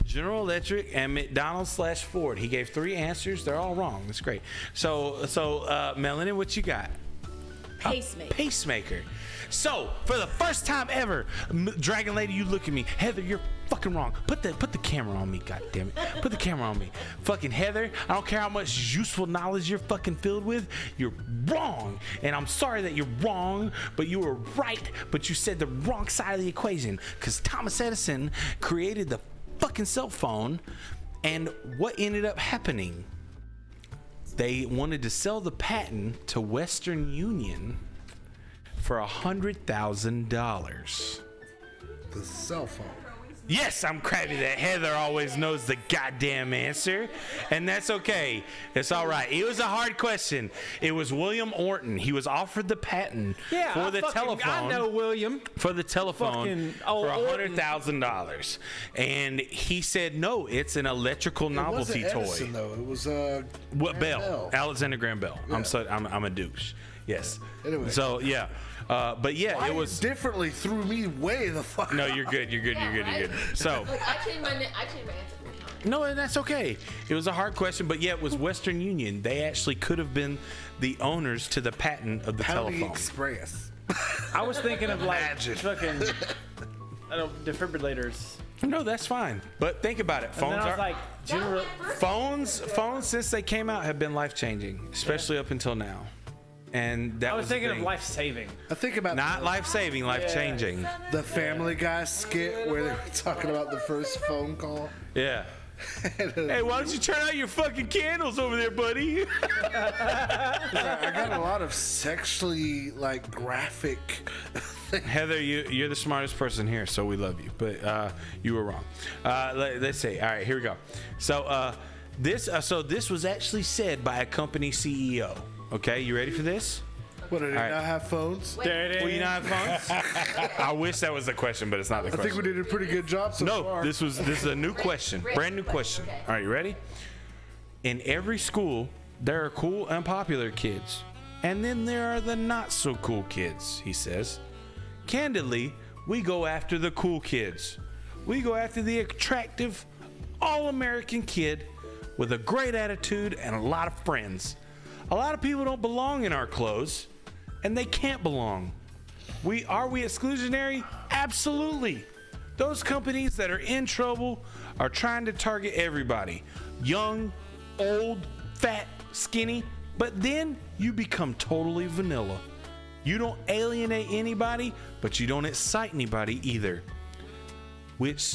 General Electric and McDonald's/Ford. He gave 3 answers. They're all wrong. That's great. So, Melanie, what you got? Pacemaker. Pacemaker. So, for the first time ever, Dragon Lady, you look at me. Heather, you're fucking wrong. Put the camera on me, goddammit. Put the camera on me. Fucking Heather, I don't care how much useful knowledge you're fucking filled with. You're wrong. And I'm sorry that you're wrong, but you were right. But you said the wrong side of the equation. Because Thomas Edison created the fucking cell phone. And what ended up happening? They wanted to sell the patent to Western Union for $100,000. The cell phone. Yes, I'm crabby that Heather always knows the goddamn answer, and that's okay. It's all right. It was a hard question. It was William Orton. He was offered the patent for the telephone. I know William. For the telephone old for $100,000, and he said no. It's an electrical novelty it wasn't toy. Edison, though. It was Bell. Alexander Graham Bell. Yeah. I'm a douche. Yes. Anyway. So yeah. But yeah, it was differently threw me way the fuck. No, you're good. You're good. Yeah, you're good. You're good. So. Look, I changed my answer 3 times. No, and that's okay. It was a hard question, but yeah, it was Western Union. They actually could have been the owners to the patent of the telephone. Express. I was thinking of like Imagine. fucking defibrillators. No, that's fine. But think about it. And Phones then I was are like, general. phones since they came out have been life changing, especially up until now. And that I was the thinking of thing. life saving. I think about Not life saving, life changing. the Family Guy skit where they were talking about the first phone call. Yeah. Hey, why don't you turn out your fucking candles over there, buddy? I got a lot of sexually graphic. Heather, you're the smartest person here, so we love you. But you were wrong. Let's see. All right, here we go. So this was actually said by a company CEO. Okay, you ready for this? What, do they right. not have phones? Will you not have phones? I wish that was the question, but it's not the I question. think we did a pretty good job so far. This is a new question, brand new question. Okay. All right, you ready? In every school, there are cool and popular kids, and then there are the not so cool kids. He says, candidly, we go after the cool kids. We go after the attractive, all-American kid with a great attitude and a lot of friends. A lot of people don't belong in our clothes, and they can't belong. Are we exclusionary? Absolutely. Those companies that are in trouble are trying to target everybody. Young, old, fat, skinny, but then you become totally vanilla. You don't alienate anybody, but you don't excite anybody either. Which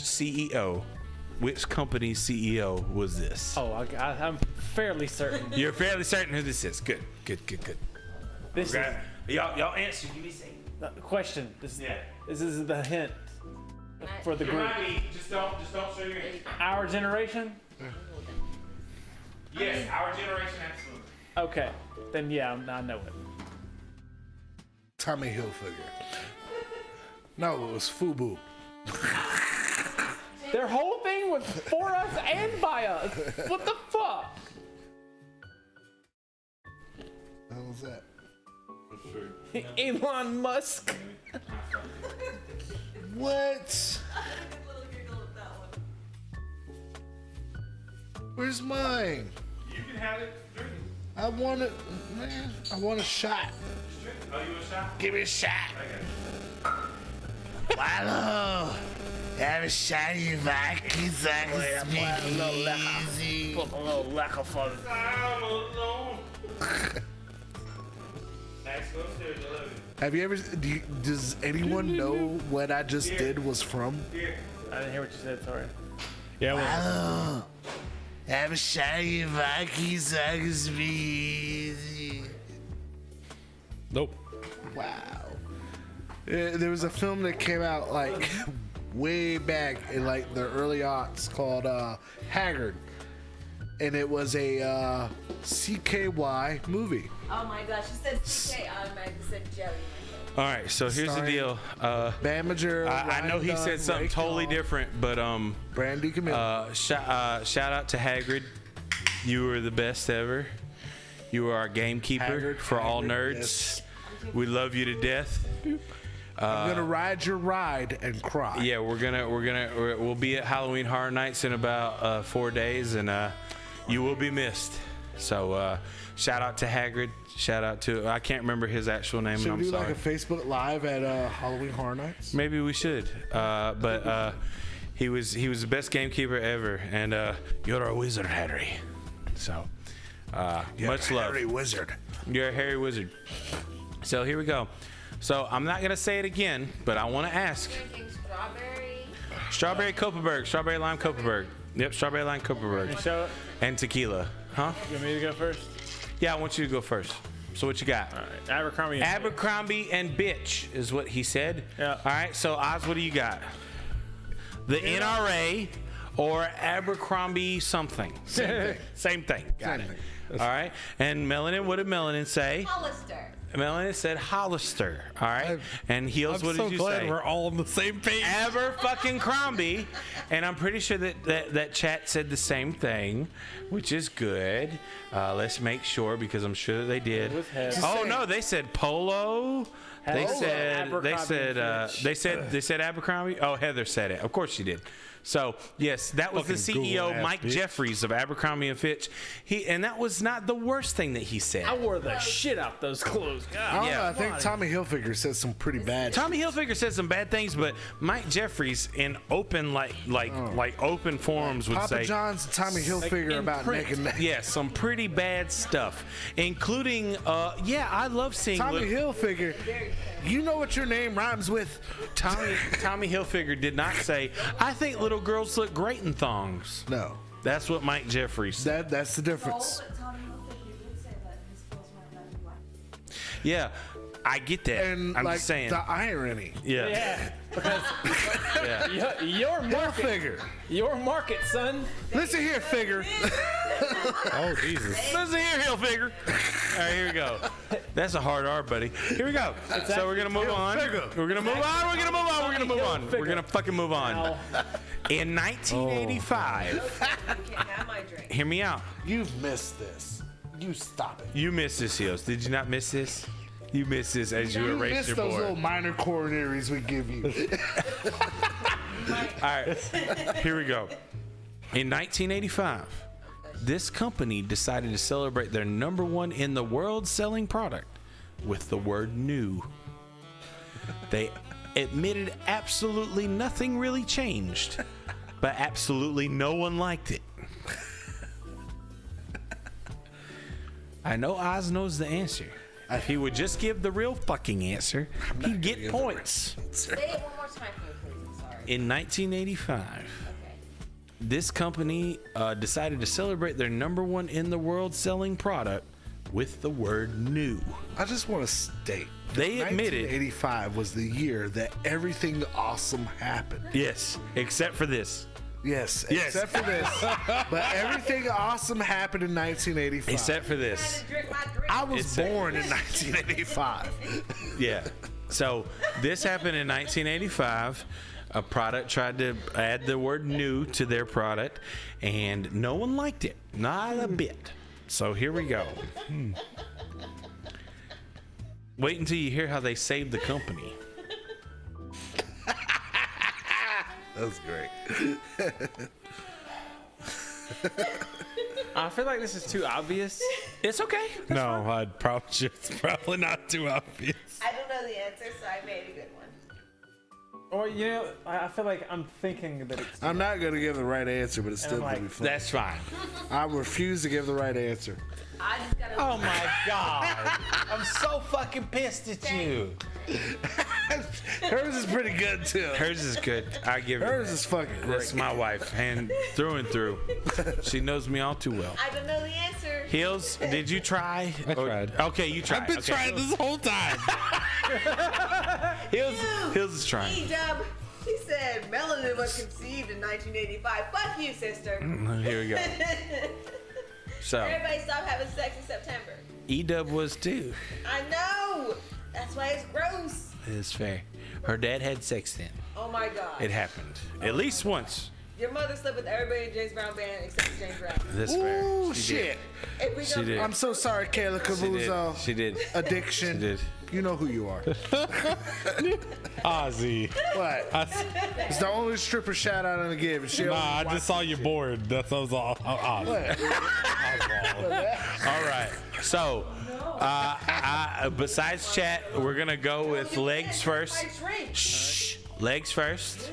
company's CEO was this? Oh, I'm fairly certain. You're fairly certain who this is. Good. This is Y'all answer. Give me a second. the question. This Yeah. is the hint for the group. Just don't show your age. Our generation. Yes, our generation, absolutely. Okay, then yeah, I know it. Tommy Hilfiger. No, it was FUBU. Their whole thing was for us and by us. What the fuck? What was that? Elon Musk. What? I had a good little giggle at that one. Where's mine? You can have it. Drink it. I want it, man. I want a shot. Oh, you want a shot? Give me a shot. I got Hello. Have a shot, you Vikings. I can speak easy. Put a little lecker for it. I'm alone. Max, go upstairs. I love you. Have you ever? Does anyone know what I just did was from? Here. I didn't hear what you said. Sorry. Yeah, well, Hello. Have a shot, you Vikings. I can speak easy. nope. Wow. There was a film that came out way back in the early aughts called Haggard, and it was a CKY movie. Oh my gosh, you said CK, I automatically said jelly. All right, so here's the deal. Bamager. I know he said something totally different, but Brandy Camille. shout out to Hagrid. You were the best ever. You were our gamekeeper for all nerds. Yes. We love you to death. I'm gonna ride your ride and cry. Yeah, we'll be at Halloween Horror Nights in about 4 days, and you will be missed. So shout out to Hagrid. Shout out to I can't remember his actual name, Should and I'm we do sorry. a Facebook Live at Halloween Horror Nights? Maybe we should. But he was the best gamekeeper ever, and you're a wizard, Harry. So much love. Harry Wizard. You're a hairy wizard. So here we go. So I'm not gonna say it again, but I want to ask. Drinking Strawberry Kopelberg, strawberry lime Kopelberg. Yep, strawberry lime Kopelberg. Show it. And tequila. Huh? You want me to go first? Yeah, I want you to go first. So what you got? All right. Abercrombie. Abercrombie and bitch is what he said. Yeah. All right. So Oz, what do you got? the NRA, or Abercrombie something. Same thing. Got it. All right. And Melanin, what did Melanin say? Hollister. Melanin said Hollister. All right. And Heels, what did you glad say? we're all on the same page. Abercrombie. And I'm pretty sure that chat said the same thing, which is good. Let's make sure, because I'm sure that they did. Oh no, they said Polo. They said Abercrombie. Oh, Heather said it. Of course she did. So yes, that was the CEO, Mike Jeffries of Abercrombie and Fitch. And that was not the worst thing that he said. I wore the shit out those clothes. God. I don't know, I think Tommy Hilfiger said some pretty bad. Tommy Hilfiger said some bad things, but Mike Jeffries in open open forums would Papa say John's and Tommy Hilfiger about neck and neck. yeah, some pretty bad stuff, including I love seeing Tommy Hilfiger. You know what your name rhymes with? Tommy Hilfiger did not say, I think little girls look great in thongs. No. That's what Mike Jeffries said. That's the difference. Yeah, I get that. And I'm like just saying. the irony. Yeah. Because your market, Hilfiger. your market, son. Listen here, figure. Oh, Jesus. Listen here, Hilfiger. All right, here we go. That's a hard R, buddy. Here we go. So we're gonna move on. We're gonna move on. We're gonna move on. We're gonna move on. We're gonna fucking move on. In 1985. Hear me out. You've missed this. You stop it. You missed this, Heels. Did you not miss this? You missed this as you erased missed your those board. little minor coronaries we give you. All right, here we go. In 1985, this company decided to celebrate their #1 in the world selling product with the word new. They admitted absolutely nothing really changed, but absolutely no one liked it. I know Oz knows the answer. If he would just give the real fucking answer, he'd get points. Say it one more time for me, please. I'm sorry. In 1985, this company decided to celebrate their #1 in the world selling product with the word new. I just want to state. They admitted 1985 was the year that everything awesome happened. Yes, except for this. Yes, Yes. except for this. But everything awesome happened in 1985. Except for this. I was born in 1985. Yeah. So this happened in 1985. A product tried to add the word new to their product, and no one liked it. Not a bit. So here we go. Wait until you hear how they saved the company. That's great. I feel like this is too obvious. It's okay. No, I'd promise you it's probably not too obvious. I don't know the answer, so I made a good one. Or I feel like I'm thinking that it's. I'm not going to give the right answer, but it's still going to be fun. That's fine. I refuse to give the right answer. I just gotta. Oh my God. I'm so fucking pissed at you. Hers is pretty good, too. Hers is good. I give it. Hers is fucking great. That's my wife, and through and through. She knows me all too well. I don't know the answer. Heels, did you try? I tried. Okay, you tried. I've been Okay. trying this whole time. Heels is trying. E-Dub, he said melanin was conceived in 1985. Fuck you, sister. Here we go. So, Everybody stop having sex in September. E-Dub was too. I know. That's why it's gross. It's fair. Her dad had sex then. Oh my God. It happened. At least once. Your mother slept with everybody in James Brown band except James Brown. That's fair. Ooh, She shit. If we She go, did. I'm so sorry, Kayla Cavuzzo. She did. Addiction. She did. You know who you are. Ozzy. What? It's the only stripper shout out I'm going to give. And she Nah, only I just saw you bored. That was all. Ozzy. What? All right. So, besides chat, we're going to go with legs first. Shh. Legs first.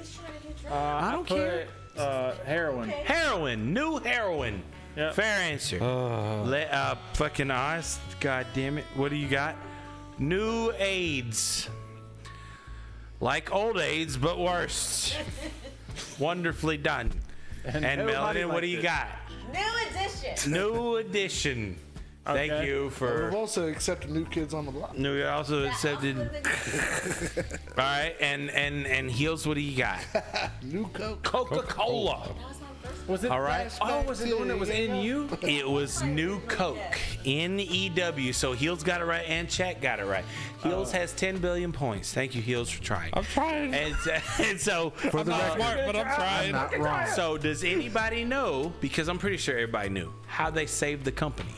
I don't care. Heroin. Heroin. New heroin. Yep. Fair answer. Fucking Oz. God damn it. What do you got? New AIDS. Like old AIDS, but worse. Wonderfully done. And nobody Melanin, what do liked you it. got? New edition. New edition. Thank Okay. you We've for. also accepted New Kids on the Block. No, we also accepted. All right, and Heels, what do you got? New Coke. Coca-Cola. Was it? All right. Was it the one that was in you? It was New Coke. N-E-W. So Heels got it right and Chat got it right. Heels has 10 billion points. Thank you, Heels, for trying. I'm trying. And so I'm not smart, but I'm trying. Not wrong. So does anybody know, because I'm pretty sure everybody knew, how they saved the company?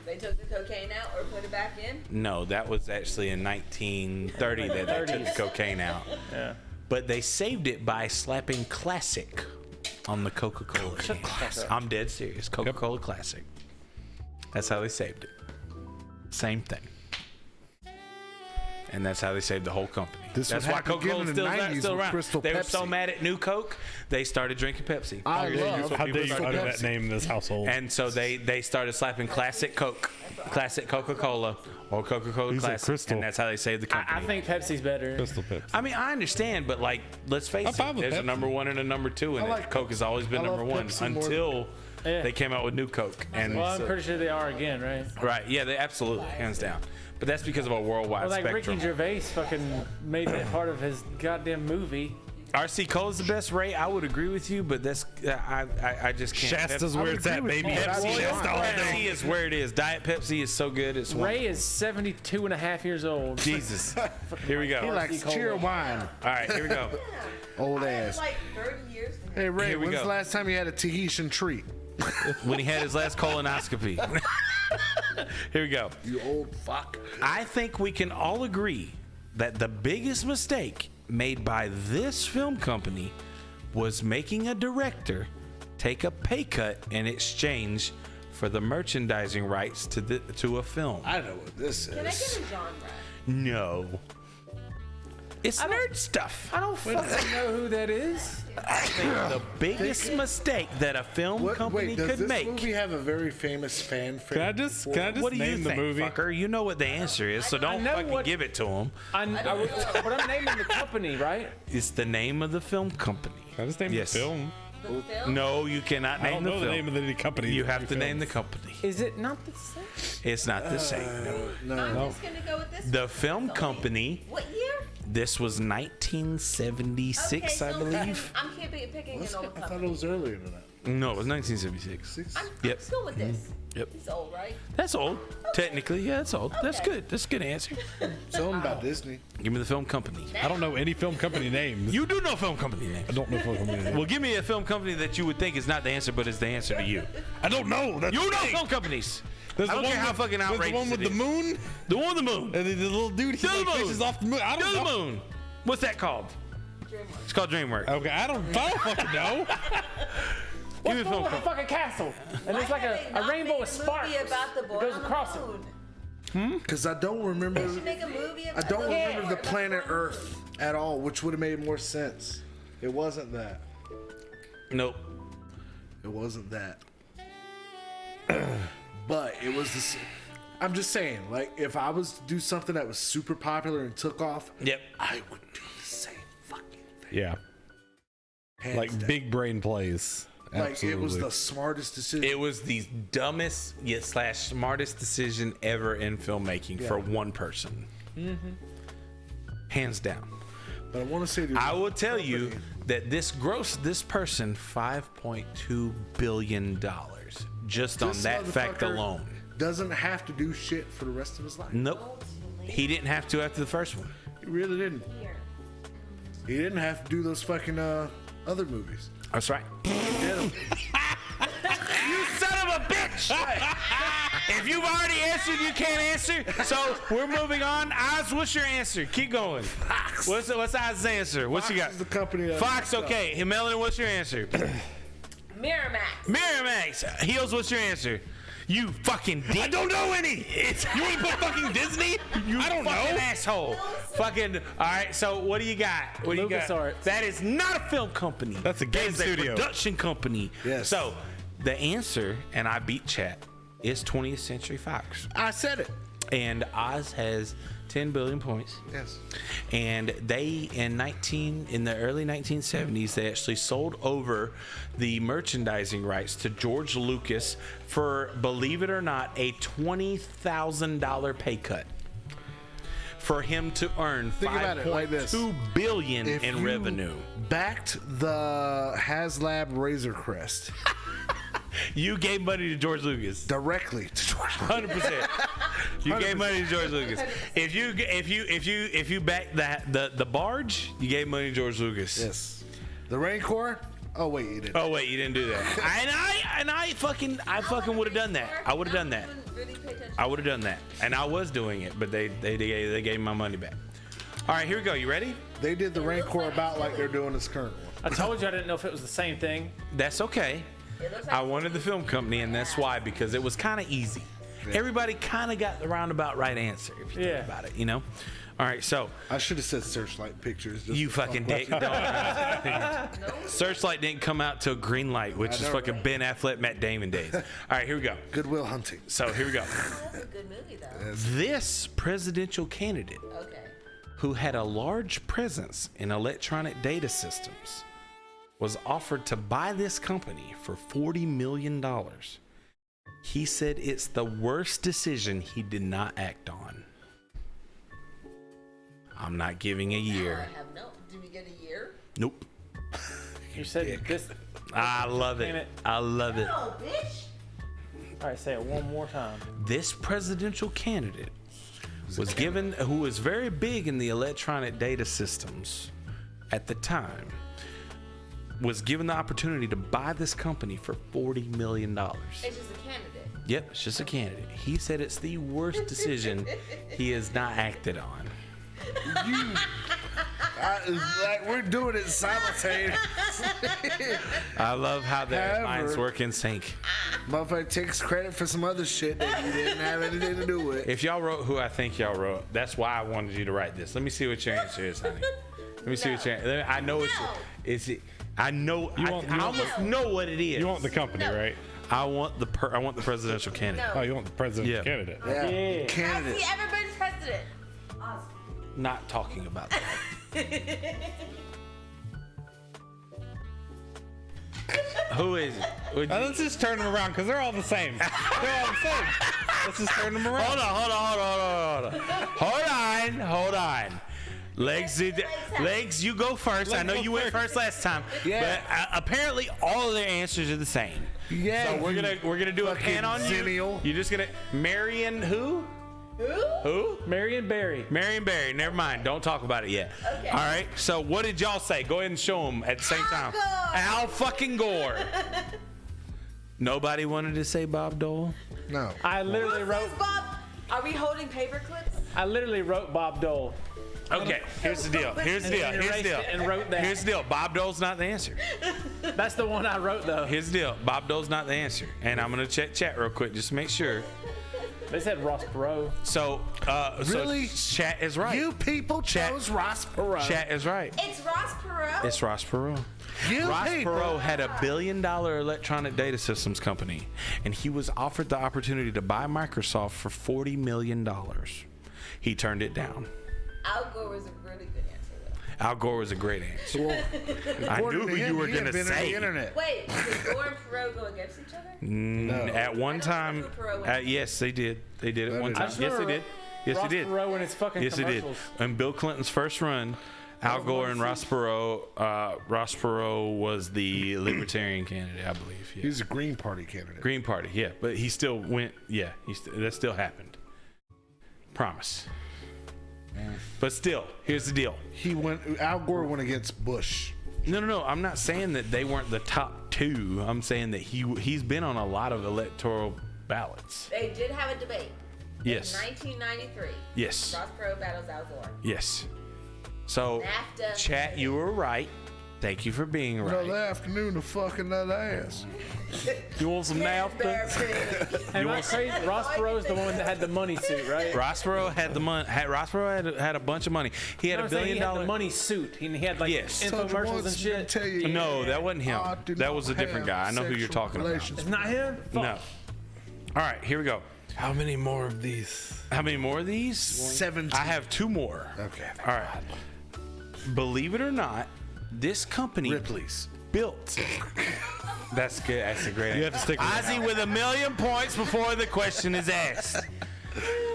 They took the cocaine out or put it back in? No, that was actually in 1930 that they took the cocaine out. Yeah. But they saved it by slapping Classic on the Coca-Cola can. I'm dead serious. Coca-Cola Classic. That's how they saved it. Same thing. And that's how they saved the whole company. This That's would why happen Coca-Cola's again in the still, 90s still with around. Crystal They were so Pepsi. mad at New Coke, they started drinking Pepsi. I love How dare you Crystal utter Pepsi. that name in this household? And so they started slapping Classic Coke, Classic Coca-Cola, or Coca-Cola These are Classic. Crystal. And that's how they saved the company. I think Pepsi's better. Crystal Pepsi. I mean, I understand, but like, let's face I'm fine it. with There's a Pepsi. number one and a number two, and I like Coke has always been I love number one Pepsi more until Yeah. they came out with New Coke. And Well, I'm pretty sure they are again, right? right, yeah, they absolutely, hands down. But that's because of a worldwide Well, like spectrum. Ricky Gervais fucking made that part of his goddamn movie. RC Cola's the best, Ray. I would agree with you, but that's I just can't. Shasta's where it's at, baby. Pepsi, Shasta all day. Pepsi is where it is. Diet Pepsi is so good. It's Ray is 72 and a half years old. Jesus. Here we He go. likes cheer wine. All right, here we go. Old ass. Like 30 years. Hey, Ray, Here we when's go. the last time you had a Tahitian treat? When he had his last colonoscopy. Here we go. You old fuck. I think we can all agree that the biggest mistake made by this film company was making a director take a pay cut in exchange for the merchandising rights to a film. I know what this is. Can I get a genre? No. It's nerd stuff. I don't fucking know who that is. The biggest mistake that a film company Wait, does could this make. movie have a very famous fan Can I just What do you name the think, movie? fucker? You know what the answer is, so don't know fucking what- give it to him. But I'm naming the company, right? It's the name of the film company. Can I just name Yes. the film? The film? No, you cannot I name don't the know film. the name of the company. You have to name the company. Is it not the same? It's not the same. No. I'm just gonna go with this. The film company. What year? This was 1976, Okay, I so believe. I'm picking an old I thought it company. was earlier than that. No, it was 1976. I'm Yep. still with this. Yep. It's old, right? That's old. Technically, yeah, that's old. That's Okay. good. That's a good answer. Something about Disney. Give me the film company. I don't know any film company names. You do know film company names. I don't know film company names. Well, give me a film company that you would think is not the answer, but is the answer to you. I don't know. That's You the know thing. film companies. There's I the don't care one how with- fucking there's outrageous the one with it the is. moon, The one on the moon. and the little dude he The like moon. fishes off the moon. I To don't the know. moon. What's that called? It's called DreamWorks. Okay, I don't fucking know. Give me a What's film with the company. fucking castle? And it's like a rainbow of sparks. About the boy goes on the across it. moon. Because I don't remember. Make a movie I about don't the remember boy the about planet the moon. Earth at all, which would have made more sense. It wasn't that. Nope. It wasn't that. But it was this. I'm just saying, like, if I was to do something that was super popular and took off, Yep. I would do the same fucking thing. Yeah, Hands like down. big brain plays. Like, Absolutely. it was the smartest decision. It was the dumbest yet / smartest decision ever in filmmaking for one person. Hands down. But I want to say, I will tell you that this grossed this person $5.2 billion just on that fact alone. Doesn't have to do shit for the rest of his life. Nope. He didn't have to after the first one. He really didn't. He didn't have to do those fucking other movies. That's right. He did 'em. You son of a bitch! If you've already answered, you can't answer. So we're moving on. Oz, what's your answer? Keep going. Fox. What's Oz's answer? What you got? Fox is the company that Fox, fucked up. okay. Hey, Melanie, what's your answer? Miramax. Miramax. Heels, what's your answer? You fucking dick. I don't know any. You want to put fucking Disney? I don't fucking know. Asshole. Fucking. All right. So what do you got? What do you got? LucasArts. That is not a film company. That's a game That is studio. A production company. Yes. So the answer, and I beat chat, is 20th Century Fox. I said it. And Oz has 10 billion points. Yes. And they in the early 1970s, they actually sold over the merchandising rights to George Lucas for, believe it or not, a $20,000 pay cut for him to earn $5.2 billion in revenue. Backed the HasLab Razor Crest. You gave money to George Lucas Directly to George Lucas. 100%. You gave money to George Lucas. If you backed the barge, you gave money to George Lucas. Yes. The Rancor? Oh wait, you didn't. Oh wait, you didn't do that. I fucking would have done that. I would have done that. I would have done that, and I was doing it, but they gave me my money back. All right, here we go. You ready? They did the Rancor about like they're doing this current one. I told you I didn't know if it was the same thing. That's okay. I wanted the film company, and that's why, because it was kind of easy. Yeah. Everybody kind of got the roundabout right answer if you think about it, you know? All right, so. I should have said Searchlight Pictures. You fucking dick. Searchlight didn't come out till Greenlight, which is fucking Ben Affleck, Matt Damon days. All right, here we go. Good Will Hunting. So here we go. That's a good movie, though. This presidential candidate, who had a large presence in electronic data systems, was offered to buy this company for $40 million. He said it's the worst decision he did not act on. I'm not giving a year. Did we get a year? Nope. You said this. I love it. I love it. No, bitch. All right, say it one more time. This presidential candidate who was very big in the electronic data systems at the time, was given the opportunity to buy this company for $40 million. It's just a candidate. Yep, it's just a candidate. He said it's the worst decision he has not acted on. Like we're doing it simultaneously. I love how their minds work in sync. Motherfucker takes credit for some other shit that you didn't have anything to do with. If y'all wrote who I think y'all wrote, that's why I wanted you to write this. Let me see what your answer is, honey. Let me see what your answer. I know it's I know. I almost know what it is. You want the company, right? I want the presidential candidate. Oh, you want the presidential candidate? Yeah. Candidate. Has he ever been president? Not talking about that. Who is it? Let's just turn them around because they're all the same. They're all the same. Let's just turn them around. Hold on. Legs, you go first. I know you went first last time. Yeah. But apparently all of their answers are the same. Yeah. So we're gonna do a pan on you. You're just gonna Marion who? Who? Marion Barry. Marion Barry. Never mind. Don't talk about it yet. Okay. All right. So what did y'all say? Go ahead and show them at the same time. Al fucking Gore. Nobody wanted to say Bob Dole? No. I literally wrote. Bob? Are we holding paper clips? I literally wrote Bob Dole. Okay, here's the deal. Here's the deal. Bob Dole's not the answer. That's the one I wrote, though. Here's the deal. Bob Dole's not the answer. And I'm going to check chat real quick just to make sure. They said Ross Perot. So, really? So chat is right. You people chose Ross Perot. Chat is right. It's Ross Perot? It's Ross Perot. Ross Perot had $1 billion electronic data systems company, and he was offered the opportunity to buy Microsoft for $40 million. He turned it down. Al Gore was a really good answer, though. Al Gore was a great answer. Well, I knew who you were going to say. The internet. Wait, did Gore and Perot go against each other? No. At one time, yes, they did. They did at one time. Yes, they did. Yes, Ross they did. Perot and his fucking yes, they did. And Bill Clinton's first run, Al Gore and Ross Perot. Ross Perot was the Libertarian candidate, I believe. Yeah. He was a Green Party candidate. Green Party, yeah, but he still went. Yeah, that still happened. Promise. But still, here's the deal. Al Gore went against Bush. No. I'm not saying that they weren't the top two. I'm saying that he's been on a lot of electoral ballots. They did have a debate. Yes. In 1993. Yes. Ross Perot battles Al Gore. Yes. So, NAFTA. chat, you were right. Thank you for being right. Another afternoon of fucking that ass. You want some NAFTA? Am I crazy? Ross Perot's the one that had the money suit, right? Ross Perot had the money. Ross Perot had a bunch of money. He had $1 billion. He had the money suit. He had like infomercials and shit. No, that wasn't him. That was a different guy. I know who you're talking about. It's not him? No. All right, here we go. How many more of these? How many more of these? 17. I have 2 more. Okay. All right. Believe it or not, this company Ripley's. built. That's good. That's a great. You have to stick with Ozzy with 1,000,000 points before the question is asked.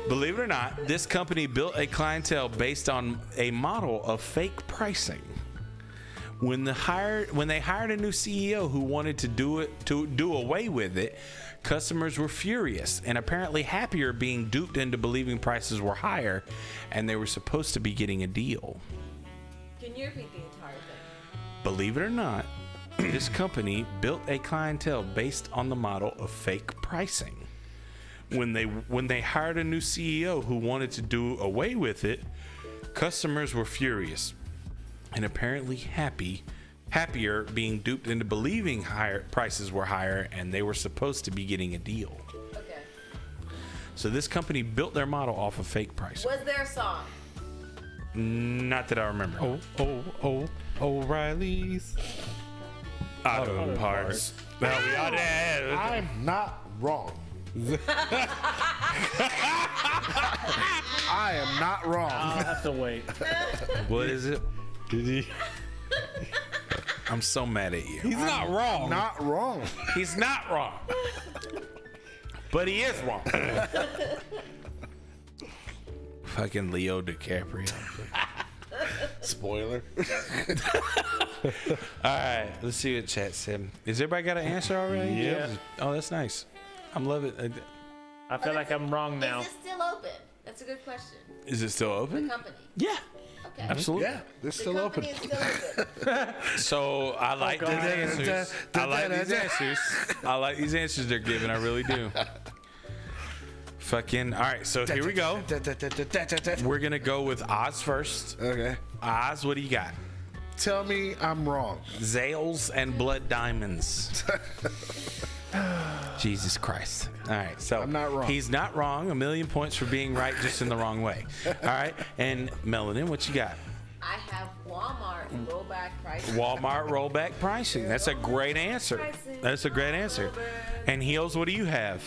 Believe it or not, this company built a clientele based on a model of fake pricing. When they hired a new CEO who wanted to do away with it, customers were furious and apparently happier being duped into believing prices were higher, and they were supposed to be getting a deal. Can you repeat the entire thing? Believe it or not, this company built a clientele based on the model of fake pricing. When they hired a new CEO who wanted to do away with it, customers were furious and apparently happier being duped into believing higher prices were higher, and they were supposed to be getting a deal. Okay. So this company built their model off of fake pricing. Was there a song? Not that I remember. O'Reilly's Auto parts. Now we ought to add. I'm not wrong. I am not wrong. I'll have to wait. What is it? Did he? I'm so mad at you. He's not wrong. Not wrong. He's not wrong. But he is wrong. Fucking Leo DiCaprio. Spoiler. All right, let's see what chat said. Is everybody got an answer already? Yeah. Oh, that's nice. I'm loving it. I feel like I'm wrong now. Is it still open? That's a good question. Is it still The open? company. Yeah, Okay. absolutely. Yeah, they're The still open. company is still open. So I like these answers. I like these answers. I like these answers they're giving. I really do. Fucking. All right, so here we go. We're going to go with Oz first. Okay. Oz, what do you got? Tell me I'm wrong. Zales and blood diamonds. Jesus Christ. All right, so I'm not wrong. He's not wrong. 1,000,000 points for being right, just in the wrong way. All right, and Melanin, what you got? I have Walmart rollback pricing. Walmart rollback pricing. That's a great answer. That's a great answer. And Heels, what do you have?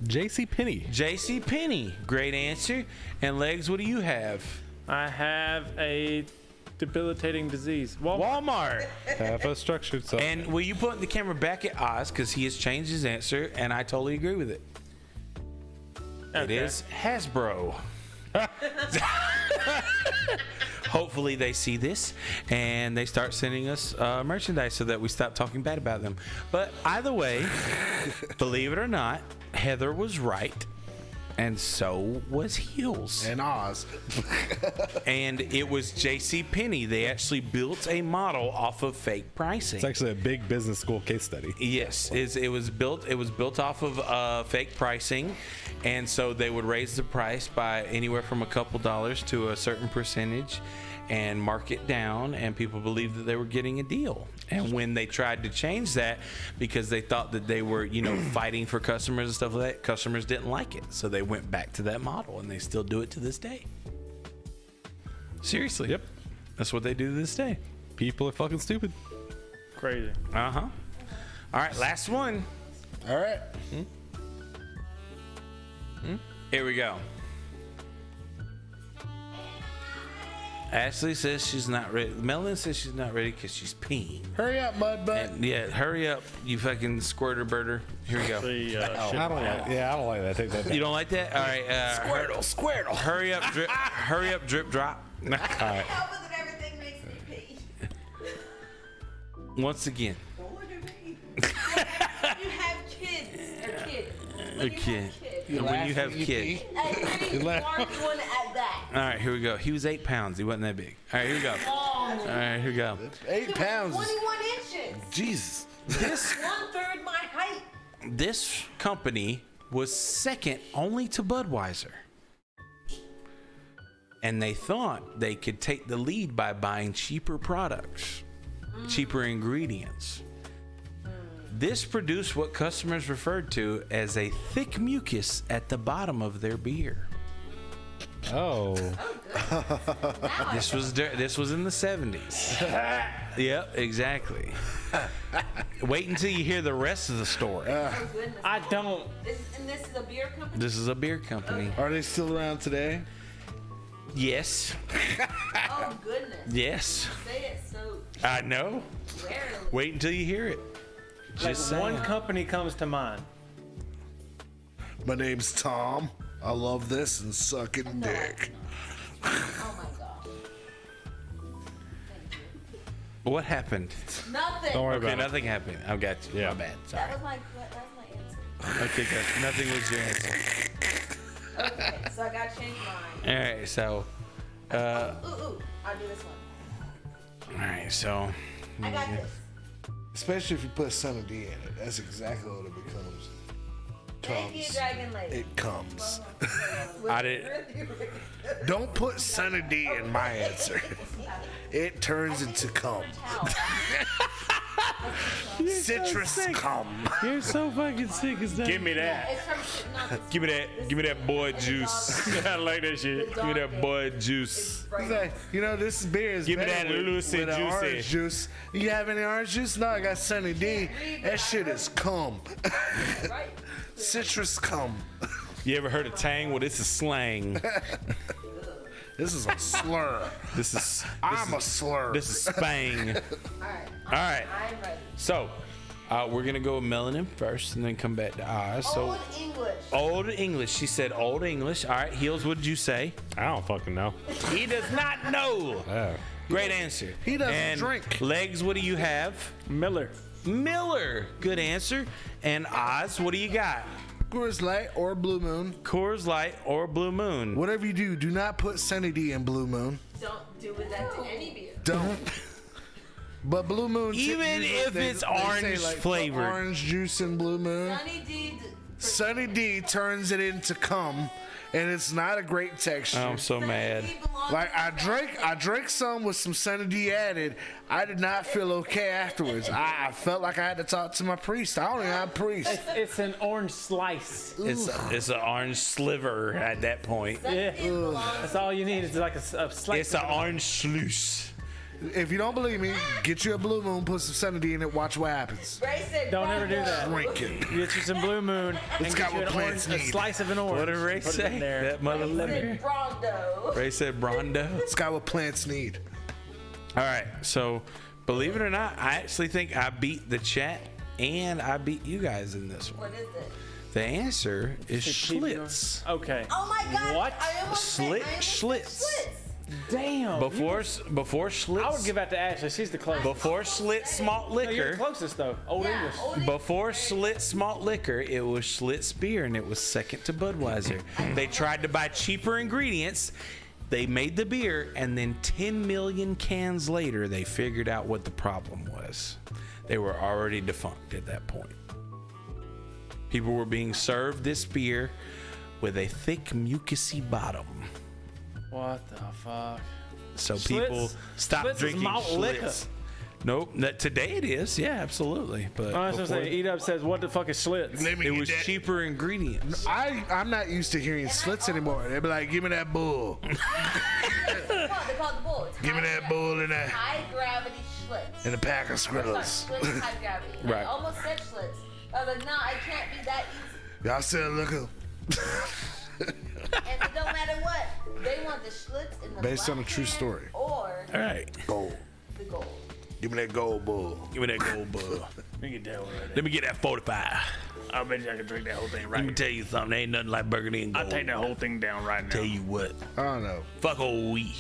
J.C. Penney. J.C. Penney. Great answer. And Legs, what do you have? I have a debilitating disease. Walmart. Have a structured so. And will you put the camera back at Oz, because he has changed his answer, and I totally agree with it. It Okay. is Hasbro. Hopefully they see this and they start sending us merchandise so that we stop talking bad about them. But either way, believe it or not, Heather was right. And so was Heels. And Oz. And it was J.C. Penney. They actually built a model off of fake pricing. It's actually a big business school case study. Yes, it was built off of fake pricing, and so they would raise the price by anywhere from a couple dollars to a certain percentage, and mark it down, and people believed that they were getting a deal. And when they tried to change that, because they thought that they were, fighting for customers and stuff like that, customers didn't like it, so they went back to that model, and they still do it to this day. Seriously. Yep. That's what they do to this day. People are fucking stupid. Crazy. Uh-huh. All right, last one. All right. Here we go. Ashley says she's not ready. Melanie says she's not ready because she's peeing. Hurry up, mud butt. And yeah, hurry up, you fucking squirter birder. Here we go. I don't like that. Take that. You don't like that? All right. Squirtle. Hurry up, drip, drop. All right. Help with it, everything makes me pee. Once again. What do you mean? You have kids. Or kids. When you Okay. have kids. When you have kids. A pretty large one at that. All right, here we go. He was 8 pounds. He wasn't that big. All right, here we go. All right, here we go. 8 pounds. 21 inches. Jesus. This 1/3 my height. This company was second only to Budweiser. And they thought they could take the lead by buying cheaper products, cheaper ingredients. This produced what customers referred to as a thick mucus at the bottom of their beer. Oh. This was in the 70s. Yep, exactly. Wait until you hear the rest of the story. I don't. This is a beer company? This is a beer company. Are they still around today? Yes. Oh, goodness. Yes. Say it so I know. rarely. Wait until you hear it. Like Just one saying. company comes to mind. My name's Tom. I love this and sucking dick. Oh, my God. What happened? Nothing. Don't worry Okay, about it. nothing happened. I got you. Yeah. My bad. Sorry. That was my answer. Okay, good. Nothing was your answer. Okay, so I got to change mine. All right, so. Ooh, I'll do this one. All right, so. I got this. Especially if you put Sunny D in it. That's exactly what it becomes. Thank you, Dragon Lady. It comes. I did. Don't put Sunny D in my answer. It turns into cum. Citrus cum. You're so fucking sick as that. Give me that. It's from not Give me that boy juice. I like that shit. Give me that boy juice. You know, this beer is Give me better that Lucy with Juicy. orange juice. You have any orange juice? No, I got Sunny D. That shit is cum. right. Citrus cum. You ever heard of Tang? Well, this is slang. This is a slur. I'm a slur. This is Spang. All right. I'm ready. So, we're gonna go with Melanin first, and then come back to Oz. So, Old English. Old English. She said Old English. All right, Heels. What did you say? I don't fucking know. He does not know. Yeah. Great answer. He doesn't and drink. Legs. What do you have? Miller. Miller. Good answer. And Oz. What do you got? Coors Light or Blue Moon. Coors Light or Blue Moon. Whatever you do not put Sunny D in Blue Moon. Don't do that to any beer. Don't. But Blue Moon, Even if it's orange say, like, put flavored. orange juice in Blue Moon. Sunny D turns it into cum, and it's not a great texture. I'm so mad. Like I drank some with some Sunny D added. I did not feel okay afterwards. I felt like I had to talk to my priest. I don't even have a priest. It's an orange slice. It's an orange sliver at that point. Yeah. That's all you need. It's like a slice. It's an orange sluice. If you don't believe me, get you a Blue Moon, put some Sunny D in it, watch what happens. Don't ever do that. Drink it. Get you some Blue Moon and It's get got you what an plants orange, a need. slice of an orange. What did Ray Put it say? in there. That mother liver. Brondo. Ray said Brondo. It's got what plants need. All right, so believe it or not, I actually think I beat the chat and I beat you guys in this one. What is it? The answer is Schlitz. Okay. Oh my God! What? I almost said Schlitz. Damn. Before Schlitz. I would give that to Ashley. She's the closest. Before Schlitz malt No, you're the liquor. closest though. Old English. Before Schlitz malt liquor, it was Schlitz beer, and it was second to Budweiser. They tried to buy cheaper ingredients. They made the beer, and then 10 million cans later, they figured out what the problem was. They were already defunct at that point. People were being served this beer with a thick, mucusy bottom. What the fuck? So Schlitz- people stopped Schlitz is drinking malt Schlitz. liquor. Nope. Today it is. Yeah, absolutely. But I was gonna say, Eat Up says, what the fuck is Schlitz? it was cheaper ingredients. I'm not used to hearing slits anymore. They be like, give me that bull. They call it the bull. It's Give me that bull and that high gravity Schlitz. and a pack of Sorry, Skrittles. Schlitz high gravity. And Right. I almost said Schlitz. I was like, no, I can't be that easy. Y'all said look up. And it don't matter what. They want the Schlitz in the Based on a black true can story. Or All right. Gold. the gold. Give me that gold bull. Give me that gold bull. Let me get that one right Let me get that 45. I bet you I can drink that whole thing Let me tell you something. There ain't nothing like burgundy and gold. I'll take that whole thing down right now. Tell you what. I don't know. Fuck old we.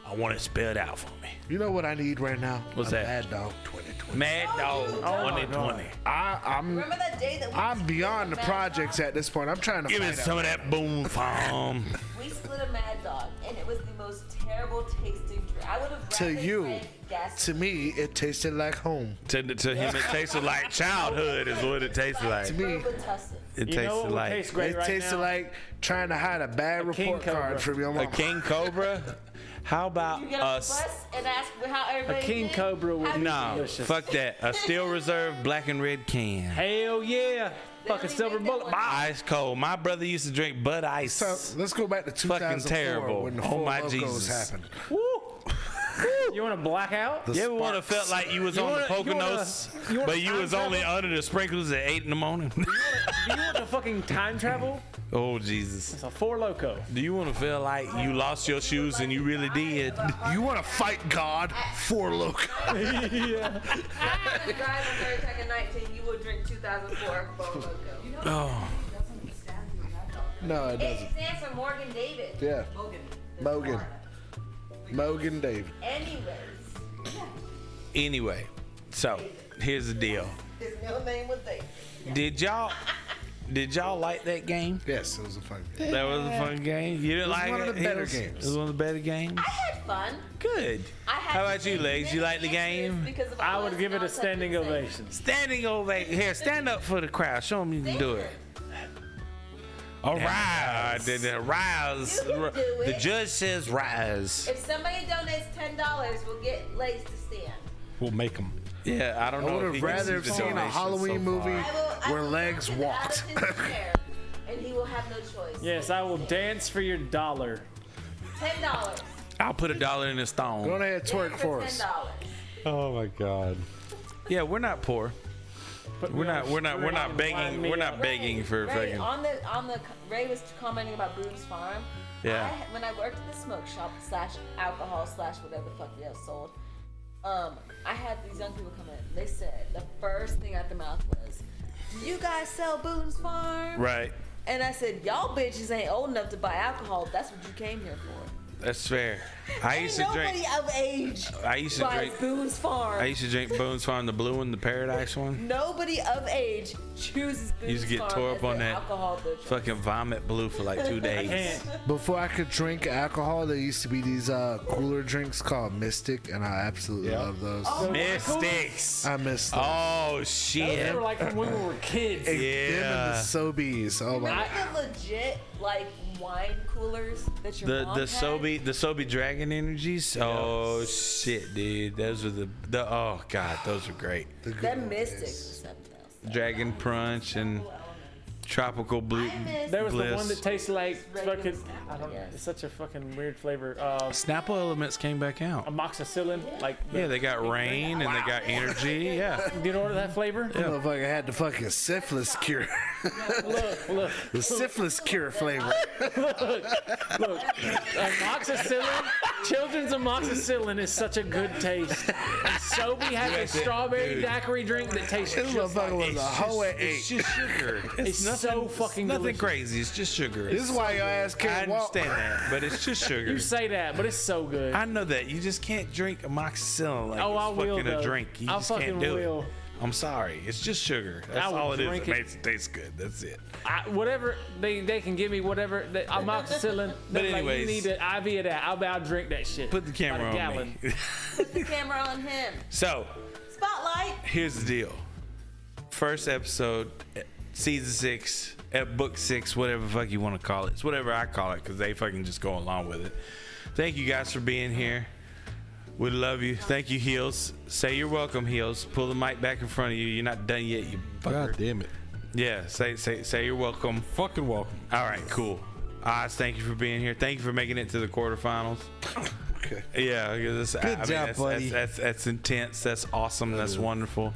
I want it spelled out for me. You know what I need right now? What's a that? Mad Dog 2020. Mad Dog 2020. I'm Remember that day that we I'm split beyond a the Mad projects Dog? at this point. I'm trying to Give me find some out. of that boom farm. We split a Mad Dog, and it was the most terrible tasting drink. I would have To rather you, drank gas. to me, it tasted like home. To him, it tasted like childhood is what it tasted like. To me, Robitussin. It You know tasted what would like taste great it right tasted now? like trying to hide a bad A king report card cobra. from your a mom. king cobra. How about You get on the us? bus and ask how everybody A king did? cobra would How be did No, you- delicious. fuck that. A Steel Reserve black and red can. Hell yeah. Fucking only silver make that bullet. one. Bah. Ice cold. My brother used to drink Bud Ice. So let's go back to 2004 Fucking terrible. when the Oh, Four my Locos Jesus. happened. You want to black out? You ever want to felt like you was on the Poconos, but you was only under the sprinklers at 8 in the morning? Do you want to fucking time travel? Oh, Jesus. It's a Four Loco. Do you want to feel like you lost your shoes and you really did? You want to fight God? Four Locos. After the guys on Third Second 19, you would drink 2004 Four Loko. Oh. No, it It doesn't. stands for Morgan David. Yeah. Mogan. Mogan Dave. Anyways, Anyway, so here's the deal. his middle name was David. Did y'all like that game? Yes, it was a fun game. That was a fun game. You didn't like it? one of the better It was- games. It was one of the better games. I had fun. Good. I had How to about you, think Legs? You many like the answers game? because of I all would this give it a nonsense standing you say. ovation. Standing ovation. Here, stand up for the crowd. Show them you can do it. All right. Rise. You can do The it. judge says rise. If somebody donates $10, we'll get Legs to stand. We'll make them. Yeah, I don't I know. would if he have can rather see the seen a donations Halloween so movie far. I where will Legs knock him out walked. of his chair, and he will have no choice. Yes, I will dance for your dollar. $10. I'll put $1 in his Go stone. ahead, twerk for us. $10. Oh my god. Yeah, we're not poor. Put We're me on not. a We're not. We're string not and begging. wind me We're not up. begging for Ray, fucking. on the Ray was commenting about Boone's Farm. Yeah. When I worked at the smoke shop / alcohol / whatever the fuck else sold, I had these young people come in. They said the first thing out their mouth was, "Do you guys sell Boone's Farm?" Right. And I said, "Y'all bitches ain't old enough to buy alcohol. That's what you came here for." That's fair. I used to Nobody drink. of age I used to buys drink. Boone's Farm. I used to drink Boone's Farm, the blue one, the Paradise one. Nobody of age chooses Boone's Used to get Farm tore as up on their that alcohol of their choice. fucking vomit blue for like 2 days. Can't. Before I could drink alcohol, there used to be these cooler drinks called Mystic, and I absolutely love those. Mystics. I miss them. Oh They shit. were like from when we were kids. Them and the Yeah. Sobeys. Oh my. Remember the legit like wine coolers that your The mom the had? Sobe Dragon Energies. Oh shit, dude. Those were the oh god, those were great. Them Mystics were $7,000. Dragon Punch and Tropical Blue. There was the one Bliss. that tasted like Regular fucking. Snapple, I don't know. yes. It's such a fucking weird flavor. Snapple Elements came back out. Amoxicillin. Like Yeah, they got rain and they got energy. Yeah. Do you know that flavor? Motherfucker had the fucking syphilis cure. Look. The syphilis cure flavor. Look, amoxicillin, children's amoxicillin is such a good taste. And Sobe has a strawberry dude. daiquiri drink that tastes This just like motherfucker was a hoe at It's 8. just sugar. It's so fucking nothing delicious. crazy. It's just sugar. This is why your ass I can't walk. understand that, but it's just sugar. You say that, but it's so good. I know that. You just can't drink amoxicillin like Oh, it's I will, fucking a though. drink. You I just can't fucking do will. it. I'm sorry. It's just sugar. That's I will all it is. drink It it. makes it taste good. That's it. Whatever they can give me, whatever amoxicillin. But they're like, anyways. you need an IV of that. I'll drink that shit. Put the camera About a on gallon. me. Put the camera on him. So, Spotlight. here's the deal. First episode, season 6, book 6, whatever the fuck you want to call it. It's whatever I call it because they fucking just go along with it. Thank you guys for being here. We love you. Thank you, Heels. Say you're welcome, Heels. Pull the mic back in front of you. You're not done yet, you fucker. God damn it. Yeah, say you're welcome. Fucking welcome. All right, cool. Oz, thank you for being here. Thank you for making it to the quarterfinals. Okay. Yeah, good job, buddy. That's intense. That's awesome. That's wonderful.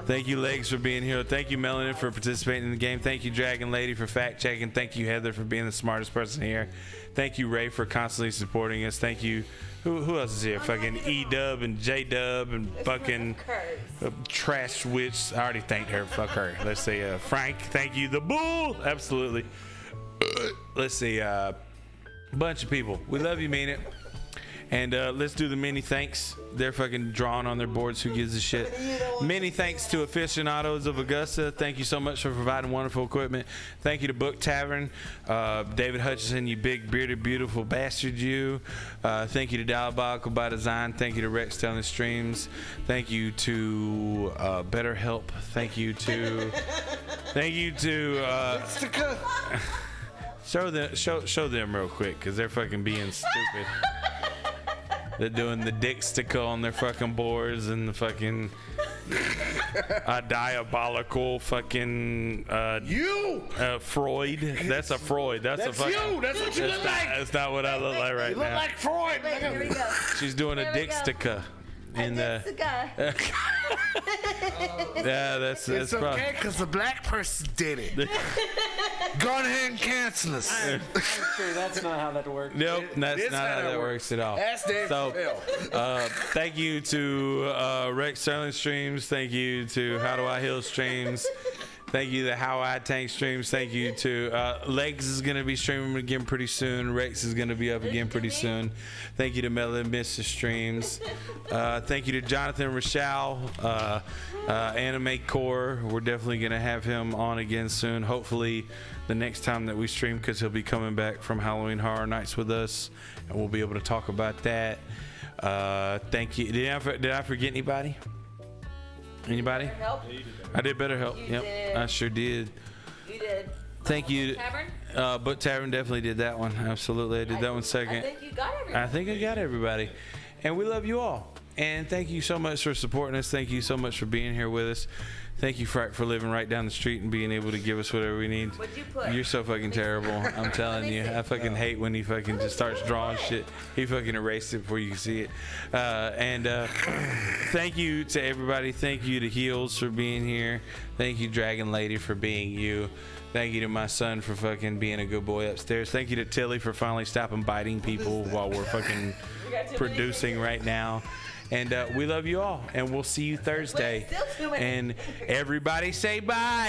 Thank you, Legs, for being here. Thank you, Melanin, for participating in the game. Thank you, Dragon Lady, for fact checking. Thank you, Heather, for being the smartest person here. Thank you, Ray, for constantly supporting us. Thank you. Who else is here? Fucking E-Dub and J-Dub and fucking Trash Witch. I already thanked her. Fuck her. Let's say Frank. Thank you. The Bull. Absolutely. Let's see. Bunch of people. We love you, mean it. And let's do the many thanks. They're fucking drawing on their boards. Who gives a shit? Many thanks to Aficionados of Augusta. Thank you so much for providing wonderful equipment. Thank you to Book Tavern. David Hutchison, you big bearded beautiful bastard, you. Thank you to Diabolical by Design. Thank you to Rex Telling Streams. Thank you to BetterHelp. Thank you to show them real quick because they're fucking being stupid. They're doing the dick sticker on their fucking boards and the fucking diabolical fucking Freud. That's a Freud. That's a fucking. You. That's what you look like. That's not what I look like right You look now. like Freud. Wait, here we go. She's doing a Here we dick go. sticker. And That's the guy. yeah, that's It's probably. okay because the black person did it. Go ahead and cancel us. I'm sure that's not how that works. Nope, that's It's not how that works at all. Ask Dave So, Chappelle. thank you to Rex Sterling Streams. Thank you to How Do I Heal Streams. Thank you to How I Tank Streams. Thank you to Legs is going to be streaming again pretty soon. Rex is going to be up again pretty soon. Thank you to Melon Mr. Streams. Thank you to Jonathan Rochelle, Anime Core. We're definitely going to have him on again soon. Hopefully the next time that we stream, because he'll be coming back from Halloween Horror Nights with us, and we'll be able to talk about that. Thank you. Did I forget anybody? Anybody? Help. I did better help. You Yep, did. I sure did. You did. Thank you. Tavern? Book Tavern definitely did that one. Absolutely, I did that one second. I think you got everything. I think I got everybody. And we love you all. And thank you so much for supporting us. Thank you so much for being here with us. Thank you, Frank, for living right down the street and being able to give us whatever we need. What'd you put? You're so fucking terrible. I'm telling you. I fucking hate when he fucking just starts drawing shit. He fucking erased it before you can see it. Thank you to everybody. Thank you to Heels for being here. Thank you, Dragon Lady, for being you. Thank you to my son for fucking being a good boy upstairs. Thank you to Tilly for finally stopping biting people while we're fucking producing right now. And we love you all. And we'll see you Thursday. Still too many. And everybody say bye.